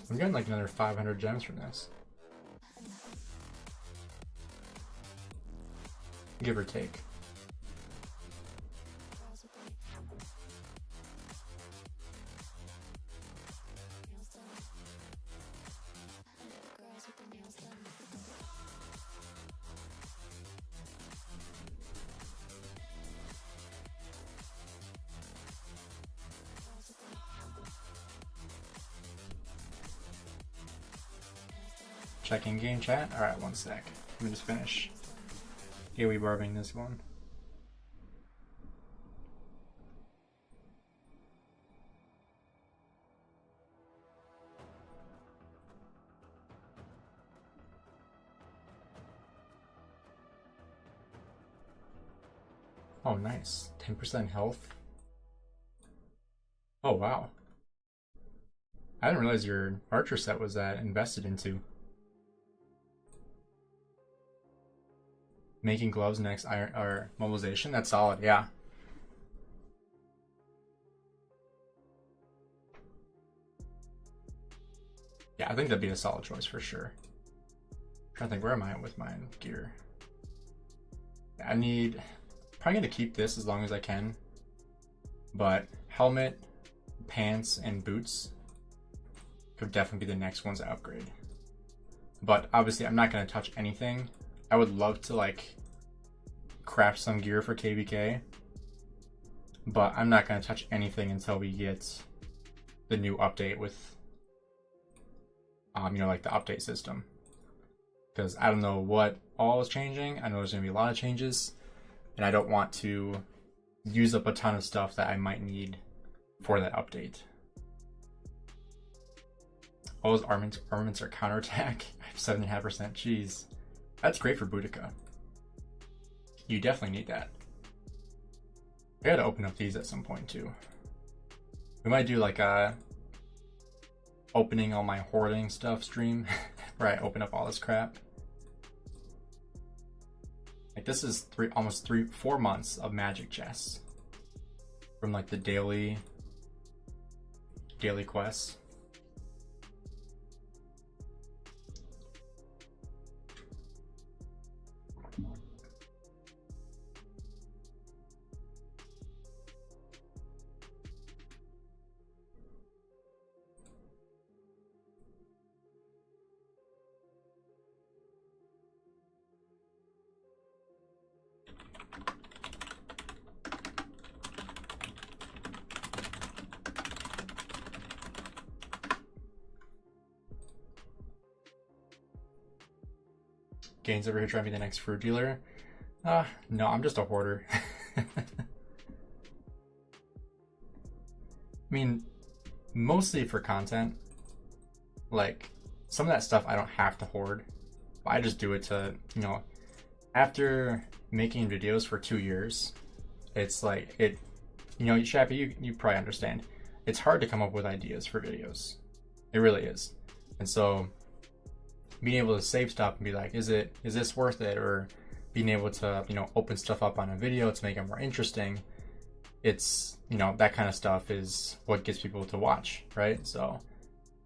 I'm getting like another 500 gems from this. Give or take. Checking game chat. Alright, one sec. Let me just finish. Here we barbing this one. Oh, nice. 10% health. Oh, wow. I didn't realize your archer set was that invested into. Making gloves next iron or mobilization. That's solid, yeah. Yeah, I think that'd be a solid choice for sure. I'm trying to think, where am I with my gear? I need, probably gonna keep this as long as I can, but helmet, pants, and boots could definitely be the next ones to upgrade. But obviously I'm not gonna touch anything. I would love to like craft some gear for KVK, but I'm not gonna touch anything until we get the new update with you know, like the update system, because I don't know what all is changing. I know there's gonna be a lot of changes, and I don't want to use up a ton of stuff that I might need for that update. All those armaments are counterattack. I have 7.5%. Jeez, that's great for Boudica. You definitely need that. I gotta open up these at some point too. We might do like a opening all my hoarding stuff stream where I open up all this crap. Like this is almost 4 months of magic chests from like the daily quests. Gainz over here trying to be the next fruit dealer. No, I'm just a hoarder. I mean, mostly for content. Like, some of that stuff I don't have to hoard. I just do it to, you know, after making videos for 2 years, it's like, you know, Shappy, you probably understand. It's hard to come up with ideas for videos. It really is. And so, being able to save stuff and be like, is this worth it? Or being able to, you know, open stuff up on a video to make it more interesting. It's, you know, that kind of stuff is what gets people to watch, right? So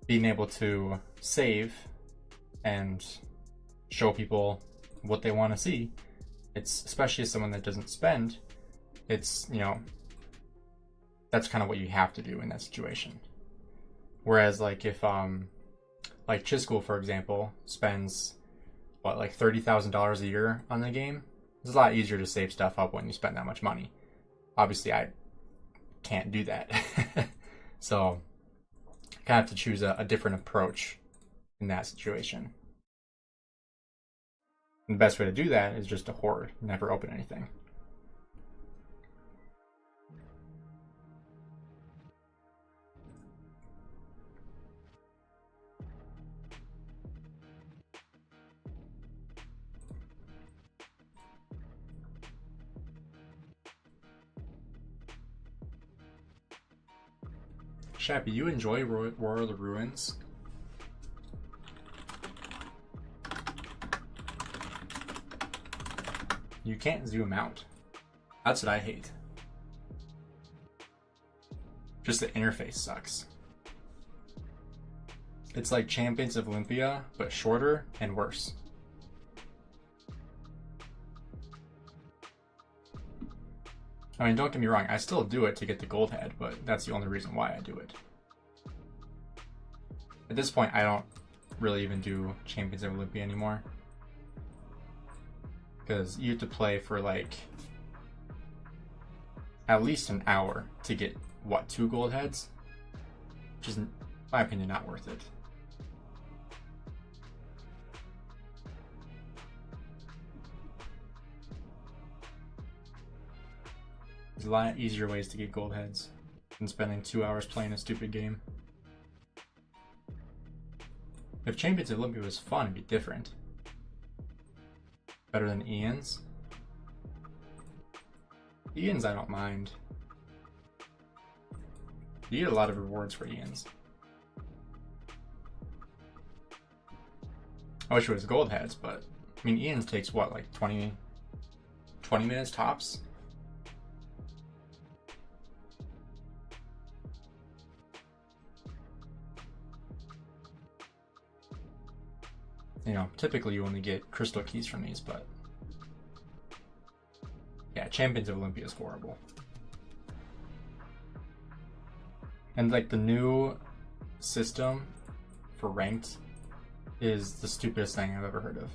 being able to save and show people what they want to see, it's, especially as someone that doesn't spend, it's, you know, that's kind of what you have to do in that situation. Whereas like if like chisgule, for example, spends what, like $30,000 a year on the game. It's a lot easier to save stuff up when you spend that much money. Obviously, I can't do that. So I kind of have to choose a different approach in that situation. And the best way to do that is just to hoard, never open anything. Shappy, you enjoy War of the Ruins? You can't zoom out. That's what I hate. Just the interface sucks. It's like Champions of Olympia, but shorter and worse. I mean, don't get me wrong, I still do it to get the gold head, but that's the only reason why I do it. At this point, I don't really even do Champions of Olympia anymore. Because you have to play for like at least an hour to get, what, 2 gold heads? Which is, in my opinion, not worth it. There's a lot easier ways to get gold heads than spending 2 hours playing a stupid game. If Champions of Olympia was fun, it'd be different. Better than Ian's? Ian's I don't mind. You get a lot of rewards for Ian's. I wish it was gold heads, but I mean Ian's takes what, like 20 minutes tops? You know, typically you only get crystal keys from these, but yeah, Champions of Olympia is horrible. And like the new system for ranked is the stupidest thing I've ever heard of.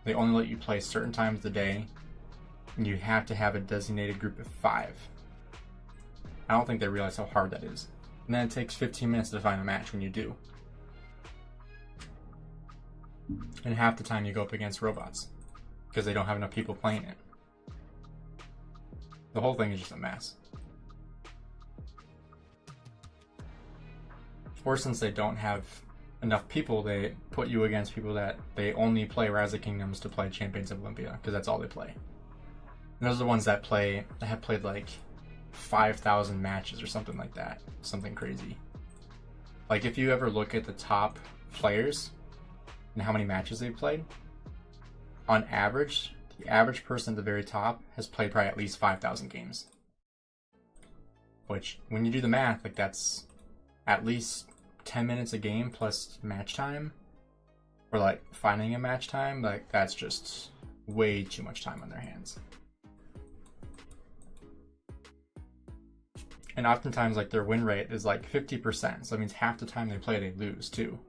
They only let you play certain times of the day, and you have to have a designated group of 5. I don't think they realize how hard that is. And then it takes 15 minutes to find a match when you do. And half the time you go up against robots, because they don't have enough people playing it. The whole thing is just a mess. Or since they don't have enough people, they put you against people that they only play Rise of Kingdoms to play Champions of Olympia, because that's all they play. And those are the ones that have played like 5,000 matches or something like that. Something crazy. Like if you ever look at the top players and how many matches they've played, on average, the average person at the very top has played probably at least 5,000 games. Which, when you do the math, like that's at least 10 minutes a game plus match time, or like finding a match time, like that's just way too much time on their hands. And oftentimes like their win rate is like 50%, so that means half the time they play they lose too.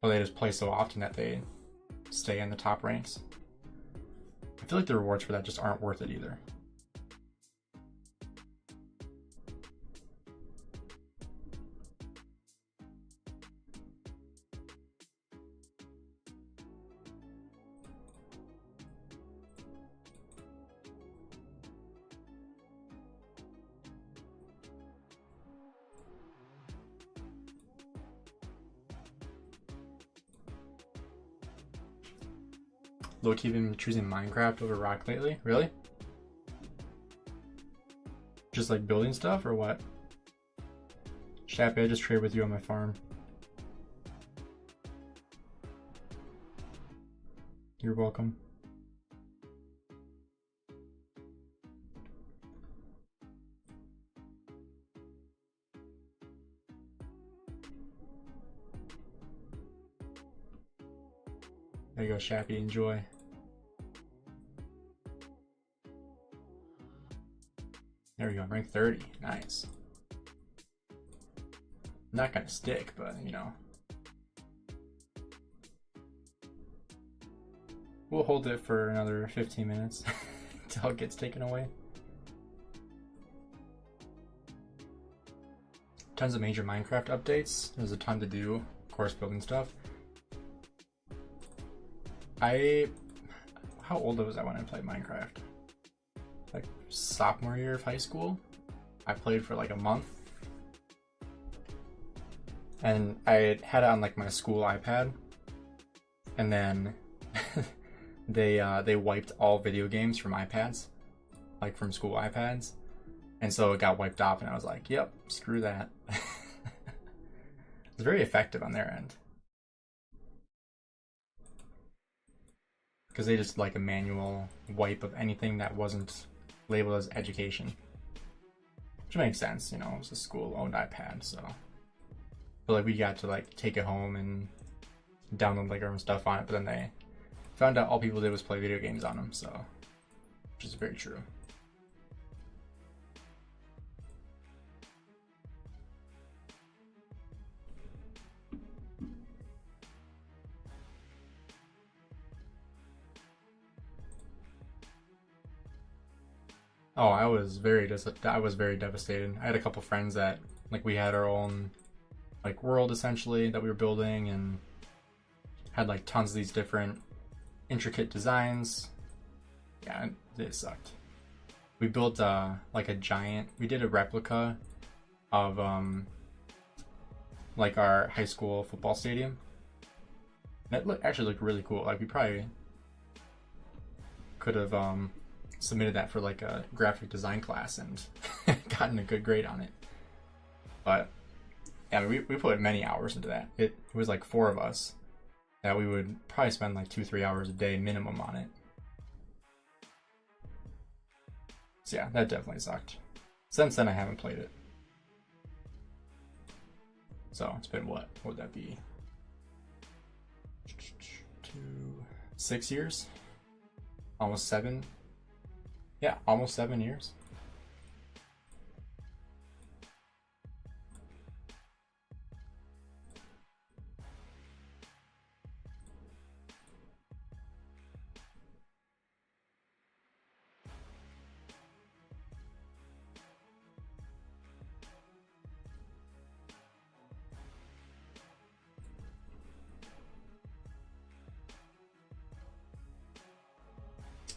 Or they just play so often that they stay in the top ranks. I feel like the rewards for that just aren't worth it either. Low-key been choosing Minecraft over Rock lately? Really? Just like building stuff or what? Shappy, I just trade with you on my farm. You're welcome. There you go, Shappy, enjoy. There we go, rank 30, nice. Not gonna stick, but you know. We'll hold it for another 15 minutes until it gets taken away. Tons of major Minecraft updates. There's a ton to do, of course, building stuff. How old was I when I played Minecraft? Like sophomore year of high school? I played for like a month. And I had it on like my school iPad. And then they wiped all video games from iPads. Like from school iPads. And so it got wiped off and I was like, yep, screw that. It's very effective on their end. Because they just like a manual wipe of anything that wasn't labeled as education. Which makes sense, you know, it was a school-owned iPad, so. But like we got to like take it home and download like our own stuff on it, but then they found out all people did was play video games on them, so. Which is very true. Oh, I was very devastated. I had a couple friends that like we had our own like world essentially that we were building and had like tons of these different intricate designs Yeah, it sucked. We built like a giant. We did a replica of like our high school football stadium. And it actually looked really cool. Like we probably could have submitted that for like a graphic design class and gotten a good grade on it. But yeah, we put many hours into that. It was like 4 of us that we would probably spend like 2-3 hours a day minimum on it. So yeah, that definitely sucked. Since then I haven't played it. So it's been what would that be? 6 years? Almost 7. Yeah, almost 7 years.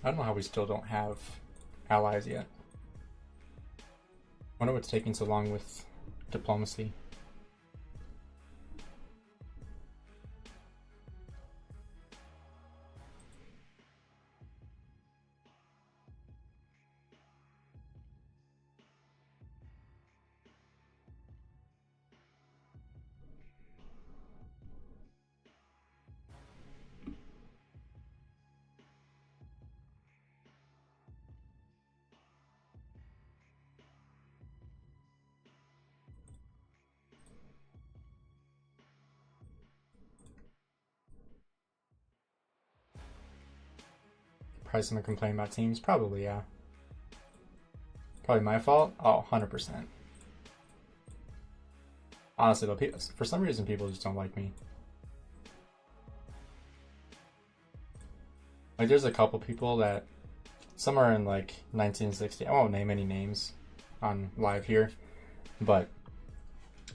I don't know how we still don't have allies yet. Wonder what's taking so long with diplomacy. Probably someone complain about teams? Probably, yeah. Probably my fault? Oh, 100%. Honestly, though, for some reason, people just don't like me. Like, there's a couple people that, somewhere in like 1960, I won't name any names on live here, but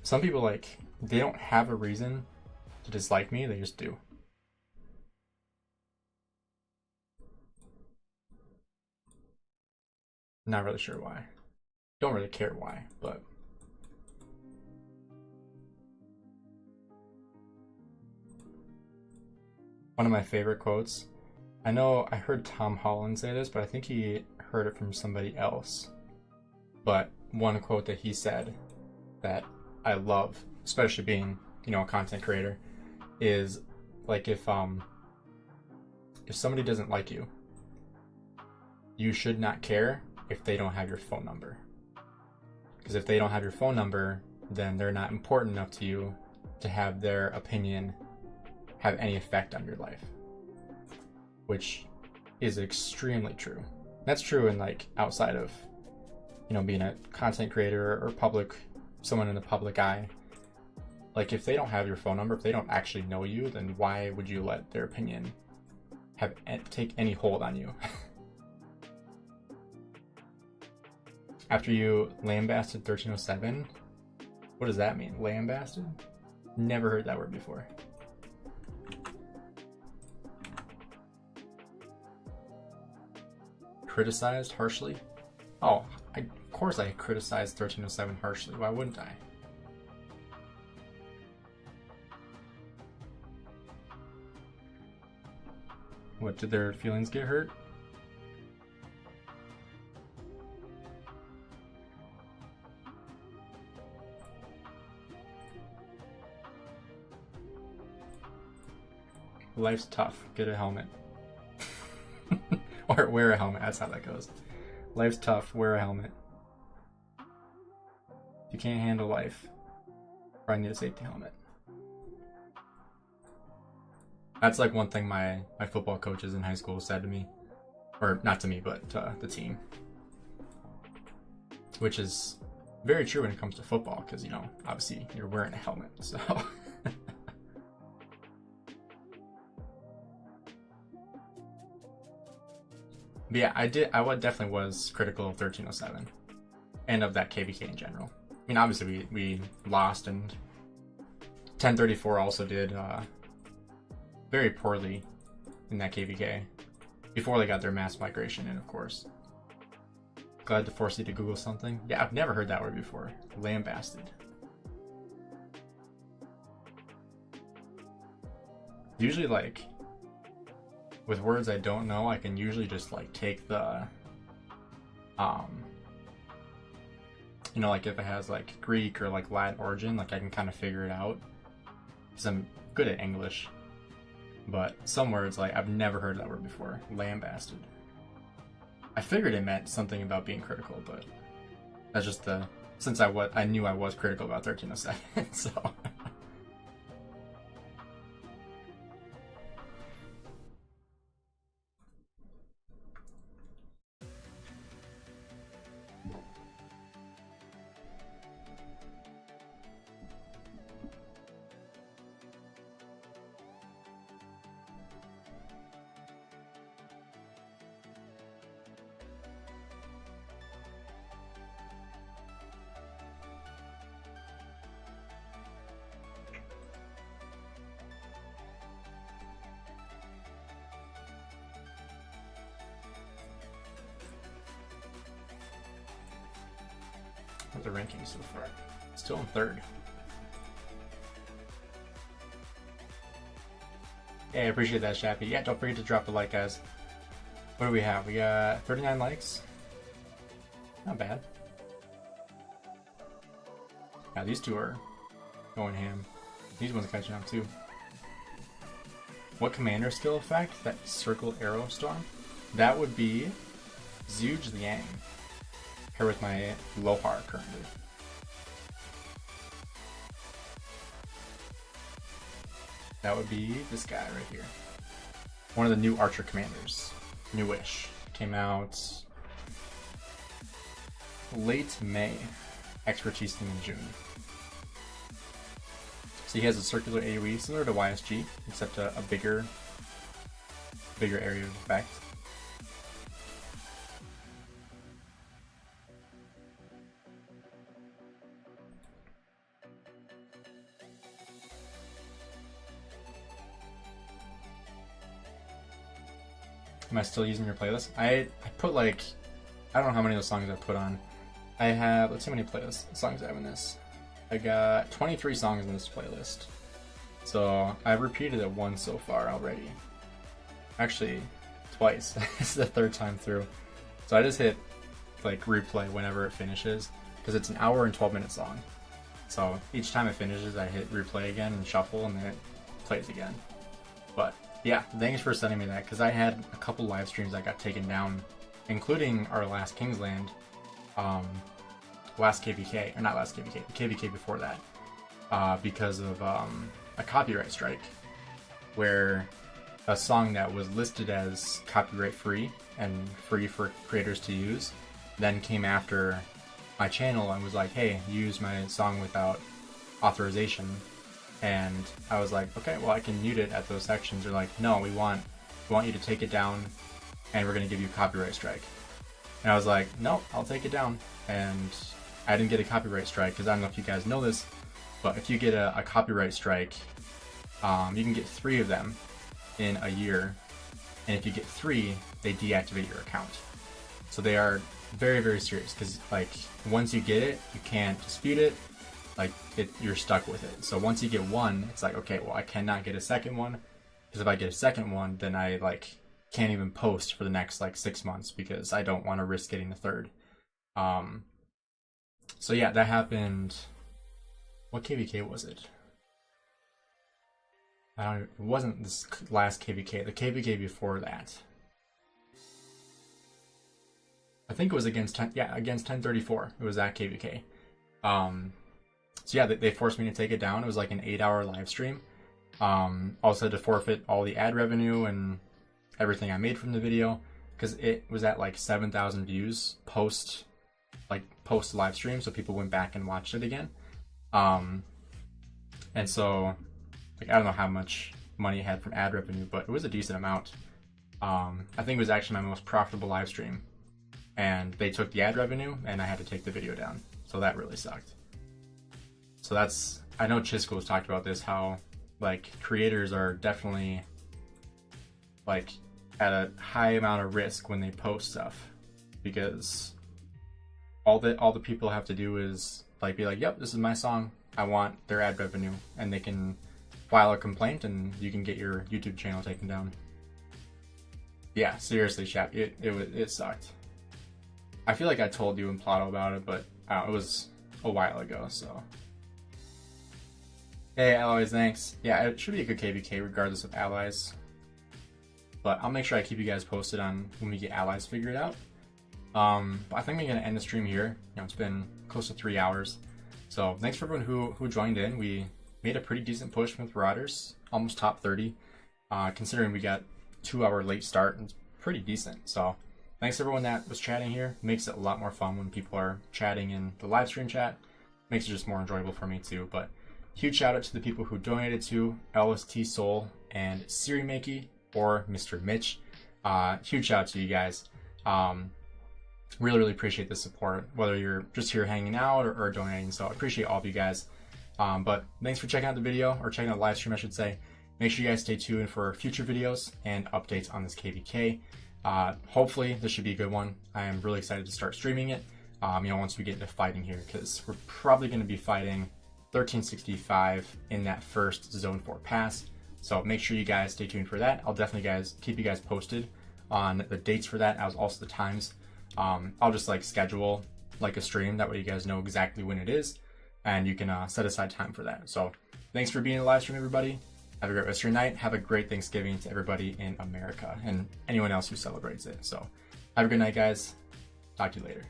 some people, like, they don't have a reason to dislike me, they just do. Not really sure why. Don't really care why, but one of my favorite quotes. I know I heard Tom Holland say this, but I think he heard it from somebody else. But one quote that he said that I love, especially being, you know, a content creator, is like if somebody doesn't like you, you should not care if they don't have your phone number. Because if they don't have your phone number, then they're not important enough to you to have their opinion have any effect on your life. Which is extremely true. That's true in like outside of, you know, being a content creator or someone in the public eye. Like if they don't have your phone number, if they don't actually know you, then why would you let their opinion take any hold on you? After you lambasted 1307, what does that mean? Lambasted? Never heard that word before. Criticized harshly? Oh, of course I criticized 1307 harshly. Why wouldn't I? What, did their feelings get hurt? Life's tough. Get a helmet. Or wear a helmet. That's how that goes. Life's tough. Wear a helmet. If you can't handle life, probably need a safety helmet. That's like one thing my football coaches in high school said to me. Or not to me, but to the team. Which is very true when it comes to football, because, you know, obviously you're wearing a helmet, so... But yeah, I definitely was critical of 1307 and of that KVK in general. I mean, obviously we lost, and 1034 also did very poorly in that KVK. before they got their mass migration in, of course. Glad to force you to Google something. Yeah, I've never heard that word before. Lambasted. Usually, like, with words I don't know, I can usually just, like, take the, you know, like, if it has, like, Greek or, like, Latin origin, like, I can kind of figure it out. Because I'm good at English. But some words, like, I've never heard that word before. Lambasted. I figured it meant something about being critical, but that's just the, since I knew I was critical about 1307, so. What's the ranking so far? Still in third. Yeah, I appreciate that, Shappy. Yeah, don't forget to drop a like, guys. What do we have? We got 39 likes. Not bad. Yeah, these two are going ham. These ones catching up too. What commander skill effect? That circle arrow storm? That would be Zhuge Liang. Here with my Lohar currently. That would be this guy right here. One of the new archer commanders. Newish. Came out late May. Expertise thing in June. So he has a circular AoE similar to YSG, except a bigger area of effect. Am I still using your playlist? I put like, I don't know how many of those songs I put on. I have, let's see how many playlist songs I have in this. I got 23 songs in this playlist. So I've repeated it once so far already. Actually, twice. This is the third time through. So I just hit like replay whenever it finishes, because it's an hour and 12-minute song. So each time it finishes, I hit replay again and shuffle, and then it plays again. But yeah, thanks for sending me that, because I had a couple live streams that got taken down, including our last Kingsland, last KVK, or not last KVK, the KVK before that, because of a copyright strike, where a song that was listed as copyright free and free for creators to use then came after my channel and was like, hey, use my song without authorization. And I was like, okay, well, I can mute it at those sections. They're like, no, we want you to take it down, and we're going to give you a copyright strike. And I was like, no, I'll take it down. And I didn't get a copyright strike, because I don't know if you guys know this, but if you get a copyright strike, you can get 3 of them in a year. And if you get 3, they deactivate your account. So they are very, very serious, because like once you get it, you can't dispute it. Like you're stuck with it. So once you get 1, it's like, okay, well, I cannot get a second one, because if I get a second one, then I like can't even post for the next like 6 months, because I don't want to risk getting the 3rd. So yeah, that happened. What KVK was it? It wasn't this last KVK. The KVK before that. I think it was against against 1034. It was that KVK. So yeah, they forced me to take it down. It was like an 8-hour live stream. Also had to forfeit all the ad revenue and everything I made from the video, because it was at like 7,000 views post live stream, so people went back and watched it again. And so like, I don't know how much money I had from ad revenue, but it was a decent amount. I think it was actually my most profitable live stream, and they took the ad revenue and I had to take the video down, so that really sucked. So that's, I know Chisgule has talked about this, how like creators are definitely like at a high amount of risk when they post stuff, because all the people have to do is like be like, yep, this is my song, I want their ad revenue, and they can file a complaint and you can get your YouTube channel taken down. Yeah, seriously, chat, it sucked. I feel like I told you and Plato about it, but it was a while ago, so. Hey, Allies, thanks. Yeah, it should be a good KVK regardless of Allies. But I'll make sure I keep you guys posted on when we get Allies figured out. But I think I'm going to end the stream here. You know, it's been close to 3 hours. So thanks for everyone who joined in. We made a pretty decent push with Marauders, almost top 30. Considering we got 2-hour late start, it's pretty decent. So thanks to everyone that was chatting here. Makes it a lot more fun when people are chatting in the live stream chat. Makes it just more enjoyable for me too. But huge shout out to the people who donated to LST Soul and Siri Makey or Mr. Mitch. Huge shout out to you guys. Really appreciate the support, whether you're just here hanging out or donating. So I appreciate all of you guys. But thanks for checking out the video, or checking out the live stream, I should say. Make sure you guys stay tuned for future videos and updates on this KVK. Hopefully this should be a good one. I am really excited to start streaming it. Once we get into fighting here, because we're probably going to be fighting 1365 in that first Zone 4 pass. So make sure you guys stay tuned for that. I'll definitely keep you guys posted on the dates for that, as also the times. I'll just like schedule like a stream, that way you guys know exactly when it is, and you can set aside time for that. So thanks for being in the live stream, everybody. Have a great rest of your night. Have a great Thanksgiving to everybody in America and anyone else who celebrates it. So have a good night, guys. Talk to you later.